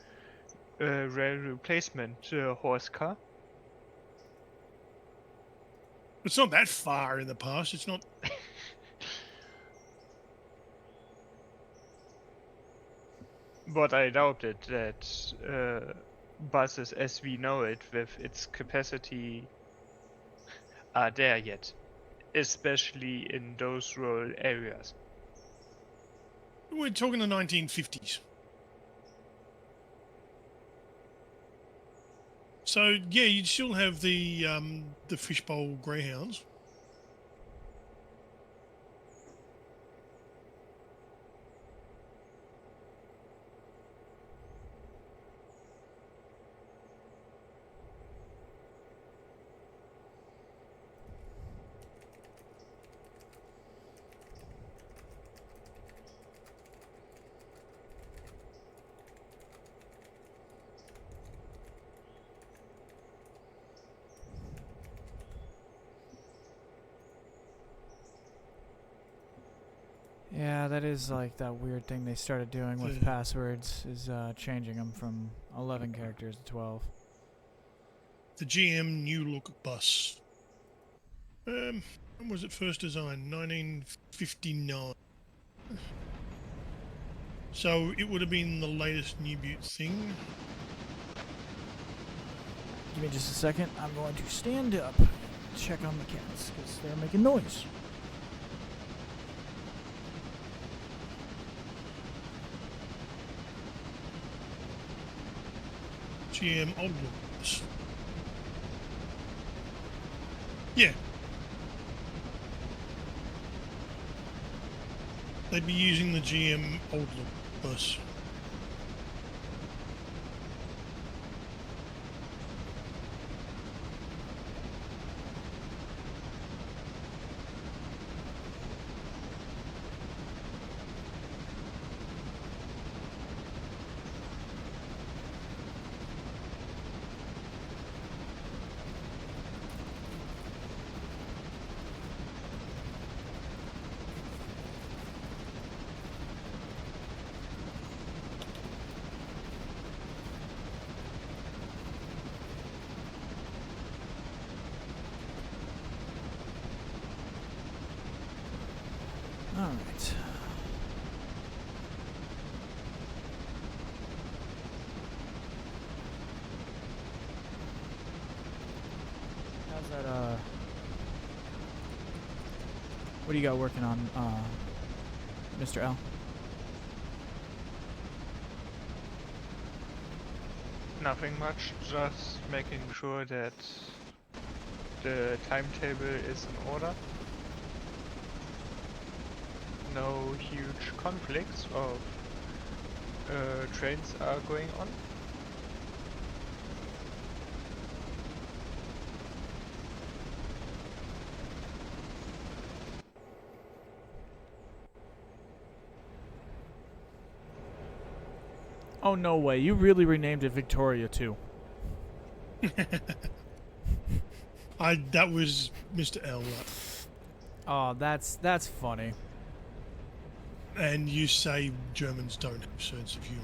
S2: rail replacement horse car?
S3: It's not that far in the past. It's not.
S2: But I doubted that buses as we know it with its capacity are there yet, especially in those rural areas.
S3: We're talking the 1950s. So yeah, you'd still have the fishbowl greyhounds.
S1: Yeah, that is like that weird thing they started doing with
S3: Yeah.
S1: passwords is changing them from 11 characters to 12.
S3: The GM New Look bus. When was it first designed? 1959. So it would have been the latest New Butte thing.
S1: Give me just a second. I'm going to stand up, check on the cats, because they're making noise.
S3: GM old looks. Yeah. They'd be using the GM old look bus.
S1: Alright. How's that, what do you got working on, Mr. L?
S2: Nothing much, just making sure that the timetable is in order. No huge conflicts of trains are going on.
S1: Oh, no way. You really renamed it Victoria, too.
S3: That was Mr. L.
S1: Oh, that's funny.
S3: And you say Germans don't have sense of humour.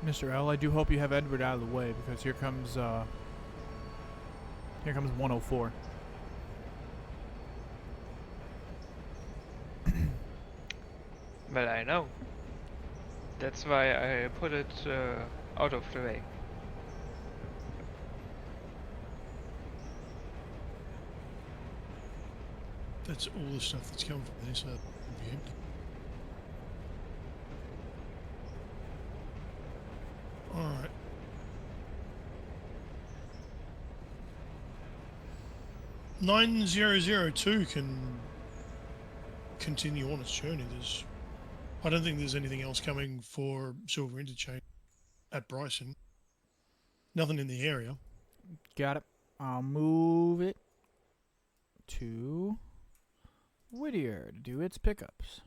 S1: Mr. L, I do hope you have Edward out of the way, because here comes 104.
S2: Well, I know. That's why I put it out of the way.
S3: That's all the stuff that's come from this. It'll be empty. Alright. $9002 can continue on its journey. I don't think there's anything else coming for Silver Interchange at Bryson. Nothing in the area.
S1: Got it. I'll move it to Whittier to do its pickups.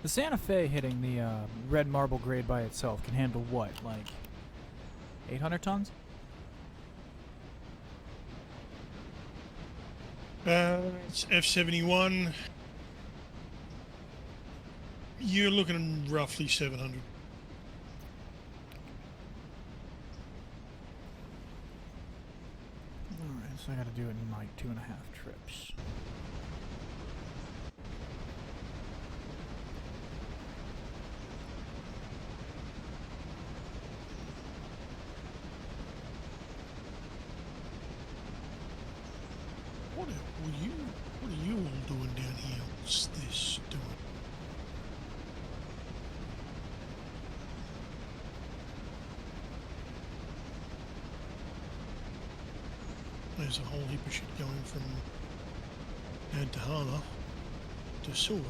S1: The Santa Fe hitting the red marble grade by itself can handle what, like 800 tons?
S3: It's F71. You're looking at roughly 700.
S1: Alright, so I gotta do it in like 2.5 trips.
S3: What are you all doing down here? What's this doing? There's a whole heap of shit going from Antahana to Silver.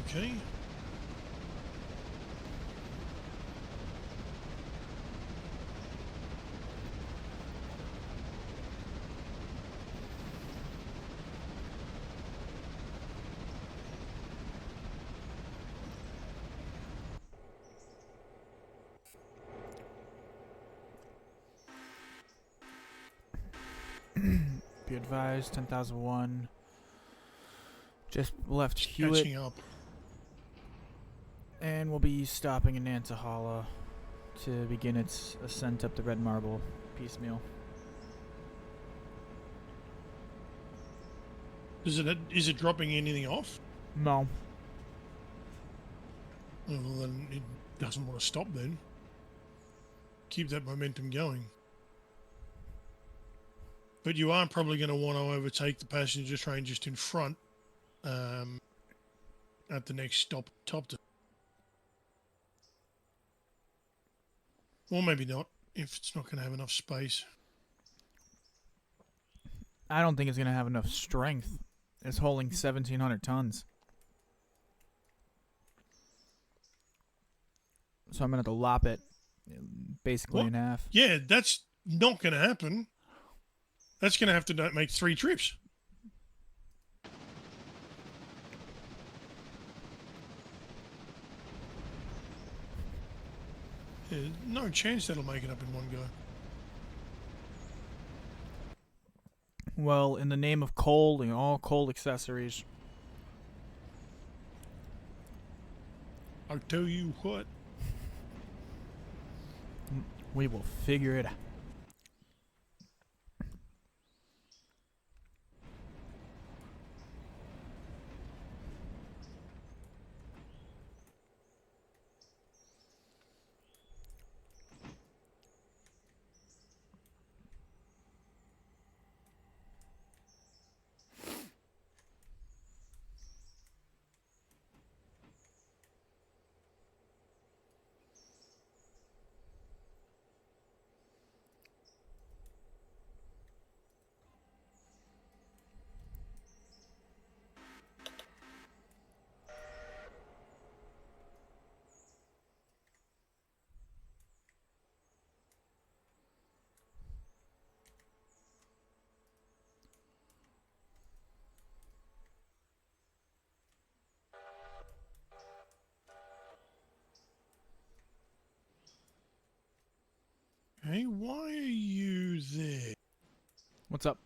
S3: Okay.
S1: Be advised, 10,001. Just left Hewitt,
S3: Catching up.
S1: and we'll be stopping in Nantahala to begin its ascent up the red marble piecemeal.
S3: Is it dropping anything off?
S1: No.
S3: Well, then it doesn't want to stop then. Keep that momentum going. But you are probably going to want to overtake the passenger train just in front at the next stop, Topton. Or maybe not, if it's not going to have enough space.
S1: I don't think it's going to have enough strength. It's holding 1,700 tons. So I'm going to have to lop it basically
S3: What?
S1: in half.
S3: Yeah, that's not going to happen. That's going to have to make 3 trips. There's no chance that'll make it up in one go.
S1: Well, in the name of coal, all coal accessories.
S3: I'll tell you what.
S1: We will figure it out.
S3: Hey, why are you there?
S1: What's up?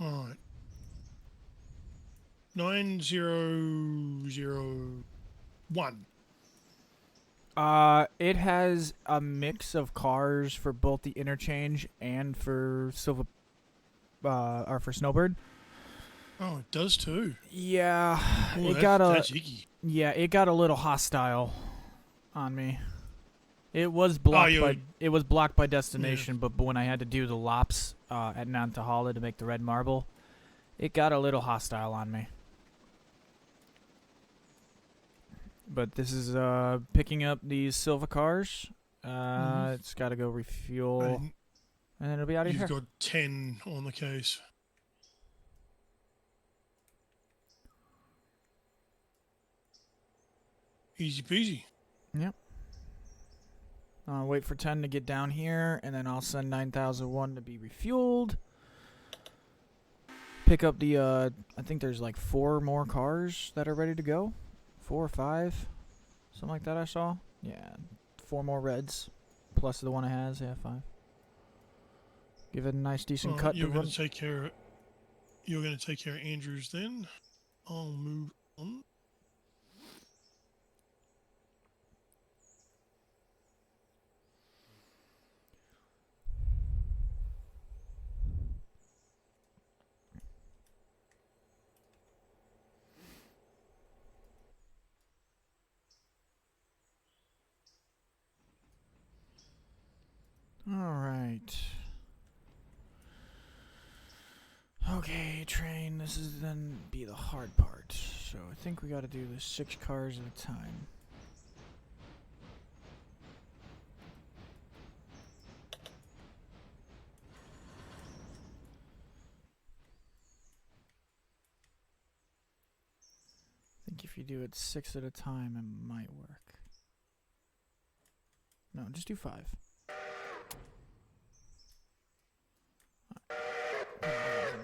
S3: Alright. 9001.
S1: It has a mix of cars for both the interchange and for or for Snowbird.
S3: Oh, it does too.
S1: Yeah,
S3: Oh,
S1: it got
S3: that's icky.
S1: it got a little hostile on me. It was blocked by destination, but when I had to do the lops at Nantahala to make the red marble, it got a little hostile on me. But this is picking up these Silva cars. It's got to go refuel,
S3: And
S1: and then it'll be out of
S3: you've
S1: here.
S3: got 10 on the case. Easy peasy.
S1: Yep. Wait for 10 to get down here, and then I'll send 9001 to be refueled. Pick up the, I think there's like 4 more cars that are ready to go. 4 or 5. Something like that I saw. Yeah, 4 more reds. Plus the one it has, yeah, 5. Give it a nice decent cut
S3: You're
S1: to
S3: going
S1: run.
S3: to take care. You're going to take care of Andrews then. I'll move on.
S1: Alright. Okay, train, this is then be the hard part. So I think we gotta do this 6 cars at a time. I think if you do it 6 at a time, it might work. No, just do 5.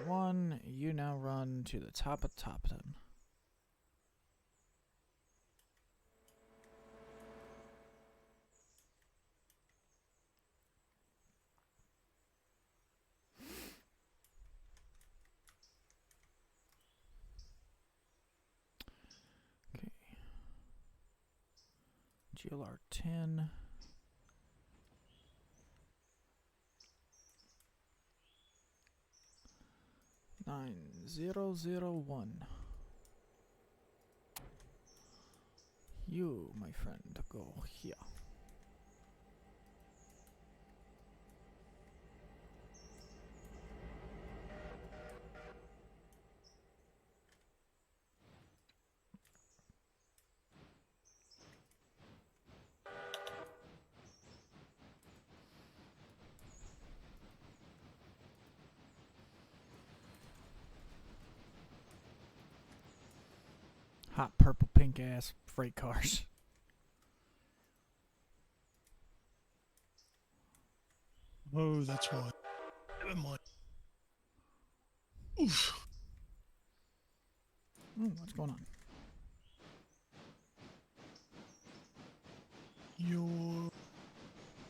S1: 1, you now run to the top of Topton. Okay. GLR 10. Nine 001. You, my friend, go here. Hot purple pink ass freight cars.
S3: Oh, that's why. Never mind. Oof.
S1: Ooh, what's going on?
S3: You're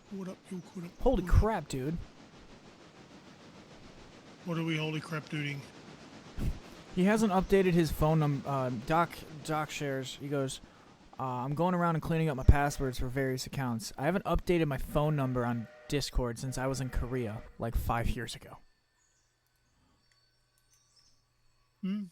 S3: caught up. You're caught up.
S1: Holy
S3: caught up.
S1: crap, dude.
S3: What are we holy crap doing?
S1: He hasn't updated his phone number. Doc shares. He goes, I'm going around and cleaning up my passwords for various accounts. I haven't updated my phone number on Discord since I was in Korea, like 5 years ago.
S3: Hmm?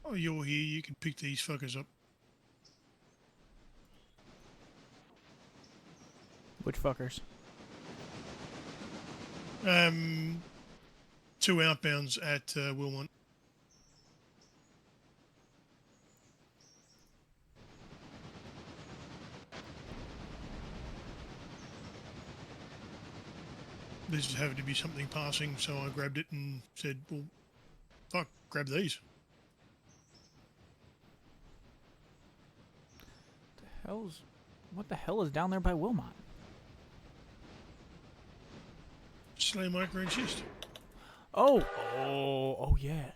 S3: Oh, you're here. You can pick these fuckers up.
S1: Which fuckers?
S3: 2 outbounds at Wilmont. There just happened to be something passing, so I grabbed it and said, well, fuck, grab these.
S1: What the hell is down there by Wilmot?
S3: Slay micro insist.
S1: Oh yeah.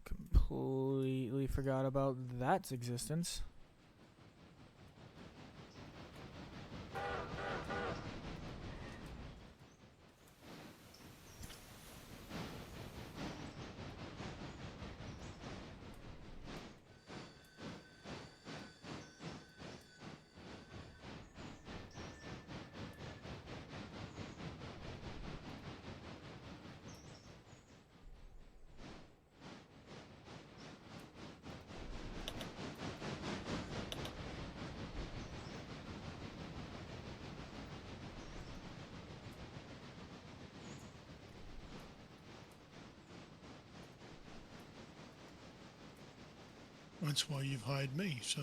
S1: Completely forgot about that's existence.
S3: That's why you've hired me, so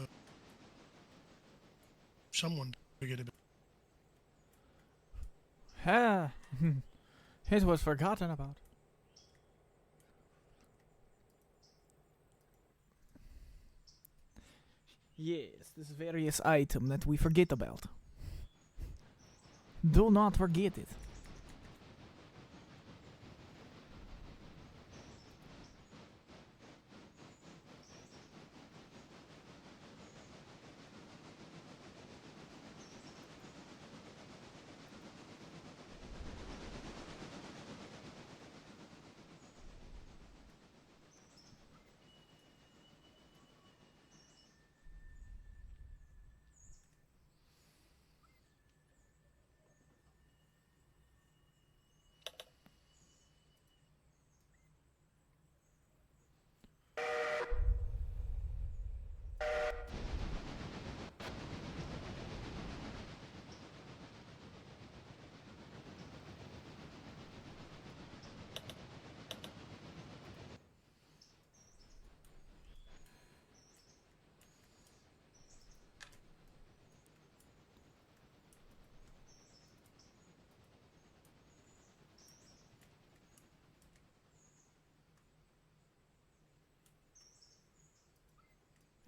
S3: someone forget about.
S1: Ha! It was forgotten about. Yes, this various item that we forget about. Do not forget it.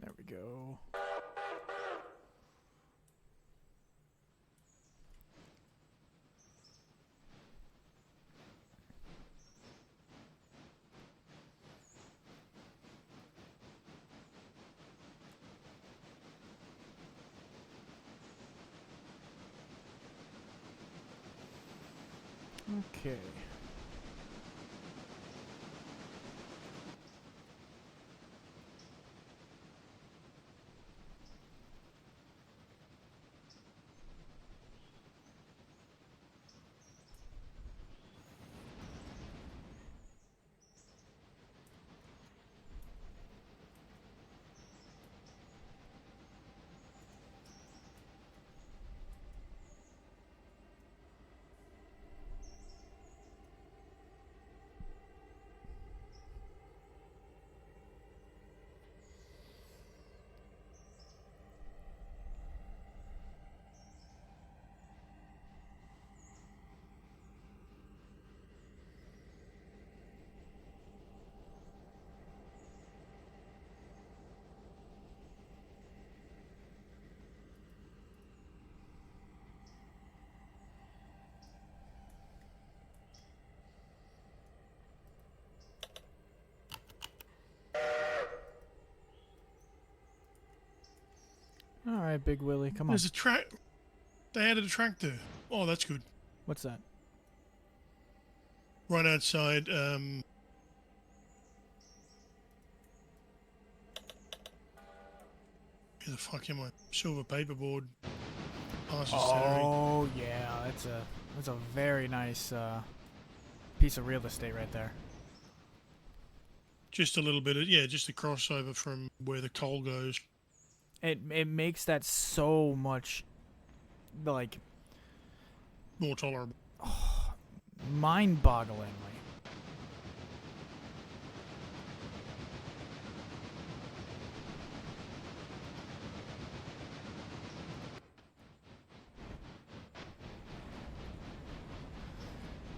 S1: There we go. Okay. All right, Big Willie, come on.
S3: There's a track. They added a tractor. Oh, that's good.
S1: What's that?
S3: Right outside. Where the fuck am I? Silver paperboard. Passes Saturday.
S1: Oh yeah, that's a very nice piece of real estate right there.
S3: Just a little bit of just a crossover from where the coal goes.
S1: It makes that so much like
S3: More tolerable.
S1: mind-bogglingly.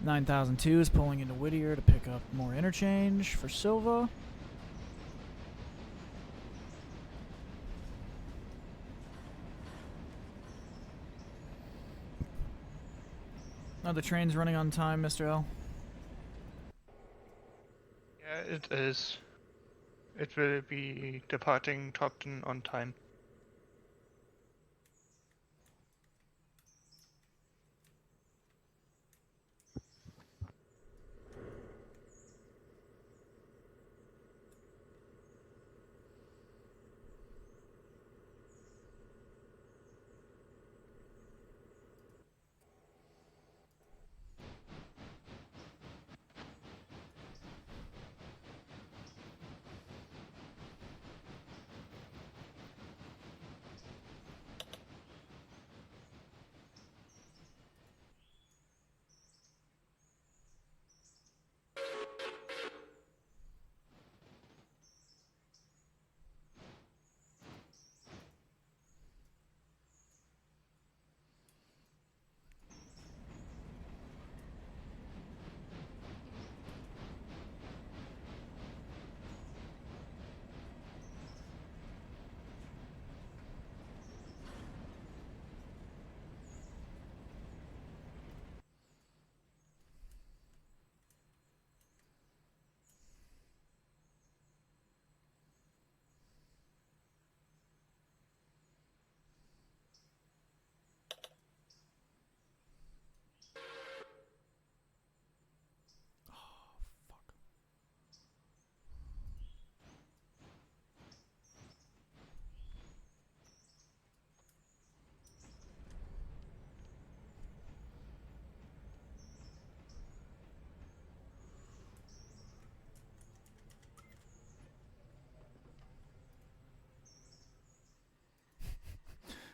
S1: $9,002 is pulling into Whittier to pick up more interchange for Silva. Are the trains running on time, Mr. L?
S2: Yeah, it is. It will be departing Topton on time.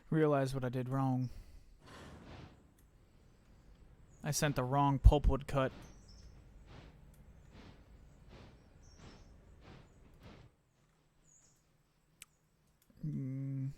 S1: realize what I did wrong. I sent the wrong pulpwood cut. Mm.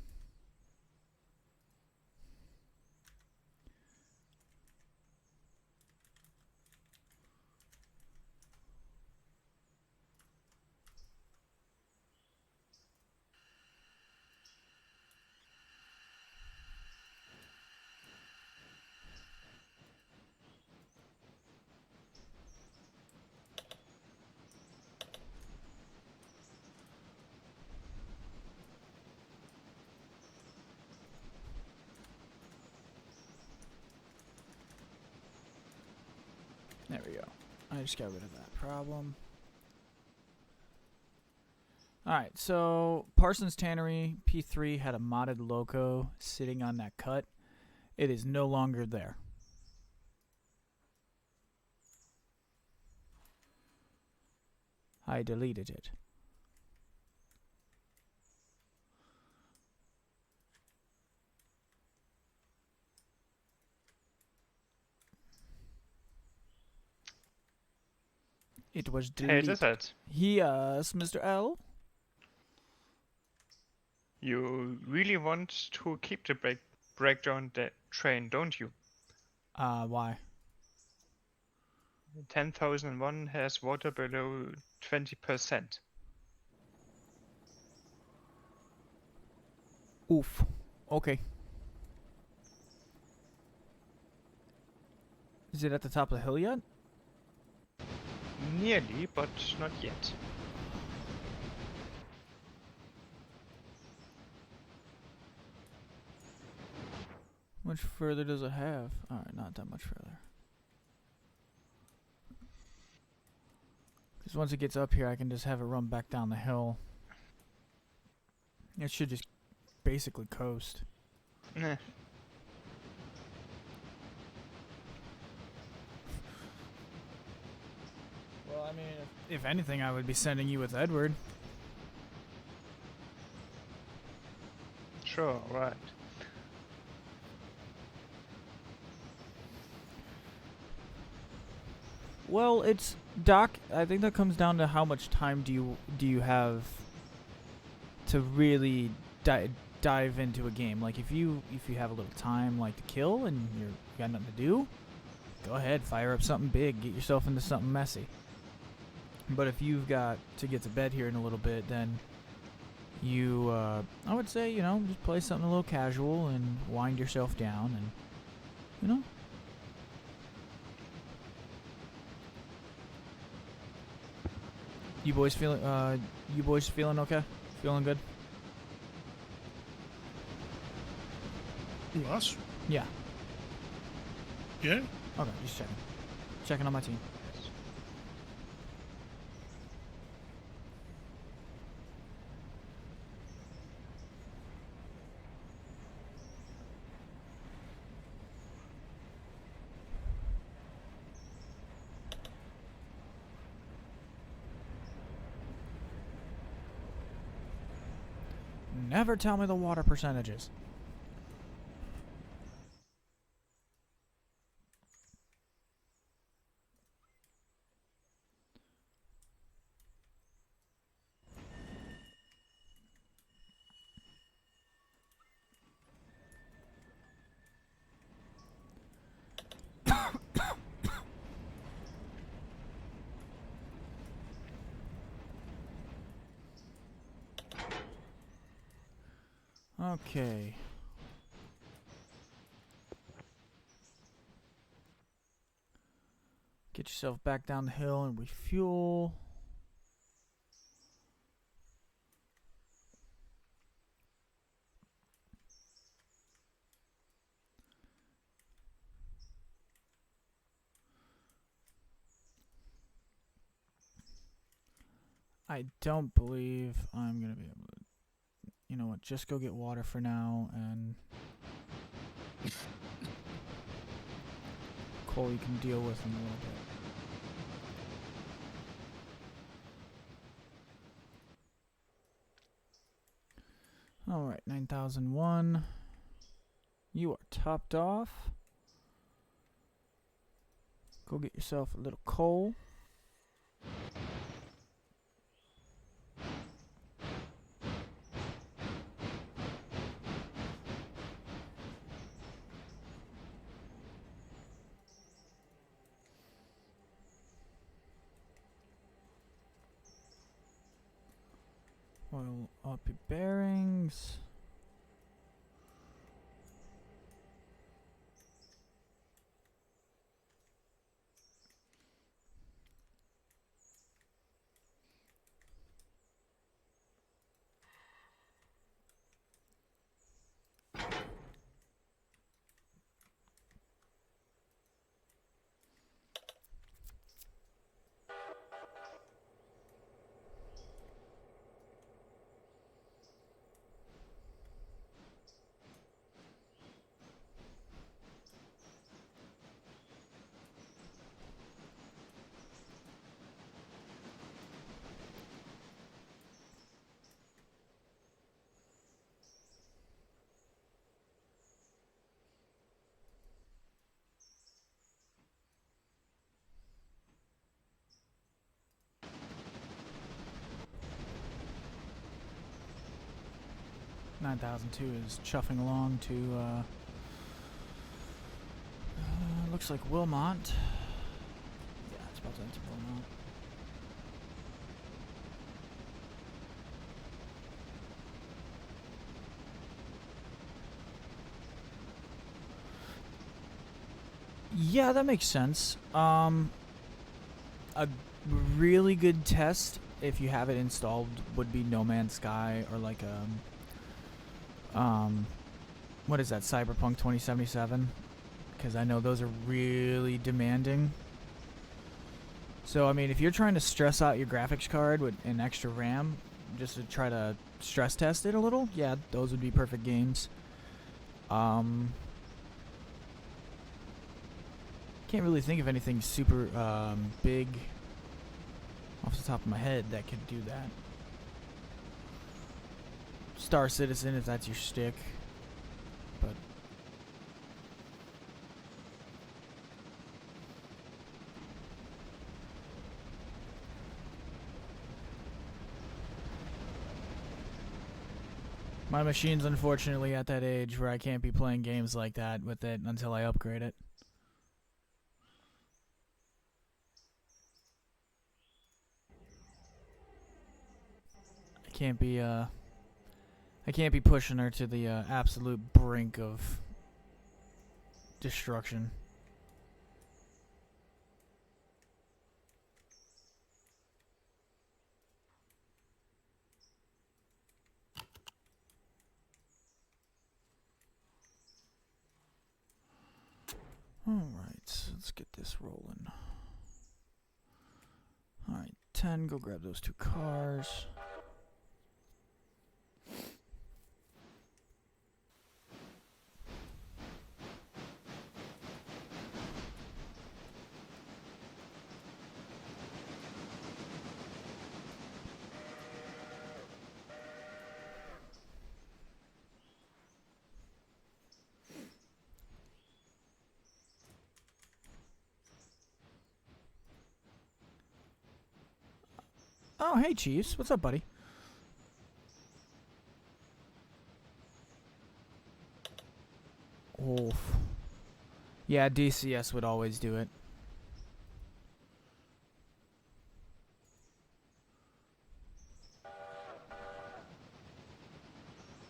S1: There we go. I just got rid of that problem. Alright, so Parsons Tannery P3 had a modded loco sitting on that cut. It is no longer there. I deleted it. It was
S2: Hey,
S1: deleted.
S2: Lizard,
S1: Yes, Mr. L.
S2: you really want to keep the breakdown train, don't you?
S1: Why?
S2: 10,001 has water below 20%.
S1: Oof. Okay. Is it at the top of the hill yet?
S2: Nearly, but not yet.
S1: Much further does it have? Alright, not that much further. Because once it gets up here, I can just have it run back down the hill. It should just basically coast.
S2: Nah.
S1: Well, I mean, if anything, I would be sending you with Edward.
S2: Sure, right.
S1: Well, it's Doc. I think that comes down to how much time do you have to really dive into a game. Like if you have a little time like to kill and you got nothing to do, go ahead, fire up something big, get yourself into something messy. But if you've got to get to bed here in a little bit, then you I would say, you know, just play something a little casual and wind yourself down and, you know. You boys feeling okay? Feeling good?
S3: Who, us?
S1: Yeah.
S3: Yeah?
S1: Okay, just checking. Checking on my team. Never tell me the water percentages. Okay. Get yourself back down the hill and refuel. I don't believe I'm gonna be able to. You know what? Just go get water for now, and coal you can deal with in a little bit. All right, 9001. You are topped off. Go get yourself a little coal. Oil up your bearings. $9,002 is chuffing along to, looks like Wilmot. Yeah, it's about to enter Wilmot. Yeah, that makes sense. A really good test, if you have it installed, would be No Man's Sky or like what is that, Cyberpunk 2077? Because I know those are really demanding. So, I mean, if you're trying to stress out your graphics card with an extra RAM, just to try to stress test it a little, yeah, those would be perfect games. Can't really think of anything super big off the top of my head that could do that. Star Citizen, if that's your shtick. But my machine's unfortunately at that age where I can't be playing games like that with it until I upgrade it. I can't be pushing her to the absolute brink of destruction. Alright, so let's get this rolling. Alright, 10, go grab those 2 cars. Oh, hey, Chiefs. What's up, buddy? Oof. Yeah, DCS would always do it.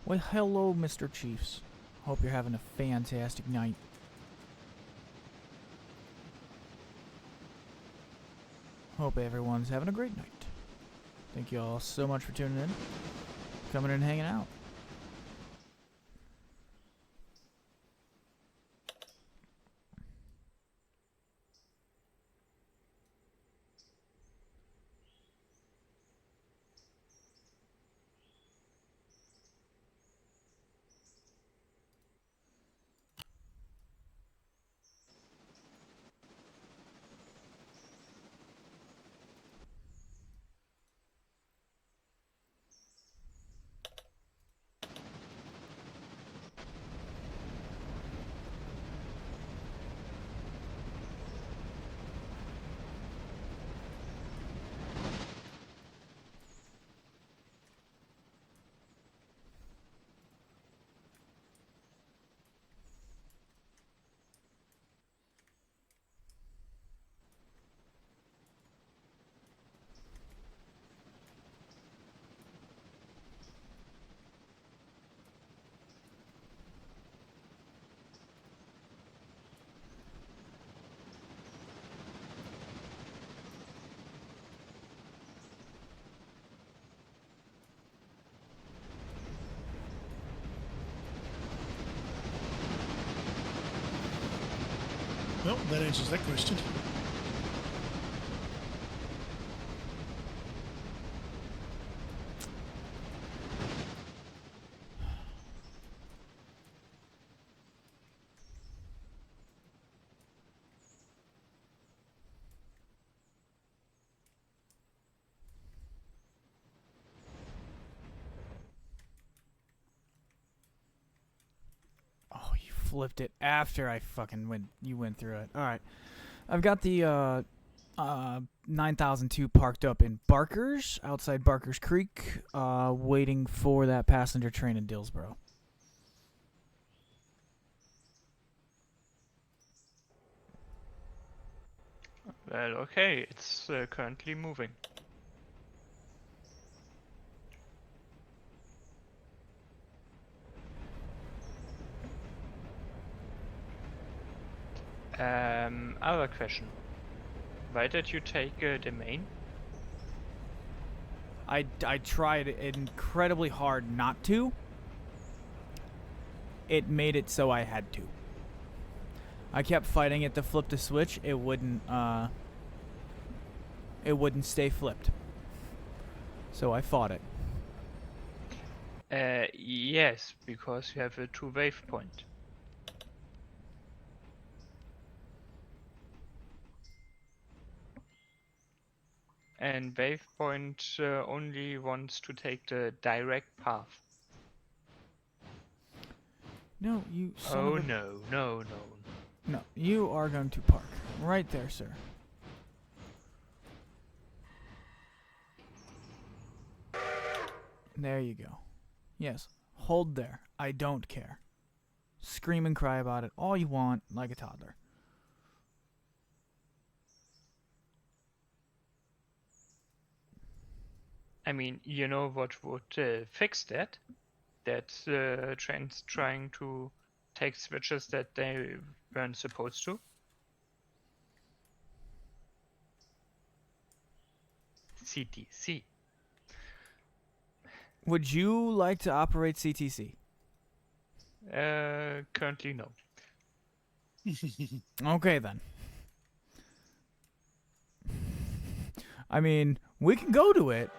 S1: Well, hello, Mr. Chiefs. Hope you're having a fantastic night. Hope everyone's having a great night. Thank you all so much for tuning in, coming in and hanging out.
S3: Well, that answers that question.
S1: Oh, you flipped it after I fucking went through it. All right. I've got the 9002 parked up in Barkers, outside Barkers Creek, waiting for that passenger train in Dillsboro.
S2: Well, okay, it's currently moving. Other question. Why did you take the main?
S1: I tried incredibly hard not to. It made it so I had to. I kept fighting it to flip the switch. It wouldn't stay flipped. So I fought it.
S2: Yes, because you have a 2-wave point. And Wavepoint only wants to take the direct path.
S1: No, you son
S2: Oh
S1: of a...
S2: no.
S1: No, you are going to park. Right there, sir. There you go. Yes, hold there. I don't care. Scream and cry about it all you want, like a toddler.
S2: I mean, you know what would fix that? That trains trying to take switches that they weren't supposed to. CTC.
S1: Would you like to operate CTC?
S2: Currently no.
S1: Okay, then. I mean, we can go to it,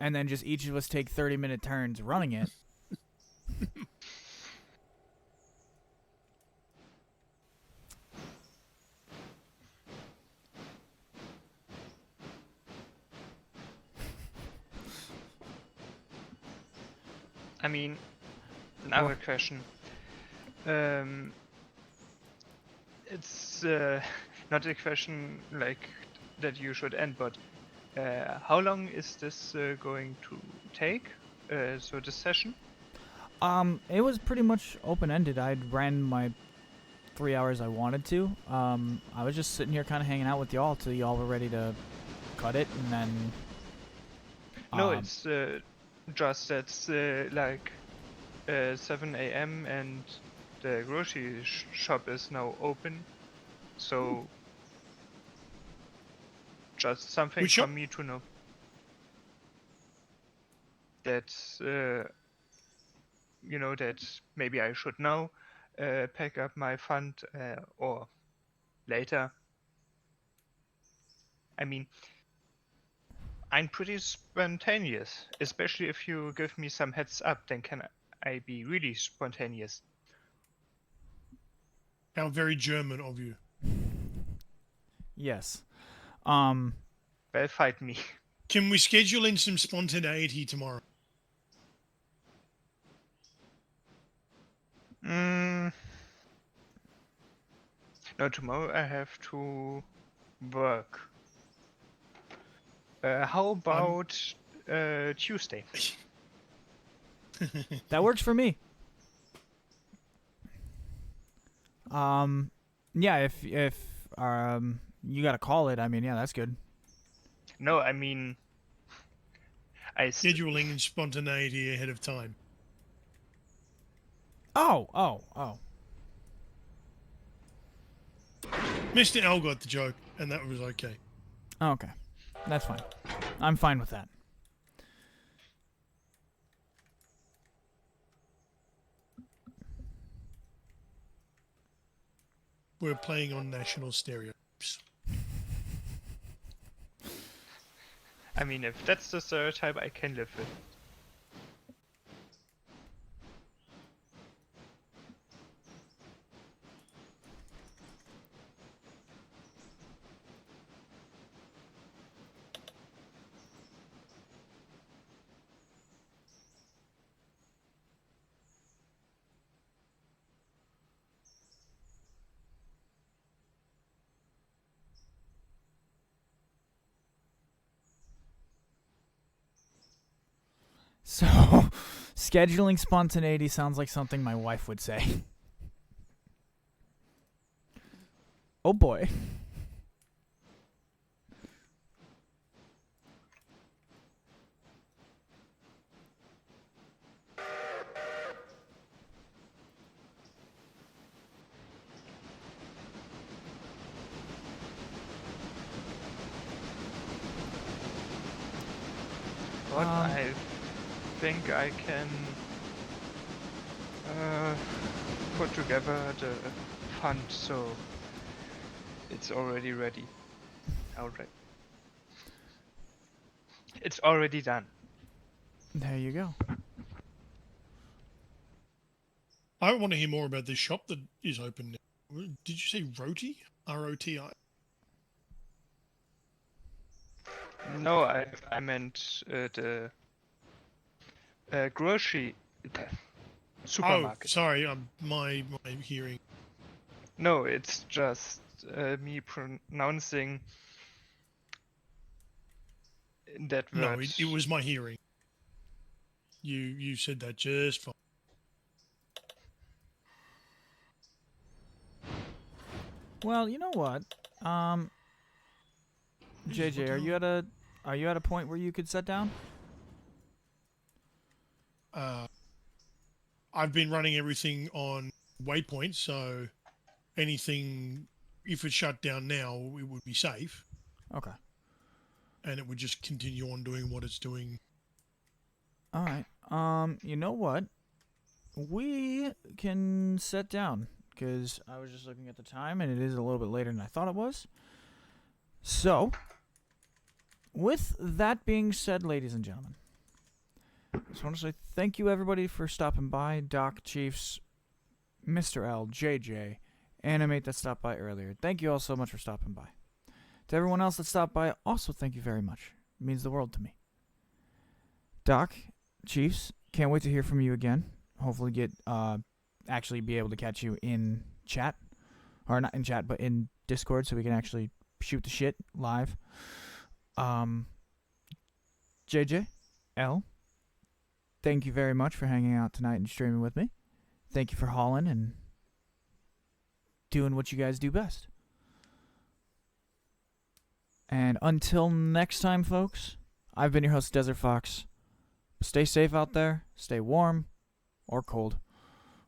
S1: and then just each of us take 30-minute turns running it.
S2: I mean, another question. It's not a question like that you should end, but how long is this going to take? So this session?
S1: It was pretty much open-ended. I ran my 3 hours I wanted to. I was just sitting here kind of hanging out with y'all till y'all were ready to cut it, and then...
S2: No, it's just that's like 7 a.m. and the grocery shop is now open, so just something
S3: Which
S2: for
S3: shop?
S2: me to know. That's you know, that maybe I should now pack up my fund or later. I mean, I'm pretty spontaneous, especially if you give me some heads up, then can I be really spontaneous.
S3: How very German of you.
S1: Yes.
S2: Well, fight me.
S3: Can we schedule in some spontaneity tomorrow?
S2: No, tomorrow I have to work. How about Tuesday?
S1: That works for me. Yeah, if you gotta call it, I mean, yeah, that's good.
S2: No, I mean,
S3: Scheduling in spontaneity ahead of time.
S1: Oh.
S3: Mr. L got the joke, and that was okay.
S1: Okay. That's fine. I'm fine with that.
S3: we're playing on national stereotypes.
S2: I mean, if that's the stereotype, I can live with.
S1: So, scheduling spontaneity sounds like something my wife would say. Oh boy.
S2: But I think I can put together the fund so it's already ready. Alright. It's already done.
S1: There you go.
S3: I want to hear more about this shop that is open now. Did you say Roti? R-O-T-I?
S2: No, I meant the grocery supermarket.
S3: Oh, sorry. My hearing.
S2: No, it's just me pronouncing that word.
S3: No, it was my hearing. You said that just fine.
S1: Well, you know what? JJ, are you at a point where you could sit down?
S3: I've been running everything on waypoint, so anything, if it's shut down now, it would be safe,
S1: Okay.
S3: and it would just continue on doing what it's doing.
S1: All right. You know what? We can sit down because I was just looking at the time and it is a little bit later than I thought it was. So, with that being said, ladies and gentlemen, I just want to say thank you everybody for stopping by. Doc, Chiefs, Mr. L, JJ, Animate that stopped by earlier. Thank you all so much for stopping by. To everyone else that stopped by, also thank you very much. It means the world to me. Doc, Chiefs, can't wait to hear from you again. Hopefully get actually be able to catch you in chat. Or not in chat, but in Discord so we can actually shoot the shit live. JJ, L, thank you very much for hanging out tonight and streaming with me. Thank you for hauling and doing what you guys do best. And until next time, folks, I've been your host, Desert Fox. Stay safe out there. Stay warm or cold.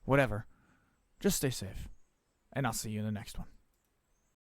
S1: Whatever. Just stay safe. And I'll see you in the next one.